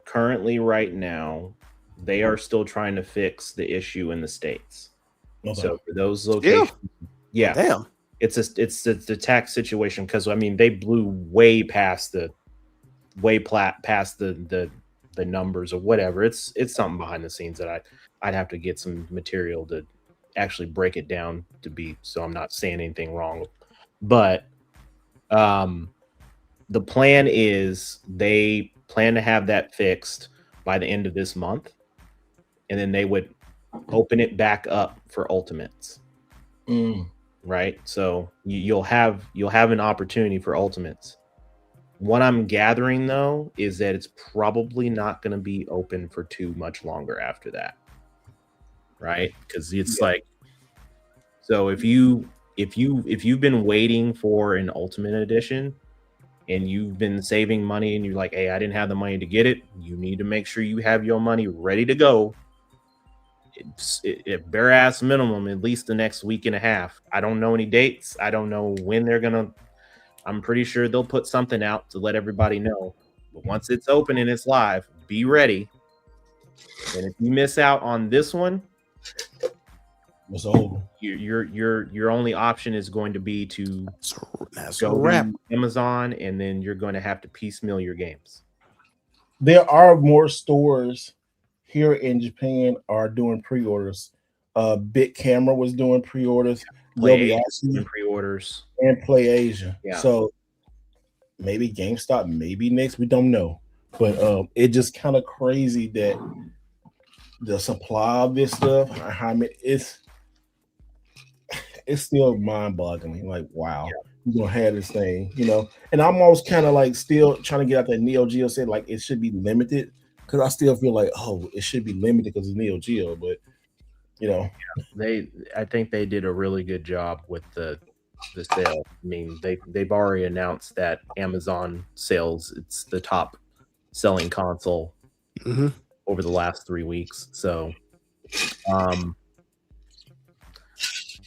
currently right now, they are still trying to fix the issue in the States. Okay. So for those locations, damn, it's a tax situation because I mean they blew way past the numbers or whatever. It's something behind the scenes that I'd have to get some material to actually break it down to be so I'm not saying anything wrong. But the plan is they plan to have that fixed by the end of this month, and then they would open it back up for Ultimates. Right? So you'll have an opportunity for Ultimates. What I'm gathering though is that it's probably not going to be open for too much longer after that. Right? Because it's like So if you've been waiting for an Ultimate Edition and you've been saving money and you're like, hey, I didn't have the money to get it, you need to make sure you have your money ready to go. It bare ass minimum at least the next week and a half. I don't know any dates. I don't know when they're gonna. I'm pretty sure they'll put something out to let everybody know. But once it's open and it's live, be ready. And if you miss out on this one, it's over. Your only option is going to be to That's go a wrap. to Amazon, and then you're going to have to piecemeal your games. There are more stores here in Japan are doing pre-orders. Big Camera was doing pre-orders. Play pre-orders and Play Asia. Yeah. So maybe GameStop, maybe next. We don't know, but it just kind of crazy that the supply of this stuff. I mean, it's still mind-boggling. Like, wow, you're gonna have this thing, you know. And I'm almost kind of like still trying to get out that Neo Geo said like it should be limited because I still feel like it should be limited because it's Neo Geo, but you know, I think they did a really good job with the sale. I mean, they've already announced that Amazon sales it's the top selling console over the last 3 weeks. So,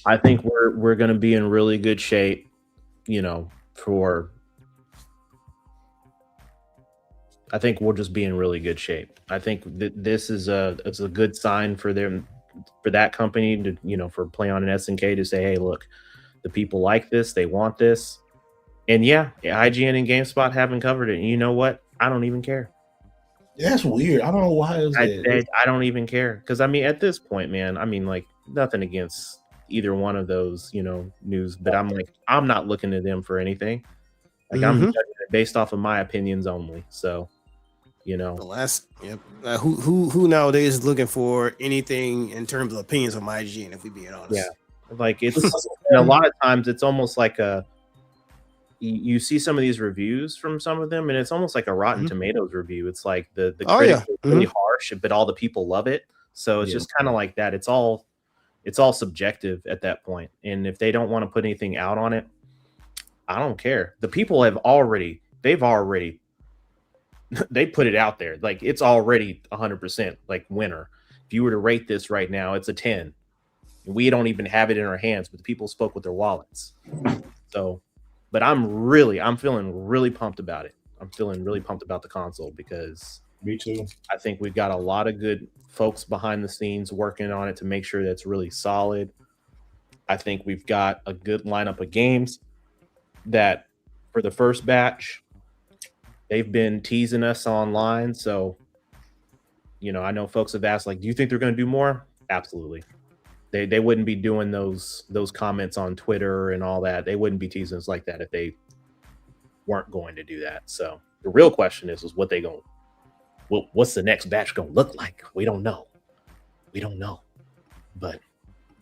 I think we're going to be in really good shape, you know, I think we'll just be in really good shape. I think that this is it's a good sign for them, for that company to, you know, for Play On and SNK to say, hey, look, the people like this, they want this. And yeah, IGN and GameSpot haven't covered it. And you know what? I don't even care. That's weird. I don't know why I don't even care. Because I mean, at this point, man, I mean, like, nothing against either one of those, you know, news, but I'm like, I'm not looking to them for anything. Like, I'm judging it based off of my opinions only. So, you know, the last, who nowadays is looking for anything in terms of opinions from IGN? If we being honest, yeah, like it's and a lot of times it's almost like you see some of these reviews from some of them, and it's almost like a Rotten Tomatoes review. It's like the critics are really harsh, but all the people love it. So it's just kind of like that. It's all subjective at that point. And if they don't want to put anything out on it, I don't care. The people they put it out there. Like, it's already 100% like winner. If you were to rate this right now, it's a 10. We don't even have it in our hands, but the people spoke with their wallets. So, but I'm feeling really pumped about it. I'm feeling really pumped about the console because me too. I think we've got a lot of good folks behind the scenes working on it to make sure that's really solid. I think we've got a good lineup of games that for the first batch, they've been teasing us online. So, you know, I know folks have asked, like, do you think they're going to do more? Absolutely. They wouldn't be doing those comments on Twitter and all that. They wouldn't be teasing us like that if they weren't going to do that. So the real question is what's the next batch going to look like? We don't know. But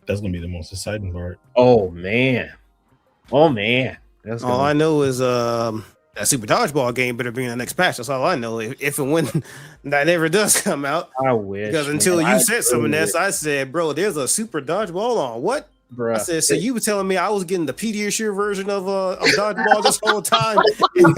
that's going to be the most exciting part. Oh man. That's all I know is that Super Dodgeball game better be in the next patch. That's all I know. If and when that ever does come out. I wish. Because until you said something else, I said, bro, there's a Super Dodgeball on. What? Bruh. I said, so you were telling me I was getting the Pediasure version of Dodgeball this whole time? And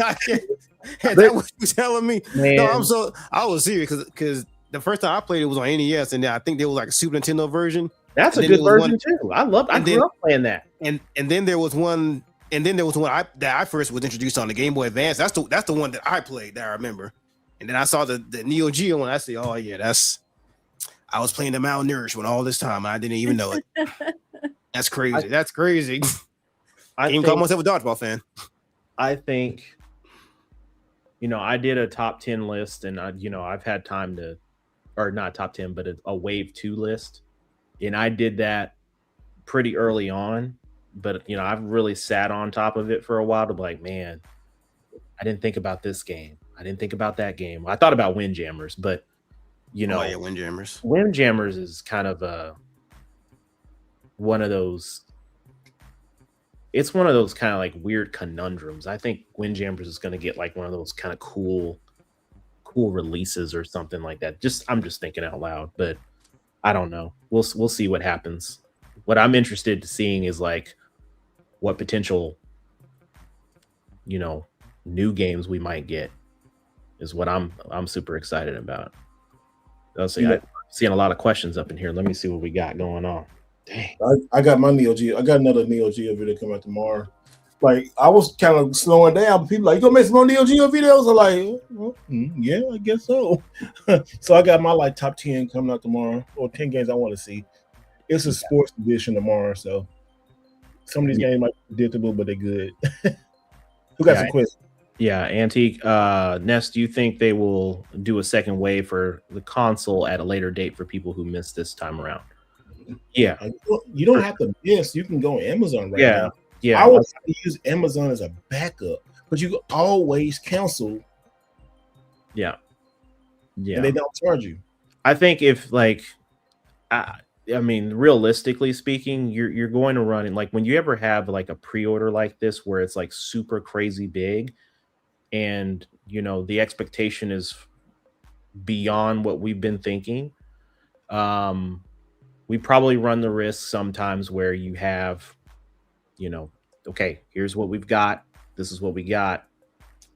that what you telling me? Man. No, I was serious because the first time I played it was on NES, and I think there was like a Super Nintendo version. That's a good version too. I grew up playing that. And then there was one. And then there was one that I first was introduced on the Game Boy Advance. That's the one that I played that I remember. And then I saw the Neo Geo one. I said, oh yeah, I was playing the malnourished one all this time. And I didn't even know it. That's crazy. That's crazy. I even call myself a dodgeball fan. I think, you know, I did a top 10 list, and I've had time to, or not top 10, but a wave 2 list. And I did that pretty early on. But, you know, I've really sat on top of it for a while to be like, man, I didn't think about this game. I didn't think about that game. I thought about Windjammers, but, you know. Oh, yeah, Windjammers. Windjammers is kind of one of those. It's one of those kind of like weird conundrums. I think Windjammers is going to get like one of those kind of cool releases or something like that. I'm just thinking out loud, but I don't know. We'll see what happens. what I'm interested to seeing is like what potential, new games we might get is what I'm super excited about. Let's see, I'm seeing a lot of questions up in here. Let me see what we got going on. Dang. I got my Neo Geo. I got another Neo Geo video coming out tomorrow. Like I was kind of slowing down, but people like, you gonna make some more Neo Geo videos? I'm like, well, yeah, I guess so. So I got my like top 10 coming out tomorrow, or 10 games I want to see. It's a sports edition tomorrow, so some of these games might be predictable, but they're good. Who got some questions? Yeah, Antique. Ness, do you think they will do a second wave for the console at a later date for people who missed this time around? Yeah. You don't have to miss. You can go on Amazon right now. Yeah. I would use Amazon as a backup, but you can always cancel. Yeah. Yeah. And they don't charge you. I think if like, I mean, realistically speaking, you're going to run in like when you ever have like a pre-order like this where it's like super crazy big, and the expectation is beyond what we've been thinking. We probably run the risk sometimes where you have, okay, here's what we've got. This is what we got.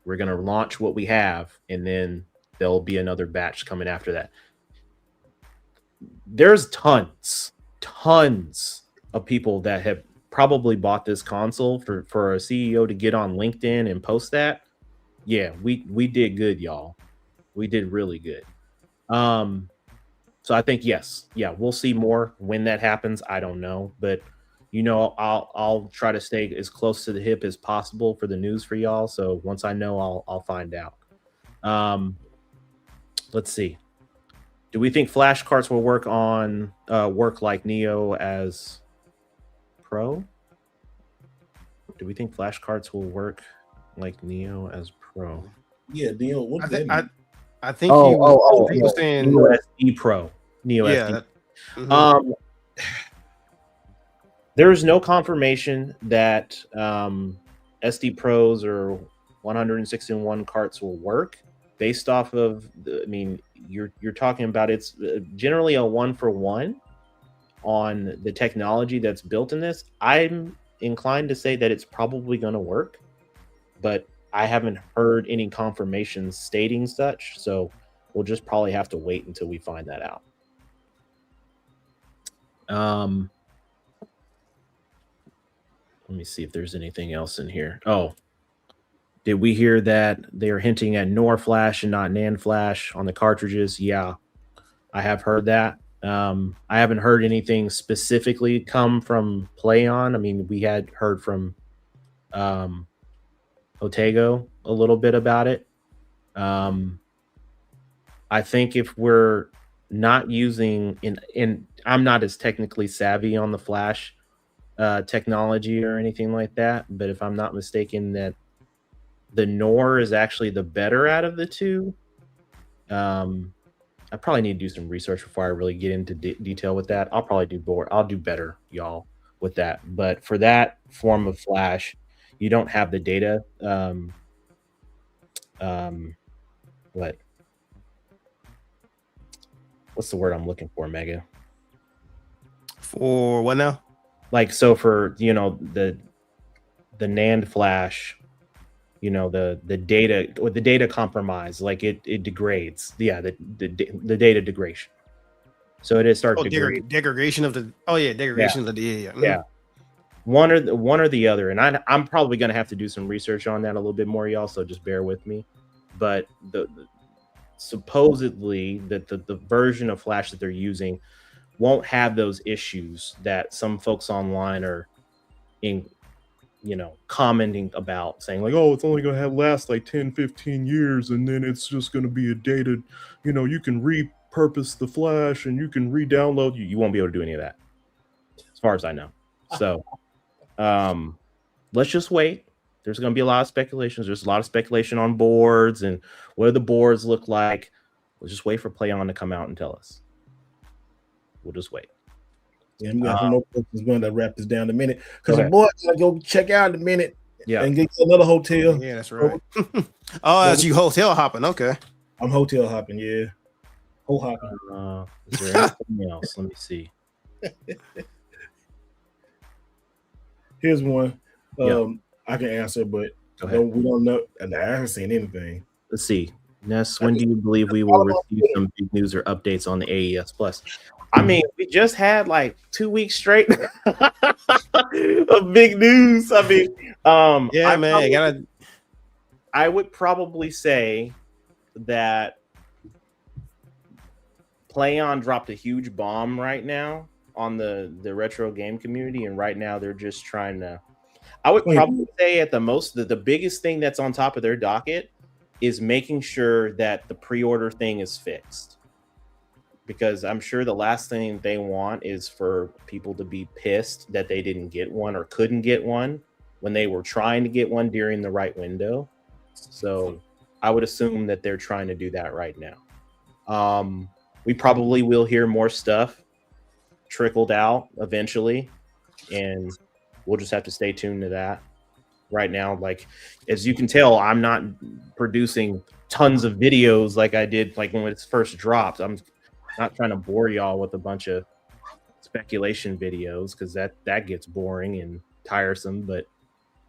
We're going to launch what we have, and then there'll be another batch coming after that. There's tons of people that have probably bought this console for a CEO to get on LinkedIn and post that. Yeah, we did good, y'all. We did really good. So I think yes, yeah, we'll see more when that happens. I don't know, but I'll try to stay as close to the hip as possible for the news for y'all. So once I know, I'll find out. Let's see. Do we think flash carts will work like Neo as Pro? Do we think flash carts will work like Neo as Pro? Yeah, Neo. What I think he was saying Neo SD Pro. Neo SD. There's no confirmation that SD Pros or 161 carts will work based off of you're talking about it's generally a 1-for-1 on the technology that's built in this. I'm inclined to say that it's probably going to work, but I haven't heard any confirmations stating such, so we'll just probably have to wait until we find that out. Let me see if there's anything else in here. Oh, did we hear that they're hinting at NOR flash and not NAND flash on the cartridges? Yeah, I have heard that. I haven't heard anything specifically come from PlayOn. I mean, we had heard from Otego a little bit about it. I think if we're not using in I'm not as technically savvy on the flash technology or anything like that, but if I'm not mistaken, that the NOR is actually the better out of the two. I probably need to do some research before I really get into detail with that. I'll probably I'll do better, y'all, with that. But for that form of flash, you don't have the data. What's the word I'm looking for, Mega? For what now? Like, so for, the NAND flash, the data or the data compromise, like it degrades. Yeah, the data degradation. So it starts degradation of the degradation of the data. Yeah. One or the other, and I'm probably going to have to do some research on that a little bit more, y'all. So just bear with me. But supposedly that the version of flash that they're using won't have those issues that some folks online are commenting about, saying like, oh, it's only going to last like 10-15 years, and then it's just going to be a dated, you can repurpose the flash and you can re-download. You won't be able to do any of that, as far as I know. So let's just wait. There's going to be a lot of speculations. There's a lot of speculation on boards and what do the boards look like. We'll just wait for PlayOn to come out and tell us. We'll just wait. Yeah, I'm going to have more questions. We're going to wrap this down in a minute because the boy got to go check out in a minute. Yeah, and get to another hotel. Yeah, that's right. Oh, that's you hotel hopping. Okay, I'm hotel hopping. Yeah, whole hopping. Is there anything else? Let me see. Here's one. Yeah. I can answer, but Go ahead. we don't know. And I haven't seen anything. Let's see. Ness, when do you believe we will receive some big news or updates on the AES Plus? I mean, we just had like 2 weeks straight of big news. I mean, I would probably say that PlayOn dropped a huge bomb right now on the retro game community, and right now they're just trying to. I would probably say at the most the biggest thing that's on top of their docket is making sure that the pre-order thing is fixed, because I'm sure the last thing they want is for people to be pissed that they didn't get one or couldn't get one when they were trying to get one during the right window. So I would assume that they're trying to do that right now. We probably will hear more stuff trickled out eventually, and we'll just have to stay tuned to that. Right now, like, as you can tell, I'm not producing tons of videos like I did like when it first dropped. I'm not trying to bore y'all with a bunch of speculation videos, because that gets boring and tiresome. But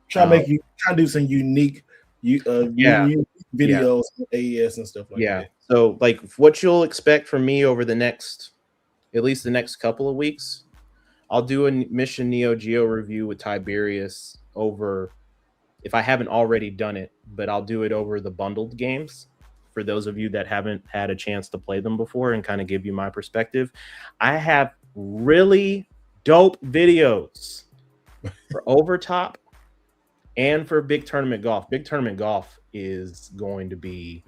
try to do some unique unique videos, AES and stuff like that. So like what you'll expect from me over the next, at least the next couple of weeks, I'll do a Mission Neo Geo review with Tiberius over, if I haven't already done it, but I'll do it over the bundled games for those of you that haven't had a chance to play them before, and kind of give you my perspective. I have really dope videos for Overtop and for Big Tournament Golf. Big Tournament Golf is going to be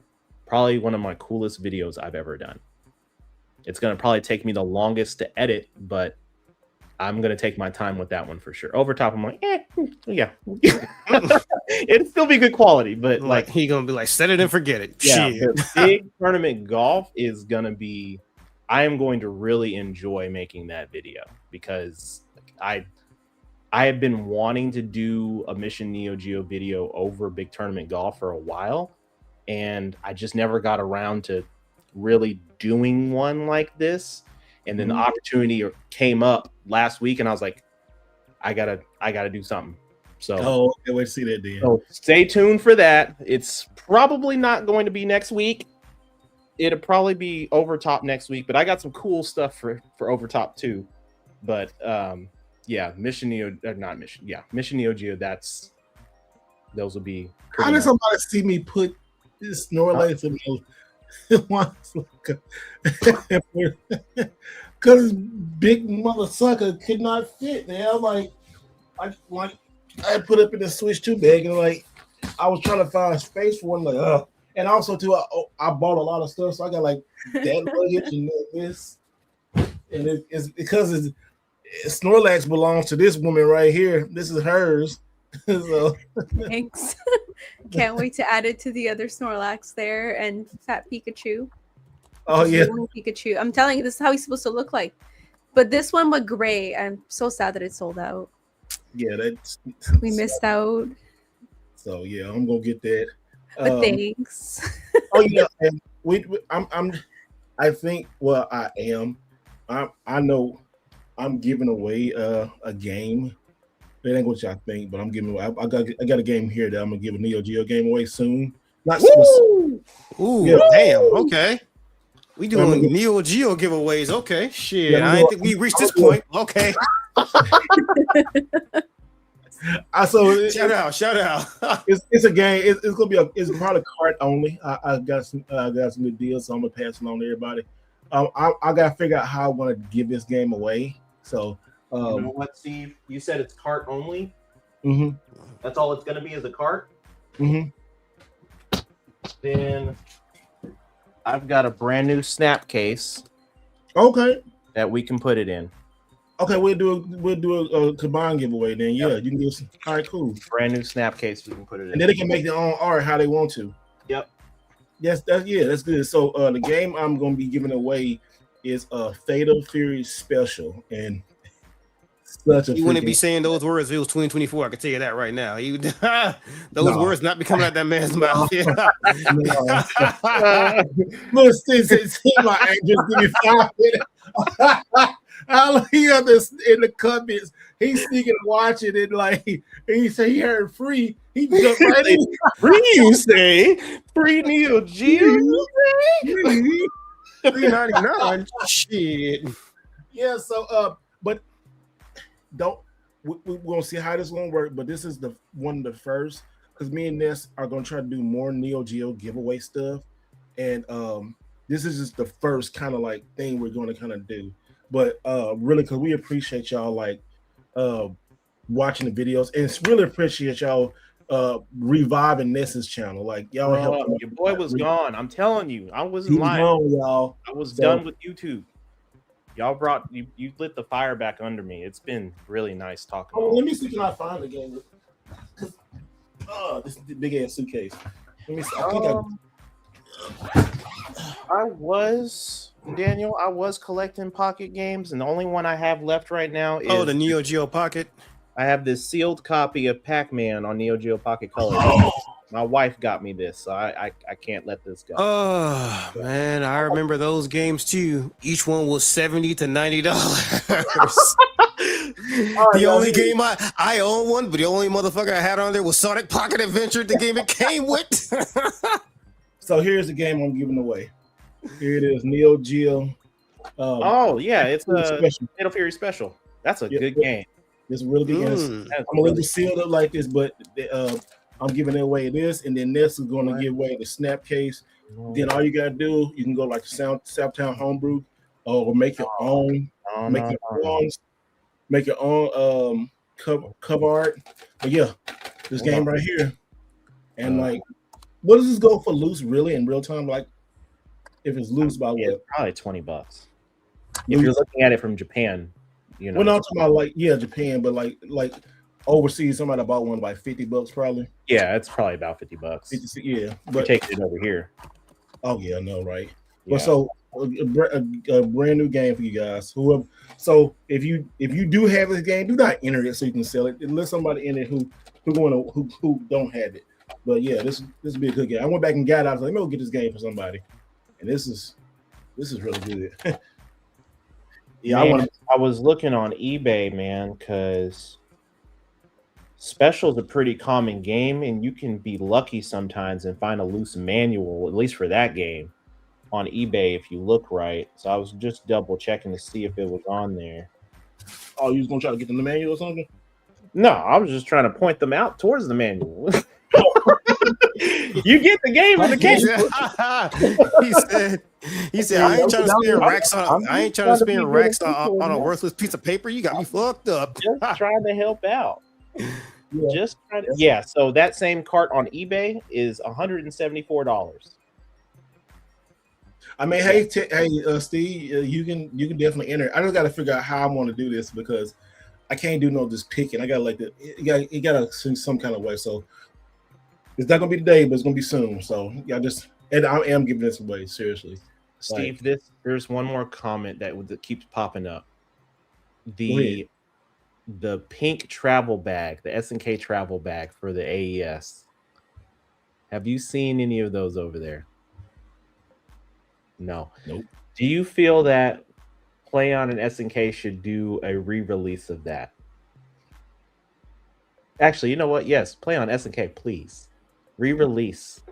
probably one of my coolest videos I've ever done. It's going to probably take me the longest to edit, but I'm going to take my time with that one for sure. Overtop, I'm like, yeah. It'll still be good quality, but like he going to be like, set it and forget it. Yeah, Shit. Big Tournament Golf is going to be, I am going to really enjoy making that video, because I have been wanting to do a Mission Neo Geo video over Big Tournament Golf for a while, and I just never got around to really doing one like this. And then the opportunity came up last week, and I was like, I gotta do something. So can't wait to see that then. So stay tuned for that. It's probably not going to be next week. It'll probably be Overtop next week, but I got some cool stuff for Overtop too. But Mission Neo Geo, those will be. How did somebody see me put this Snorlax in because big mother sucker could not fit there. I put up in the Switch 2 bag, and like I was trying to find space for one, and also too I bought a lot of stuff, so I got like that luggage and this, and it's because Snorlax belongs to this woman right here. This is hers. So. Thanks. Can't wait to add it to the other Snorlax there, and Fat Pikachu. Oh yeah, Pikachu. I'm telling you, this is how he's supposed to look like. But this one with gray, I'm so sad that it sold out. Yeah, we missed out. So yeah, I'm gonna get that. But thanks. Oh yeah, and I think. Well, I am. I know. I'm giving away a game. That ain't what y'all think, but I'm giving away. I got a game here that I'm gonna give a Neo Geo game away soon. Not Ooh, yeah. Damn. Okay. We doing Neo Geo giveaways. Okay. Shit. Yeah, I didn't think we reached this point. Okay. Shout out. It's a game. It's gonna be it's probably card only. I got some good deals, so I'm gonna pass it on to everybody. I gotta figure out how I want to give this game away. So you know what, Steve? You said it's cart only. Mm-hmm. That's all it's gonna be, is a cart. Mm-hmm. Then I've got a brand new snap case. Okay. That we can put it in. Okay, we'll do a combined giveaway then. Yeah, you can do some. All right, cool. Brand new snap case, we can put it in, and then they can make their own art how they want to. Yep. Yes, that's good. So the game I'm gonna be giving away is a Fatal Fury Special, and you wouldn't be saying those words if it was 2024. I can tell you that right now. Those words not be coming out that man's mouth. Look, it seems like just give me 5 minutes. I hear this in the comments. He's sneaking watching it like he said he heard free. He jumped right in. Free, you say? Free Neo Geo? $3.99. Shit. Yeah, so but don't we're gonna see how this is gonna work, but this is the one of the first because me and Ness are gonna try to do more Neo Geo giveaway stuff, and this is just the first kind of like thing we're going to kind of do. But really, because we appreciate y'all like watching the videos, and it's really appreciate y'all reviving Ness's channel. Like y'all helped. Your boy was gone. I'm telling you, I wasn't He was lying. gone, y'all. I was done with YouTube. Y'all brought you lit the fire back under me. It's been really nice talking. Oh, let me see. Can I find the game? This is the big ass suitcase. Let me see. I was Daniel. I was collecting pocket games, and the only one I have left right now is the Neo Geo Pocket. I have this sealed copy of Pac-Man on Neo Geo Pocket Color. My wife got me this, so I can't let this go. Oh man, I remember those games too. Each one was $70 to $90. The only game I own one, but the only motherfucker I had on there was Sonic Pocket Adventure, the game it came with. So here's the game I'm giving away. Here it is, Neo Geo. It's a Fatal Fury Special. That's a good game. It's a really good game. I'm gonna seal it like this, but I'm giving away this, and then Ness is going to give away the snap case. Then all you gotta do, you can go like the Southtown Homebrew, or make your own, make your own cover art. But yeah, this game right here, and like, what does this go for loose really in real time? Like, if it's loose by what? Probably $20. If you're looking at it from Japan, you know. We're not talking about like Japan, but like overseas, somebody bought one by $50 probably. Yeah, it's probably about $50. Yeah, but take it over here. Oh yeah, I know, right? Yeah. But so a brand new game for you guys. Whoever. So if you do have this game, do not enter it so you can sell it. Let somebody in it who don't have it. But yeah, this would be a good game. I went back and got it. I was like, no, get this game for somebody, and this is really good. Yeah, man, I was looking on eBay, man, because Special is a pretty common game, and you can be lucky sometimes and find a loose manual, at least for that game, on eBay if you look right. So I was just double checking to see if it was on there. Oh, you was gonna try to get them the manual or something? No, I was just trying to point them out towards the manual. You get the game in the case. He said, I ain't trying to spend racks on. I ain't trying to spend racks on a worthless piece of paper. You got me fucked up. Just trying to help out. Just trying to, yeah. So that same cart on eBay is $174. I mean, hey, Steve, you can definitely enter. I just got to figure out how I want to do this because I can't do no just picking. I got like you got to send some kind of way. So it's not gonna be today, but it's gonna be soon. So yeah, and I am giving this away seriously. Steve, there's one more comment that keeps popping up. The pink travel bag, the SNK travel bag for the AES. Have you seen any of those over there? No. Nope. Do you feel that PlayOn and SNK should do a re-release of that? Actually, you know what? Yes, PlayOn, SNK, please re-release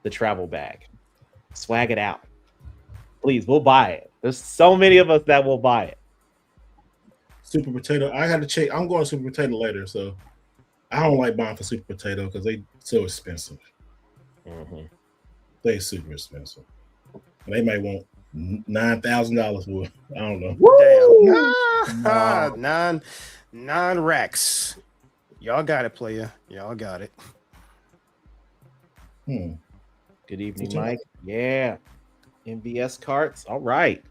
the travel bag. Swag it out. Please, we'll buy it. There's so many of us that will buy it. Super Potato. I got to check. I'm going to Super Potato later, so I don't like buying for Super Potato because they so expensive. Mm-hmm. They super expensive. And they might want $9,000 for it. I don't know. Damn. Nine racks. Y'all got it, player. Y'all got it. Good evening, Mike. Yeah. MVS carts. All right.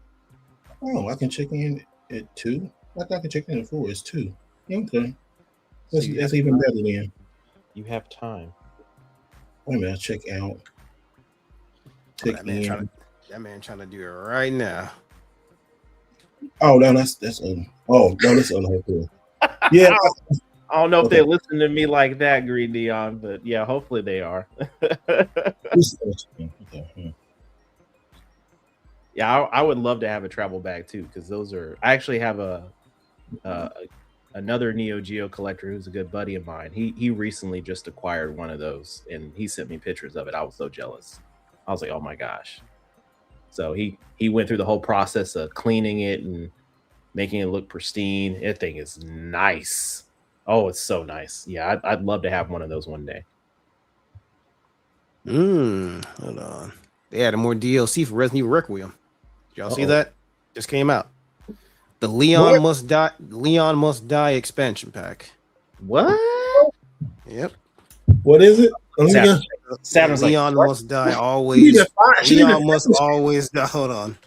Oh, I can check in at 2. I can check in at 4. It's 2. Okay. That's even better then. You have time. Wait a minute. I'll check out. That man trying to do it right now. Oh, no, that's oh, no, that's unhelpful. Yeah. I don't know if they listen to me like that, Green Neon, but yeah, hopefully they are. Yeah, I would love to have a travel bag too, because those are. I actually have uh, another Neo Geo collector who's a good buddy of mine. He recently just acquired one of those, and he sent me pictures of it. I was so jealous. I was like, oh my gosh. So he went through the whole process of cleaning it and making it look pristine. That thing is nice. Oh, it's so nice. Yeah, I'd love to have one of those one day. Hold on. They added more DLC for Resident Evil Requiem. Did y'all see that? Just came out. The Leon Must Die expansion pack. What? Yep. What is it? Saturn's Leon like, must die always. Leon must always die. Hold on.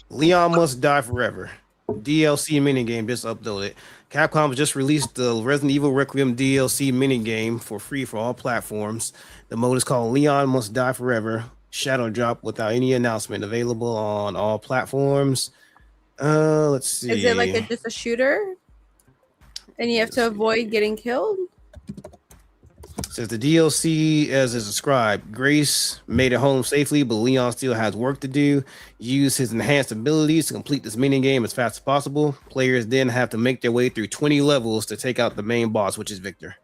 Leon Must Die Forever. DLC minigame just uploaded. Capcom just released the Resident Evil Requiem DLC minigame for free for all platforms. The mode is called Leon Must Die Forever. Shadow drop without any announcement. Available on all platforms. Let's see. Is it like just a shooter? And you have to avoid getting killed? Says the DLC as is described. Grace made it home safely, but Leon still has work to do. Use his enhanced abilities to complete this minigame as fast as possible. Players then have to make their way through 20 levels to take out the main boss, which is Victor.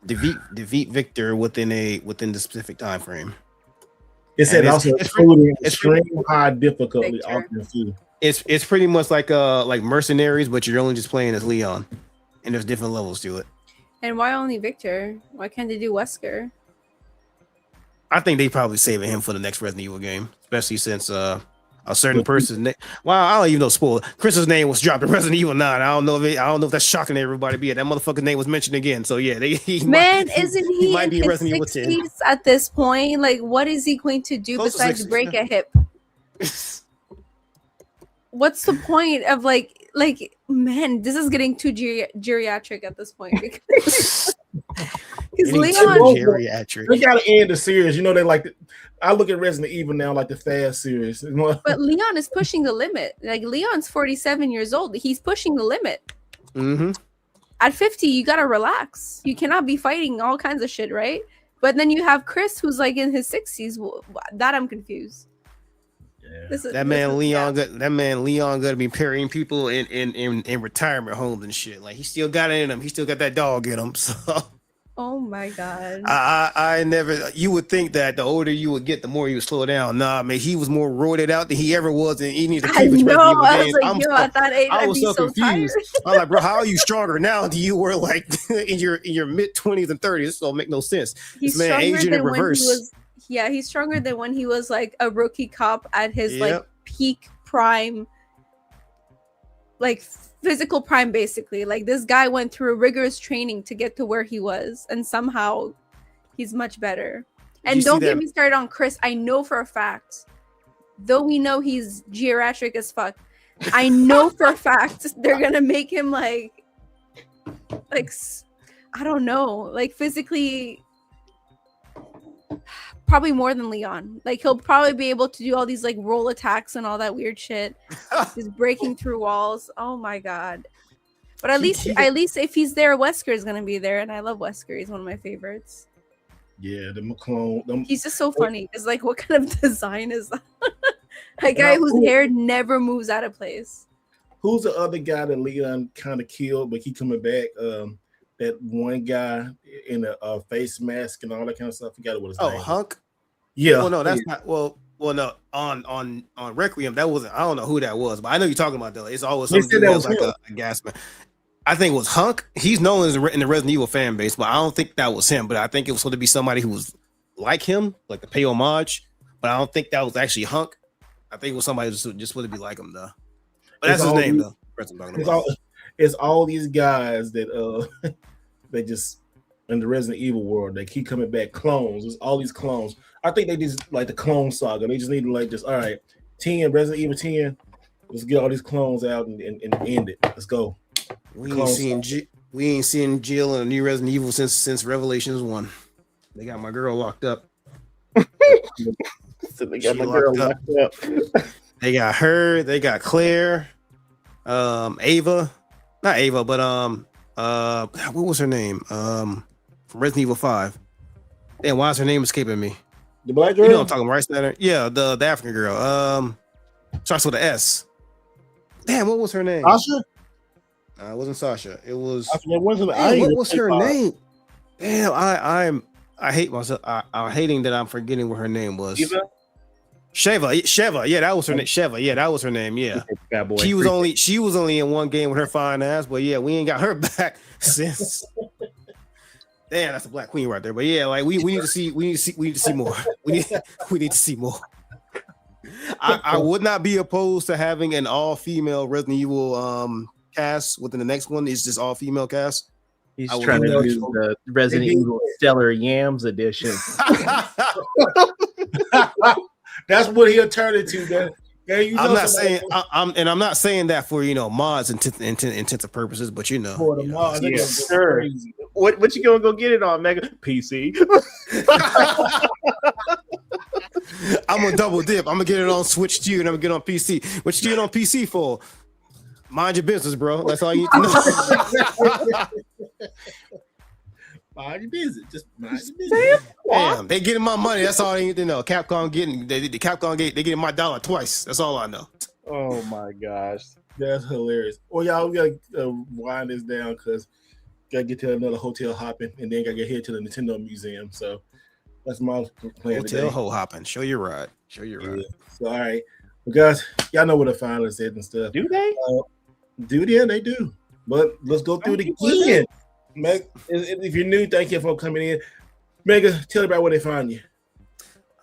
Defeat Victor within the specific time frame. It said also extreme high difficulty option too. It's pretty much like Mercenaries, but you're only just playing as Leon, and there's different levels to it. And why only Victor? Why can't they do Wesker? I think they probably saving him for the next Resident Evil game, especially since a certain person's name. Well, I don't even know. Spoiler. Chris's name was dropped in Resident Evil 9. I don't know if that's shocking to everybody. But yeah, that motherfucker's name was mentioned again. So yeah, isn't he might be in his 60s at this point? Like, what is he going to do besides break a hip? What's the point of like man, this is getting too geriatric at this point because Leon geriatric. They gotta end the series. You know, they like I look at Resident Evil now like the fast series. But Leon is pushing the limit. Like Leon's 47 years old. He's pushing the limit. Mm-hmm. At 50, you gotta relax. You cannot be fighting all kinds of shit, right? But then you have Chris, who's like in his 60s. That I'm confused. That man Leon gonna be parrying people in retirement homes and shit. Like he still got it in him. He still got that dog in him. So oh my god. I never. You would think that the older you would get, the more you would slow down. Nah, man, he was more roided out than he ever was, and he needs to keep his I was so confused. I'm like, bro, how are you stronger now than you were like in your mid 20s and 30s? This don't make no sense. He's this man aging in reverse. Yeah, he's stronger than when he was like a rookie cop at his like peak prime, like physical prime, basically. Like this guy went through rigorous training to get to where he was, and somehow he's much better. And don't get me started on Chris. I know for a fact, though we know he's geriatric as fuck, I know for a fact they're gonna make him like I don't know, like physically. Probably more than Leon. Like he'll probably be able to do all these like roll attacks and all that weird shit. Just breaking through walls. Oh my god. But at least if he's there, Wesker is gonna be there, and I love Wesker. He's one of my favorites. Yeah, the clone. He's just so funny. It's like, what kind of design is that? A guy whose hair never moves out of place. Who's the other guy that Leon kind of killed, but he coming back? That one guy in a face mask and all that kind of stuff. I forgot what his name. Hunk. Yeah. Well, no, that's not. Well, no. On Requiem, that wasn't. I don't know who that was, but I know you're talking about though. It's always something that was like a gas man. I think it was Hunk. He's known as in the Resident Evil fan base, but I don't think that was him. But I think it was supposed to be somebody who was like him, like to pay homage. But I don't think that was actually Hunk. I think it was somebody just would be like him though. But that's his name though. It's all these guys that they just in the Resident Evil world, they keep coming back clones. There's all these clones. I think they just like the clone saga. They just need to like just all right, 10 Resident Evil 10. Let's get all these clones out and end it. Let's go. We ain't seen Jill in a new Resident Evil since Revelations 1. They got my girl locked up. So they got my girl locked up. They got her. They got Claire. Ava, not Ava, but what was her name? From Resident Evil 5. Damn, why is her name escaping me? The black girl? You know what I'm talking right there? Yeah, the African girl. Starts with an S. Damn, what was her name? Sasha? It wasn't Sasha. It was. What was her name? Damn, I hate myself. I'm hating that I'm forgetting what her name was. Sheva. Yeah, that was her name. Sheva. Yeah, that was her name. Yeah. Bad boy. She was only in one game with her fine ass, but yeah, we ain't got her back since. Damn, that's a black queen right there. But yeah, like we need to see more. We need to see more. I would not be opposed to having an all-female Resident Evil cast within the next one. It's just all-female cast. He's trying to do the Resident Evil Stellar Yams edition. That's what he'll turn it to, man. I'm not saying that for mods and intensive purposes, but for the mods, sure. What you gonna go get it on, Mega? PC. I'm gonna double dip. I'm gonna get it on Switch too, and I'm gonna get it on PC. What you get on PC for? Mind your business, bro. That's all you need to know. Mind your business. Just mind your business. Damn, they getting my money. That's all they need to know. Capcom getting my dollar twice. That's all I know. Oh my gosh, that's hilarious. Well, y'all, we gotta wind this down because gotta get to another hotel hopping, and then gotta get here to the Nintendo Museum. So that's my plan. Hotel hole hopping. Show your ride. Yeah. So all right, well, guys, y'all know where to find us and stuff. Do they? Yeah, they do. But let's go through it again. Meg, if you're new, thank you for coming in. Mega, tell everybody where they find you.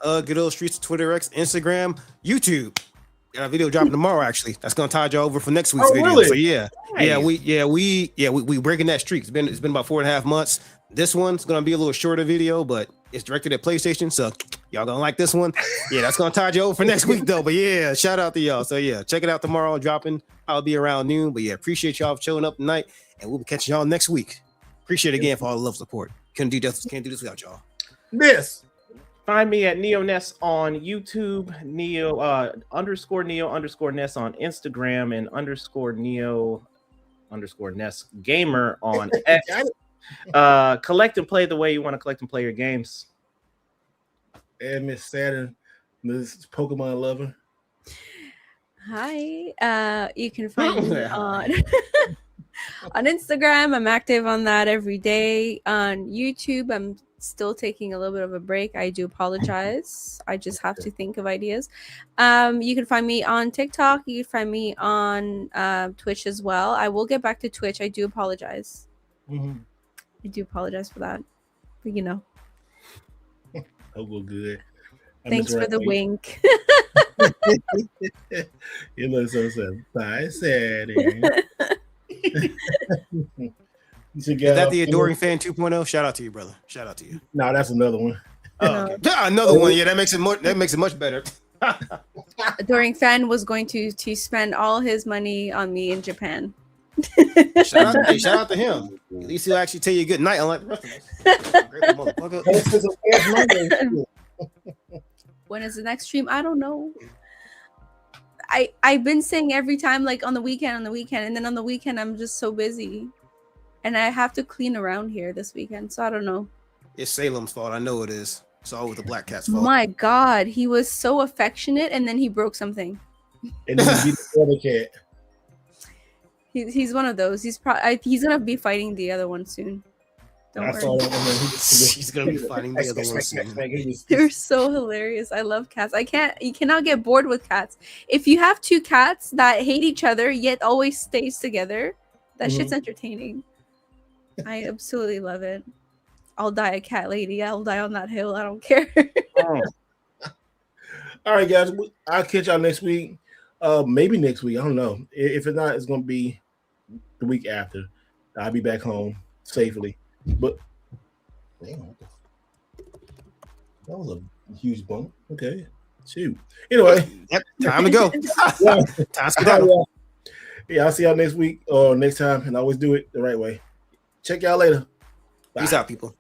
Good old streets of Twitter, X, Instagram, YouTube. Got a video dropping tomorrow. Actually, that's gonna tide you over for next week's video. Really? So we breaking that streak. It's been about 4.5 months. This one's gonna be a little shorter video, but it's directed at PlayStation, so y'all gonna like this one. Yeah, that's gonna tide you over for next week though. But yeah, shout out to y'all. So yeah, check it out tomorrow. Dropping. I'll be around noon. But yeah, appreciate y'all for showing up tonight, and we'll be catching y'all next week. Appreciate it again for all the love support. Can't do this without y'all. This. Find me at Neo Ness on YouTube, Neo _Ness on Instagram, and _Neo _Ness Gamer on X. Collect and play the way you want to collect and play your games. And Miss Saturn, Miss Pokemon Lover. Hi. You can find me on on Instagram. I'm active on that every day. On YouTube, I'm still taking a little bit of a break. I do apologize. I just have to think of ideas. You can find me on TikTok. You can find me on Twitch as well. I will get back to Twitch. I do apologize. Mm-hmm. I do apologize for that. But Oh, well, good. Thanks for the wink. You look so sad. Bye, Saturn. Is that the Adoring Fan 2.0? Shout out to you, brother. Shout out to you. No, that's another one. Oh, okay. Another one. Yeah, that makes it much better. Adoring Fan was going to spend all his money on me in Japan. Shout out to him. At least he'll actually tell you good night, unlike the rest of us. When is the next stream? I don't know. I've been saying every time, like on the weekend, and then on the weekend I'm just so busy. And I have to clean around here this weekend, so I don't know. It's Salem's fault. I know it is. It's always the black cat's fault. My God, he was so affectionate, and then he broke something. And then he beat the other cat. He's one of those. He's gonna be fighting the other one soon. Don't worry. He's gonna be fighting the other one soon. They're so hilarious. I love cats. You cannot get bored with cats. If you have two cats that hate each other yet always stays together, that shit's entertaining. I absolutely love it. I'll die a cat lady. I'll die on that hill. I don't care. All right, guys. I'll catch y'all next week. Maybe next week. I don't know. If it's not, it's gonna be the week after. I'll be back home safely. But damn, that was a huge bump. Okay, shoot. Anyway, time to go. Time to go. Yeah, I'll see y'all next week or next time, and I always do it the right way. Check y'all later. Bye. Peace out, people.